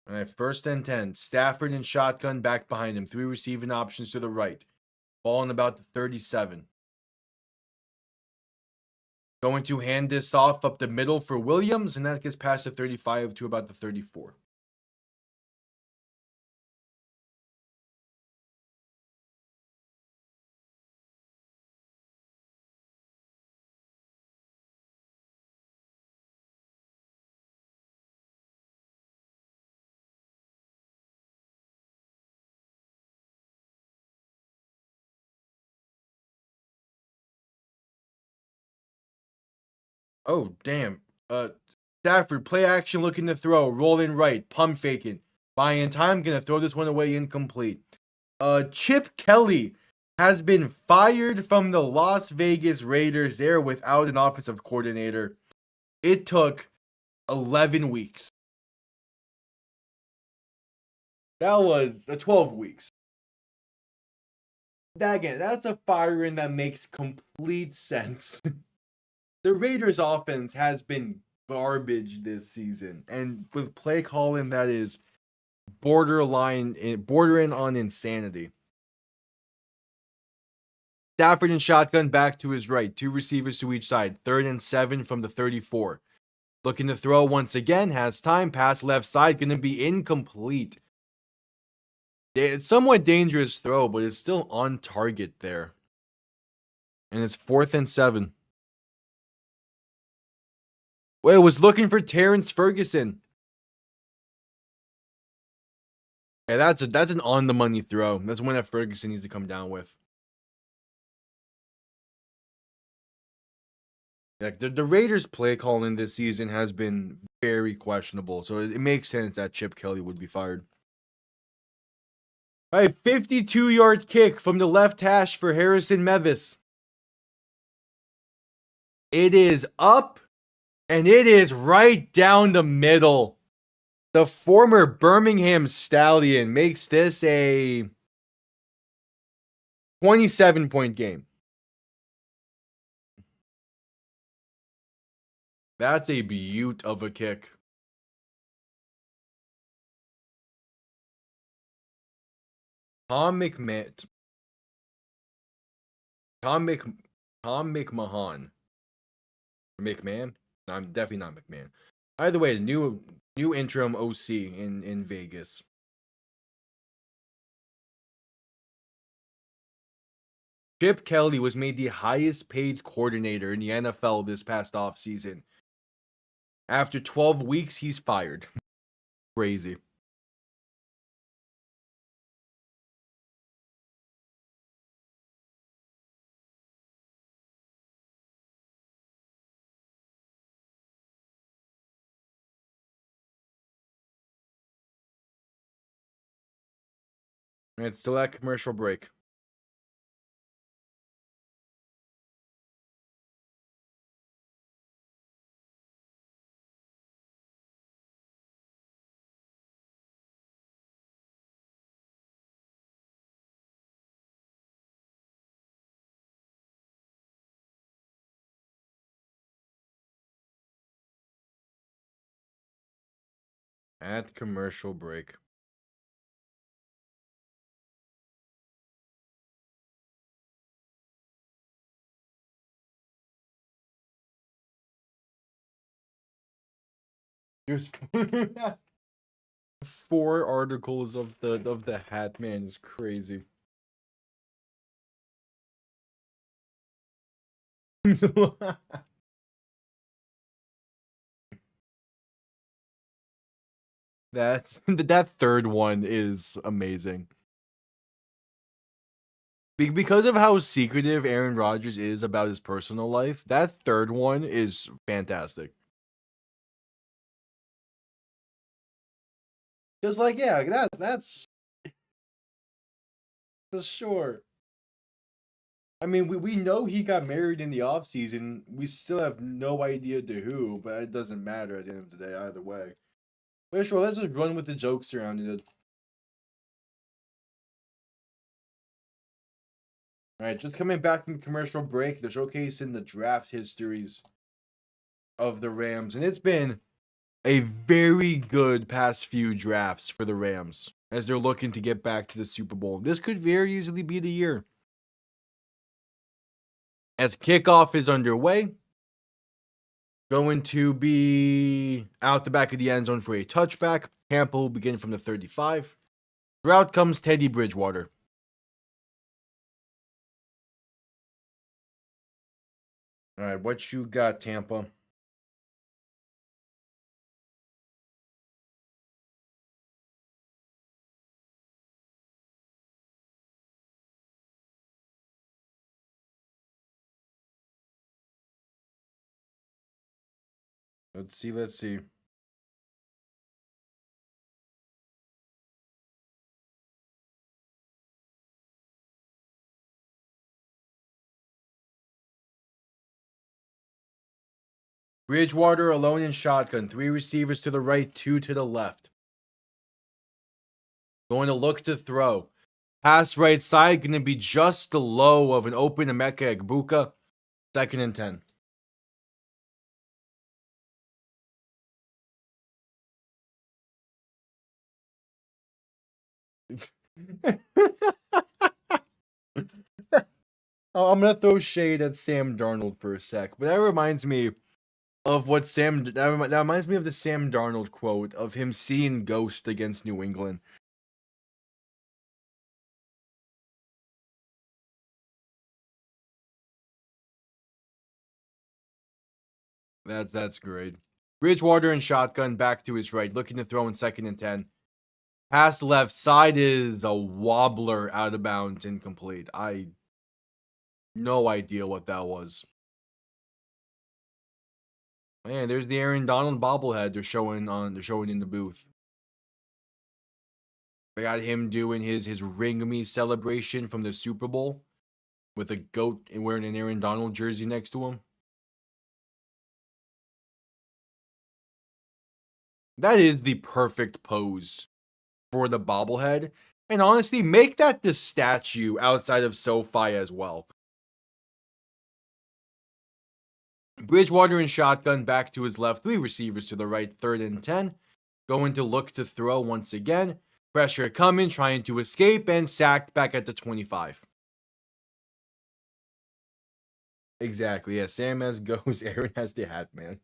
All right, 1st and 10. Stafford in shotgun back behind him. 3 receiving options to the right. Ball in about the 37. Going to hand this off up the middle for Williams, and that gets past the 35 to about the 34. Oh, damn. Stafford, play action looking to throw. Rolling right. Pump faking. Buying time. Gonna throw this one away incomplete. Chip Kelly has been fired from the Las Vegas Raiders. There without an offensive coordinator. It took 11 weeks. That was 12 weeks. Again, that's a firing that makes complete sense. The Raiders offense has been garbage this season, and with play calling that is bordering on insanity. Stafford in shotgun back to his right, 2 receivers to each side, 3rd and 7 from the 34. Looking to throw once again, has time, pass left side, going to be incomplete. It's somewhat dangerous throw, but it's still on target there. And it's 4th and 7. Well, it was looking for Terrence Ferguson. Yeah, that's an on the money throw. That's one that Ferguson needs to come down with. Like the Raiders' play calling this season has been very questionable, so it makes sense that Chip Kelly would be fired. All right, 52-yard kick from the left hash for Harrison Mevis. It is up, and it is right down the middle. The former Birmingham Stallion makes this a 27-point game. That's a beaut of a kick. Tom McMahon. McMahon? No, I'm definitely not McMahon. Either way, new interim OC in Vegas. Chip Kelly was made the highest paid coordinator in the NFL this past offseason. After 12 weeks, he's fired. Crazy. And it's still at commercial break. At commercial break. There's 4 articles of the hat man is crazy. That third one is amazing. Because of how secretive Aaron Rodgers is about his personal life, that third one is fantastic. Just like, yeah, that's for sure. I mean, we know he got married in the offseason. We still have no idea to who, but it doesn't matter at the end of the day either way. But sure, let's just run with the jokes around it. All right, just coming back from commercial break, they're showcasing the draft histories of the Rams, and it's been a very good past few drafts for the Rams as they're looking to get back to the Super Bowl. This could very easily be the year. As kickoff is underway, going to be out the back of the end zone for a touchback. Tampa will begin from the 35. Throughout comes Teddy Bridgewater. All right, what you got, Tampa? Let's see. Bridgewater alone in shotgun. 3 receivers to the right, 2 to the left. Going to look to throw. Pass right side, going to be just the low of an open Emeka Egbuka. 2nd and 10. I'm going to throw shade at Sam Darnold for a sec, but that reminds me of what that reminds me of the Sam Darnold quote of him seeing Ghost against New England. That's great. Bridgewater in shotgun, back to his right, looking to throw in 2nd and 10. Pass left side is a wobbler, out of bounds, incomplete. No idea what that was. Man, there's the Aaron Donald bobblehead they're showing in the booth. They got him doing his ring me celebration from the Super Bowl with a goat and wearing an Aaron Donald jersey next to him. That is the perfect pose for the bobblehead. And honestly, make that the statue outside of SoFi as well. Bridgewater in shotgun, back to his left, 3 receivers to the right, 3rd and 10. Going to look to throw once again. Pressure coming, trying to escape, and sacked back at the 25. Exactly, yeah. Sam has goes, Aaron has the hat, man.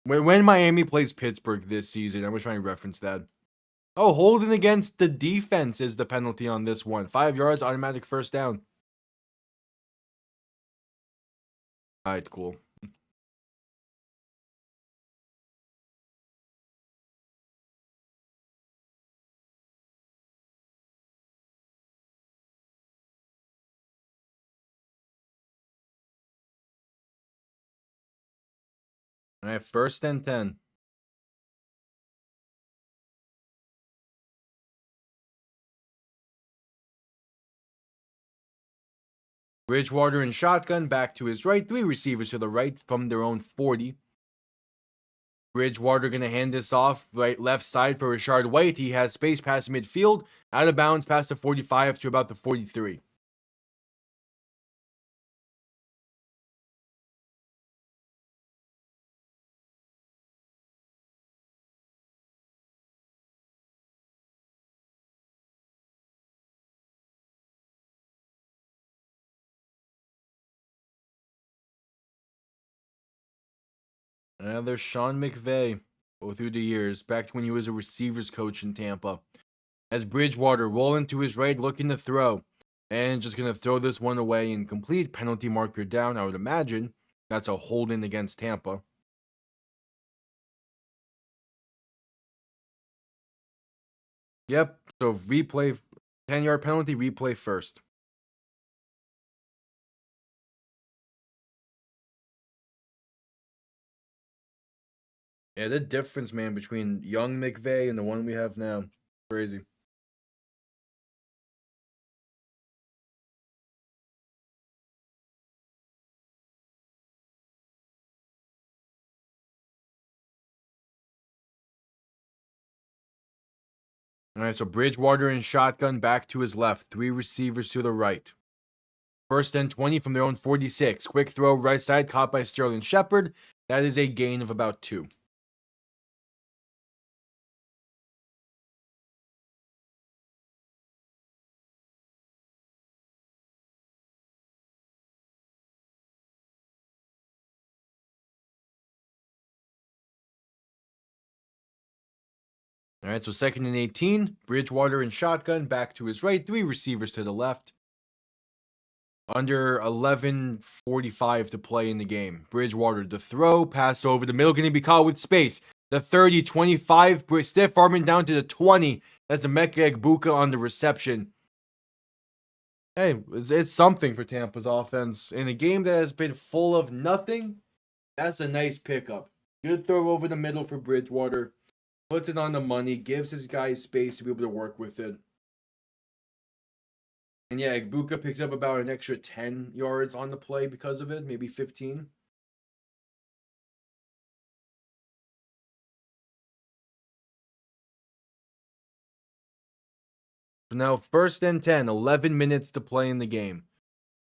When Miami plays Pittsburgh this season, I'm going to try and reference that. Oh, holding against the defense is the penalty on this one. 5 yards, automatic first down. All right, cool. All right, 1st and 10. Bridgewater in shotgun, back to his right, 3 receivers to the right from their own 40. Bridgewater going to hand this off left side for Rashard White. He has space past midfield, out of bounds past the 45 to about the 43. There's Sean McVay, through the years, back to when he was a receivers coach in Tampa. As Bridgewater rolling to his right, looking to throw. And just going to throw this one away and complete. Penalty marker down, I would imagine. That's a hold-in against Tampa. Yep, so replay, 10-yard penalty, replay first. Yeah, the difference, man, between young McVay and the one we have now. Crazy. All right, so Bridgewater in shotgun, back to his left. 3 receivers to the right. 1st and 20 from their own 46. Quick throw right side, caught by Sterling Shepard. That is a gain of about 2. All right, so 2nd and 18. Bridgewater in shotgun, back to his right, 3 receivers to the left. Under 11:45 to play in the game. Bridgewater to throw, pass over the middle, going to be caught with space. The 30, 25, stiff arming down to the 20. That's a Emeka Egbuka on the reception. Hey, it's something for Tampa's offense. In a game that has been full of nothing, that's a nice pickup. Good throw over the middle for Bridgewater. Puts it on the money, gives his guys space to be able to work with it. And yeah, Egbuka picks up about an extra 10 yards on the play because of it, maybe 15. So now 1st and 10, 11 minutes to play in the game.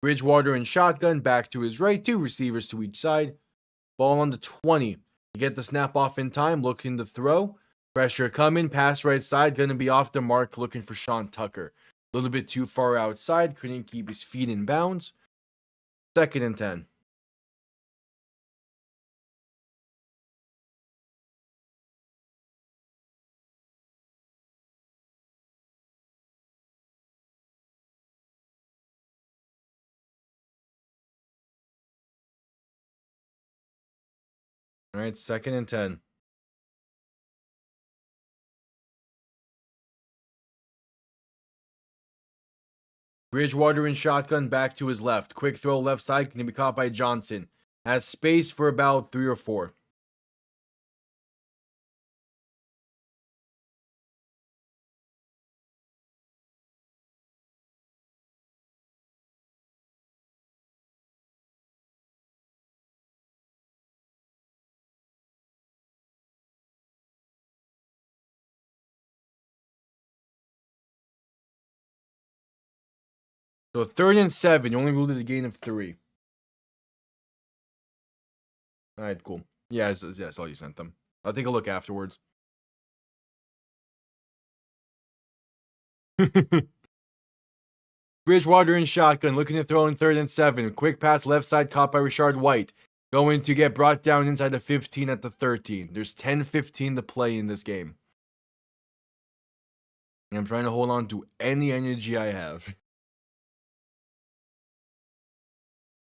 Bridgewater in shotgun, back to his right, 2 receivers to each side. Ball on the 20. You get the snap off in time, looking to throw. Pressure coming, pass right side, going to be off the mark, looking for Sean Tucker. A little bit too far outside, couldn't keep his feet in bounds. 2nd and 10. All right, 2nd and 10. Bridgewater in shotgun, back to his left. Quick throw left side, can be caught by Johnson. Has space for about 3 or 4. So 3rd and 7, you only ruled it a gain of 3. All right, cool. Yeah, I saw you sent them. I'll take a look afterwards. Bridgewater in shotgun, looking to throw in 3rd and 7. Quick pass left side, caught by Rashard White. Going to get brought down inside the 15 at the 13. There's 10:15 to play in this game. And I'm trying to hold on to any energy I have.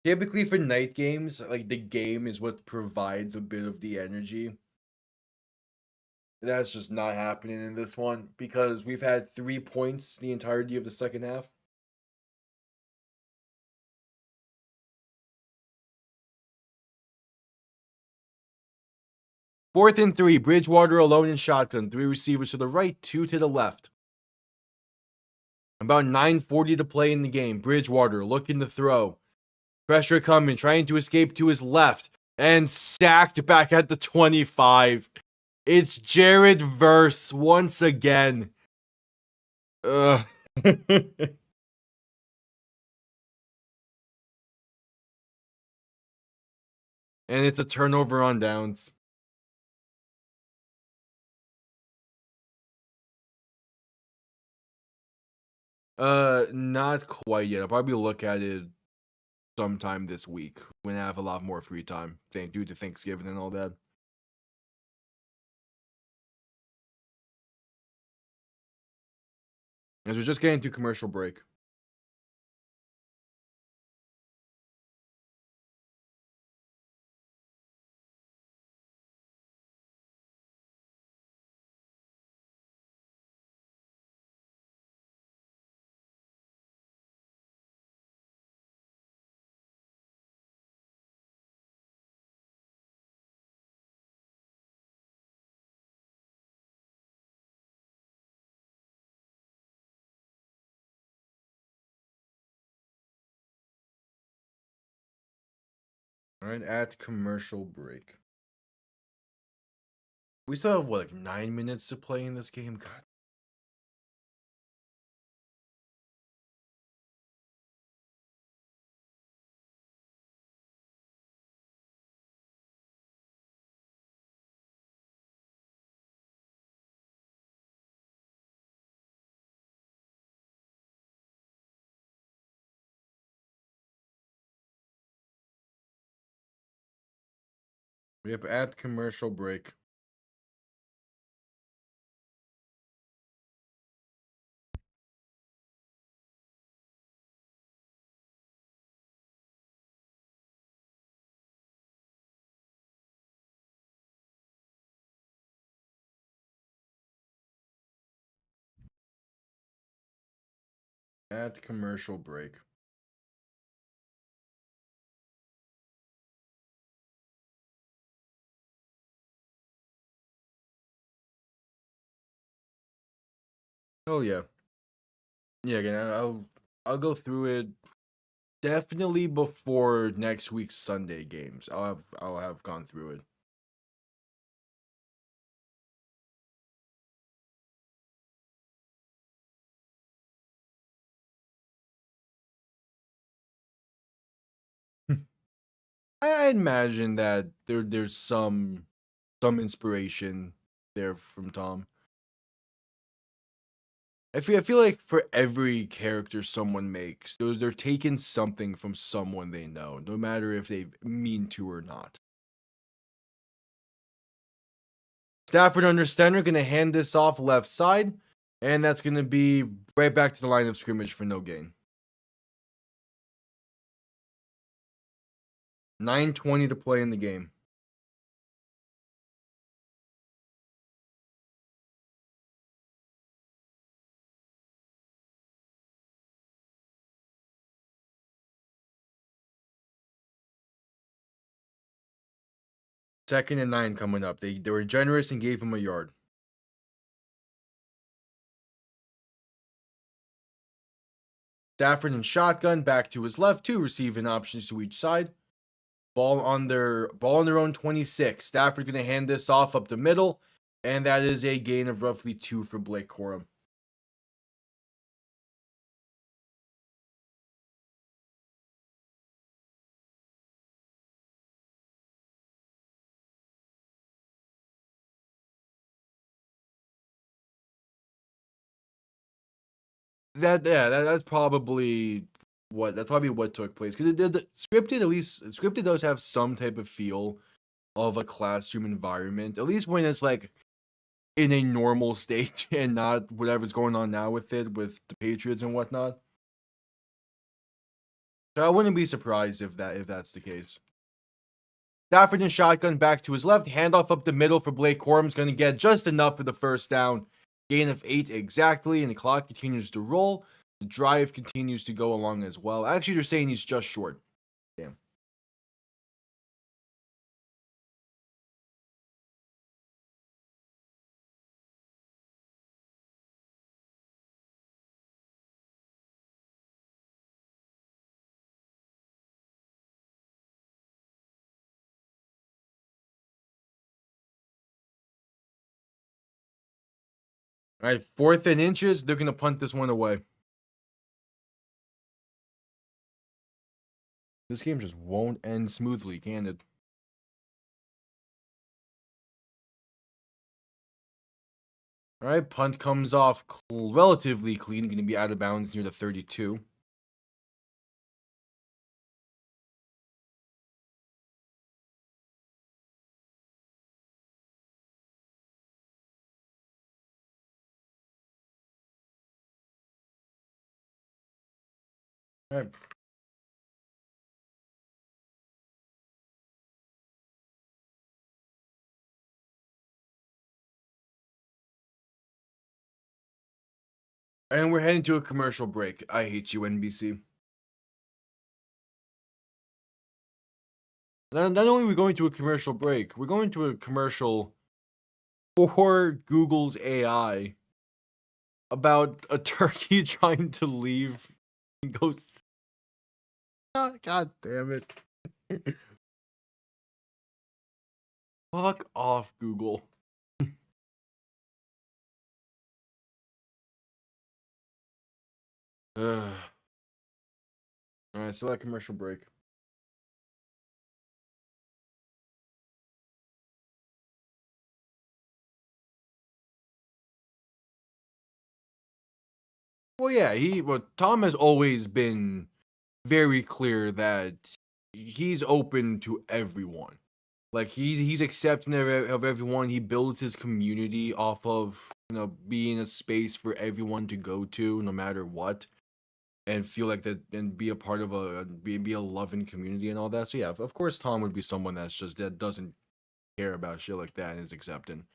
Typically for night games, like the game is what provides a bit of the energy. That's just not happening in this one because we've had 3 points the entirety of the second half. Fourth and 3, Bridgewater alone in shotgun. 3 receivers to the right, 2 to the left. About 9:40 to play in the game. Bridgewater looking to throw. Pressure coming, trying to escape to his left. And sacked back at the 25. It's Jared Verse once again. Ugh. And it's a turnover on downs. Not quite yet. I'll probably look at it sometime this week when I have a lot more free time. Due to Thanksgiving and all that. As we're just getting to commercial break. All right, at commercial break. We still have, what, like 9 minutes to play in this game? God. Yep, at commercial break. At commercial break. Oh yeah. Yeah, again, I'll go through it definitely before next week's Sunday games. I'll have gone through it. I imagine that there's some inspiration there from Tom. I feel like for every character someone makes, they're taking something from someone they know, no matter if they mean to or not. Stafford under center gonna hand this off left side, and that's gonna be right back to the line of scrimmage for no gain. 9:20 to play in the game. Second and 9 coming up. They were generous and gave him a yard. Stafford and shotgun back to his left, two receiving options to each side. Ball on their own 26. Stafford gonna hand this off up the middle, and that is a gain of roughly 2 for Blake Corum. That's probably what took place, because the scripted does have some type of feel of a classroom environment, at least when it's like in a normal state and not whatever's going on now with the Patriots and whatnot. So I wouldn't be surprised if that's the case. Stafford and shotgun back to his left, handoff up the middle for Blake Corum's going to get just enough for the first down. Gain of 8 exactly, and the clock continues to roll. The drive continues to go along as well. Actually, they're saying he's just short. Damn. All right, 4th and inches. They're going to punt this one away. This game just won't end smoothly, can it? All right, punt comes off relatively clean. Going to be out of bounds near the 32. All right. And we're heading to a commercial break. I hate you, NBC. Not only are we going to a commercial break, we're going to a commercial for Google's AI about a turkey trying to leave and go. God damn it. Fuck off, Google. Alright, so that commercial break. Well, yeah, Tom has always been very clear that he's open to everyone. Like he's accepting of everyone. He builds his community off of being a space for everyone to go to, no matter what, and feel like that and be a part of be a loving community and all that. So yeah, of course Tom would be someone that doesn't care about shit like that and is accepting.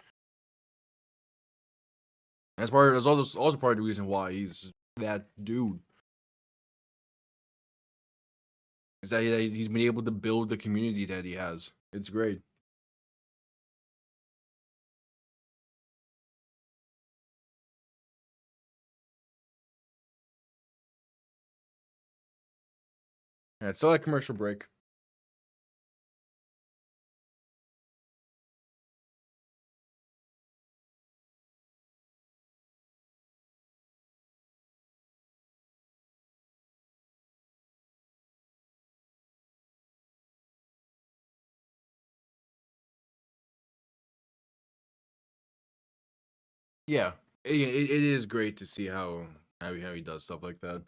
That's also part of the reason why he's that dude. is that he's been able to build the community that he has. It's great. All right, so that commercial break. Yeah, it is great to see how he does stuff like that.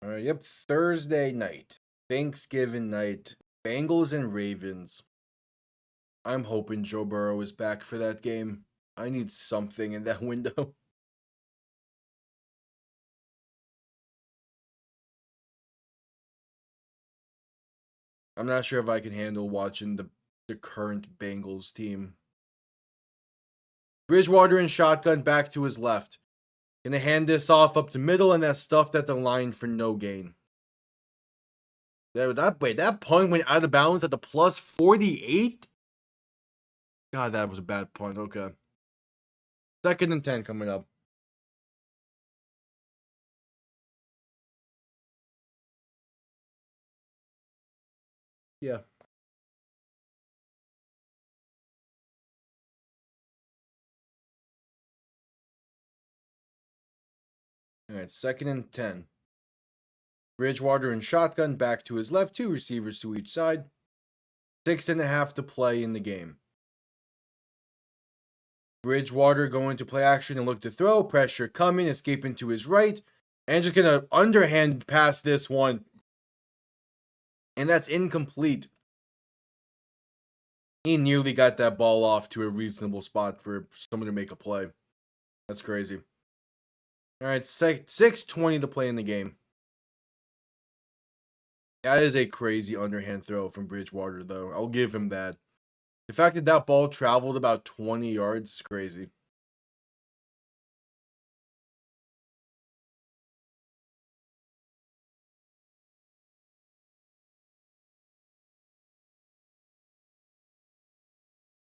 All right, yep, Thursday night, Thanksgiving night, Bengals and Ravens. I'm hoping Joe Burrow is back for that game. I need something in that window. I'm not sure if I can handle watching the current Bengals team. Bridgewater and shotgun back to his left. Gonna hand this off up the middle, and that's stuffed at the line for no gain. That punt went out of bounds at the plus 48? God, that was a bad punt. Okay. 2nd and 10 coming up. Yeah. All right, 2nd and 10. Bridgewater and shotgun back to his left, 2 receivers to each side. 6.5 to play in the game. Bridgewater going to play action and look to throw. Pressure coming, escaping to his right. And just gonna underhand pass this one. And that's incomplete. He nearly got that ball off to a reasonable spot for someone to make a play. That's crazy. All right, 6:20 to play in the game. That is a crazy underhand throw from Bridgewater, though. I'll give him that. The fact that that ball traveled about 20 yards is crazy.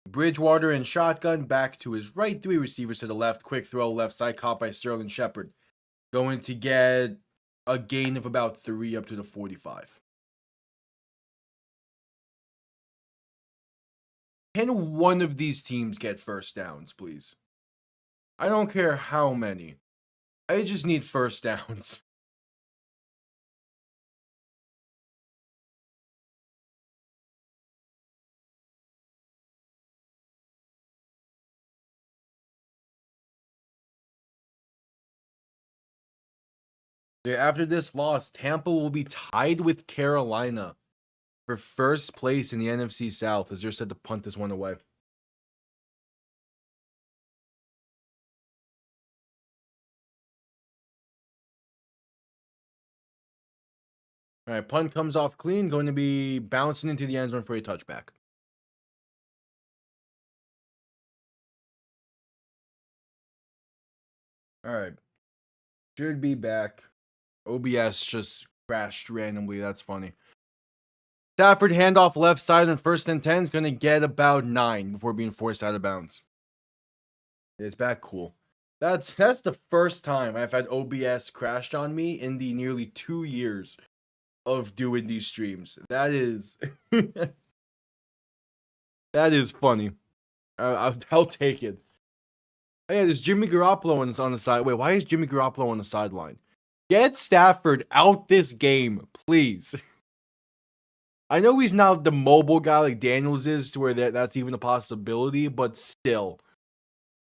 Bridgewater and shotgun back to his right, 3 receivers to the left. Quick throw left side caught by Sterling Shepard. Going to get a gain of about 3 up to the 45. Can one of these teams get first downs, please? I don't care how many. I just need first downs. After this loss, Tampa will be tied with Carolina for first place in the NFC South as they're set to punt this one away. All right, punt comes off clean, going to be bouncing into the end zone for a touchback. All right, should be back. OBS just crashed randomly. That's funny. Stafford handoff left side on 1st and 10 is going to get about 9 before being forced out of bounds. It's back. Cool. That's the first time I've had OBS crashed on me in the nearly 2 years of doing these streams. That is that is funny. I'll take it. Oh, yeah, there's Jimmy Garoppolo on the side. Wait, why is Jimmy Garoppolo on the sideline? Get Stafford out this game, please. I know he's not the mobile guy like Daniels is, to where that's even a possibility, but still.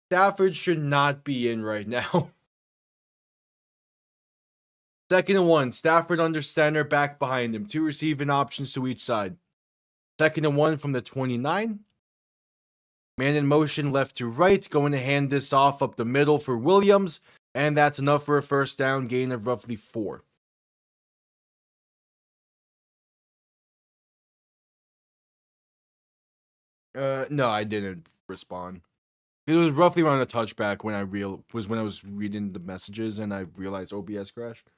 Stafford should not be in right now. 2nd and 1. Stafford under center, back behind him. 2 receiving options to each side. 2nd and 1 from the 29. Man in motion left to right. Going to hand this off up the middle for Williams. And that's enough for a first down, gain of roughly 4. No, I didn't respond. It was roughly around a touchback when I was reading the messages and I realized OBS crashed.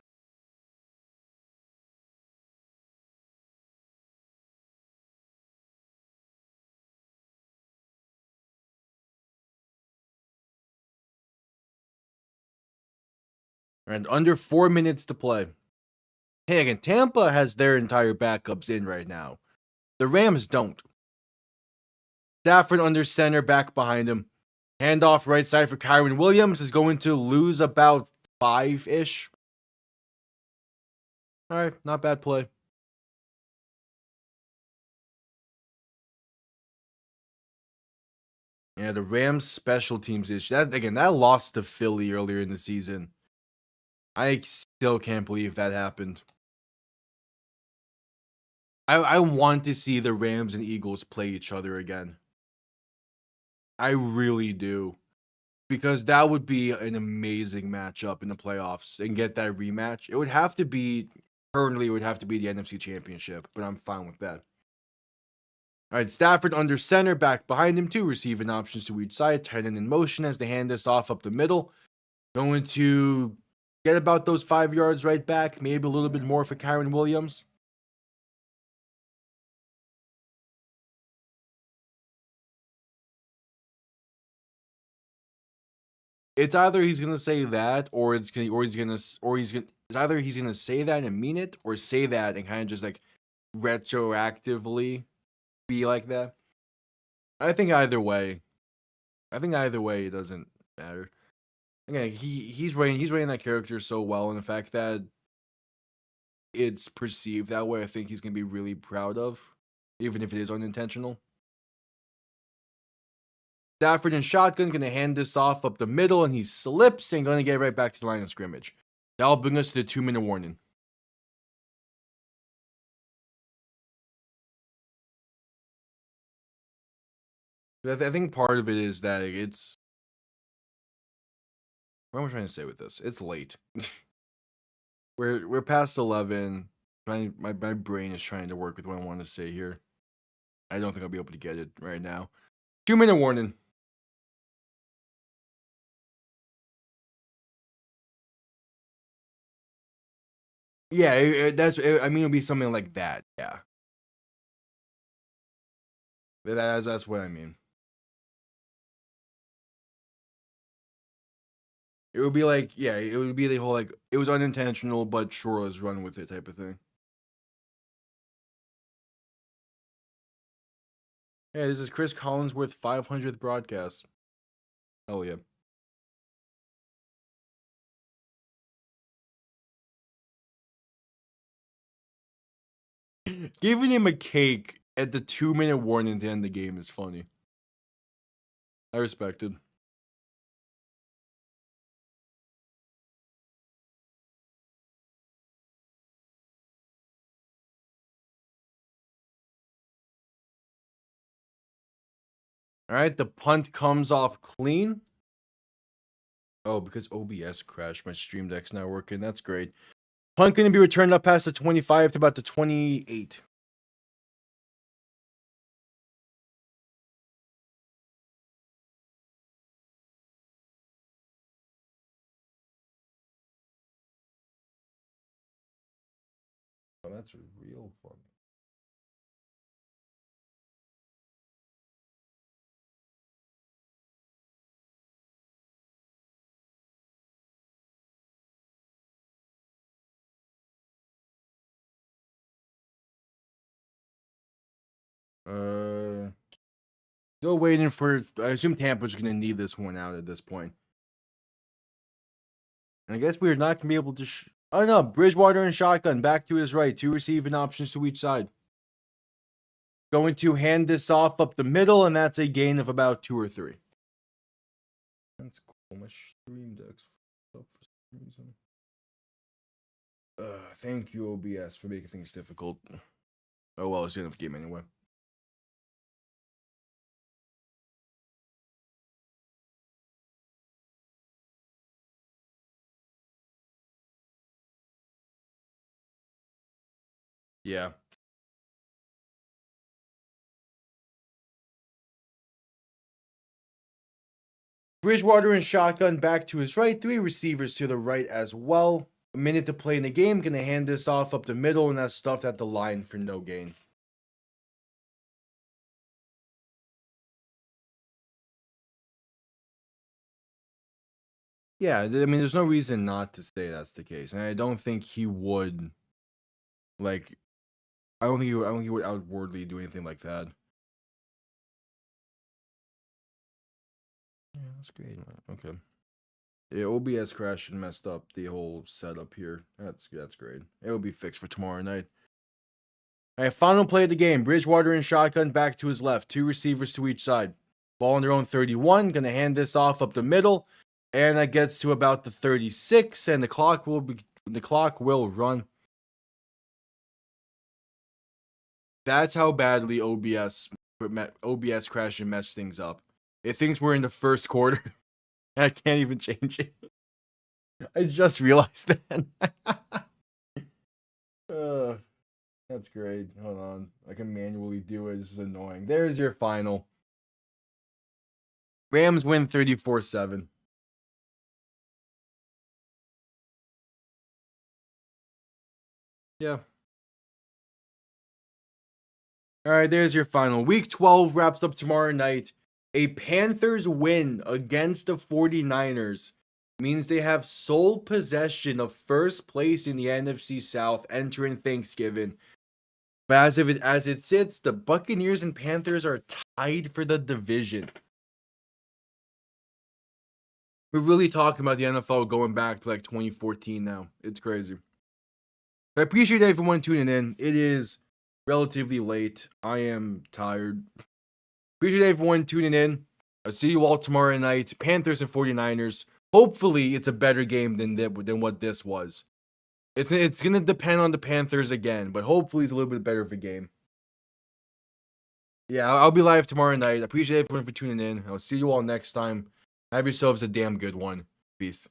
And under 4 minutes to play. Hey, again, Tampa has their entire backups in right now. The Rams don't. Stafford under center, back behind him. Handoff right side for Kyron Williams is going to lose about 5-ish. All right, not bad play. Yeah, the Rams special teams issue. That lost to Philly earlier in the season. I still can't believe that happened. I want to see the Rams and Eagles play each other again. I really do. Because that would be an amazing matchup in the playoffs and get that rematch. It would have to be, currently, it would have to be the NFC Championship, but I'm fine with that. All right, Stafford under center, back behind him, two receiving options to each side, tight end in motion as they hand this off up the middle. Going to get about those 5 yards right back, maybe a little bit more for Kyron Williams. It's either he's gonna say that, or it's either he's gonna say that and mean it, or say that and kind of just like retroactively be like that. I think either way it doesn't matter. Again, he's writing that character so well, and the fact that it's perceived that way, I think he's gonna be really proud of, even if it is unintentional. Stafford in shotgun, gonna hand this off up the middle, and he slips and gonna get right back to the line of scrimmage. That'll bring us to the 2-minute warning. I think part of it is that it's. What am I trying to say with this? It's late. we're past 11. My brain is trying to work with what I want to say here. I don't think I'll be able to get it right now. 2-minute warning. Yeah, I mean, it'll be something like that. Yeah, that's what I mean. It would be like, yeah, it would be the whole like it was unintentional, but sure, let's run with it type of thing. Yeah, this is Chris Collinsworth 500th broadcast. Oh yeah. Giving him a cake at the 2-minute warning to end the game is funny. I respect it. All right, the punt comes off clean. Oh, because OBS crashed, my stream deck's not working. That's great. Punt going to be returned up past the 25 to about the 28. Oh, that's real funny. Still waiting for. I assume Tampa's going to need this one out at this point. And I guess we're not going to be able to. Oh no, Bridgewater and shotgun back to his right. Two receiving options to each side. Going to hand this off up the middle, and that's a gain of about 2 or 3. That's cool. My stream deck's up for some reason. Thank you, OBS, for making things difficult. Oh well, it's the end of the game anyway. Yeah. Bridgewater in shotgun back to his right, 3 receivers to the right as well. A minute to play in the game, gonna hand this off up the middle, and that's stuffed at the line for no gain. Yeah, I mean, there's no reason not to say that's the case, and I don't think he would, like, I don't think he would outwardly do anything like that. Yeah, that's great. Okay. Yeah, OBS crashed and messed up the whole setup here. That's great. It will be fixed for tomorrow night. All right, final play of the game. Bridgewater in shotgun back to his left. 2 receivers to each side. Ball on their own 31. Going to hand this off up the middle. And that gets to about the 36. And the clock will run. That's how badly OBS crashed and messed things up. It thinks we're in the first quarter. And I can't even change it. I just realized that. That's great. Hold on. I can manually do it. This is annoying. There's your final. Rams win 34-7. Yeah. All right, there's your final. Week 12 wraps up tomorrow night. A Panthers win against the 49ers means they have sole possession of first place in the NFC South entering Thanksgiving. But as it sits, the Buccaneers and Panthers are tied for the division. We're really talking about the NFL going back to like 2014 now. It's crazy. I appreciate everyone tuning in. It is relatively late. I am tired. Appreciate everyone tuning in. I'll see you all tomorrow night. Panthers and 49ers. Hopefully, it's a better game than what this was. It's going to depend on the Panthers again, but hopefully it's a little bit better of a game. Yeah, I'll be live tomorrow night. I appreciate everyone for tuning in. I'll see you all next time. Have yourselves a damn good one. Peace.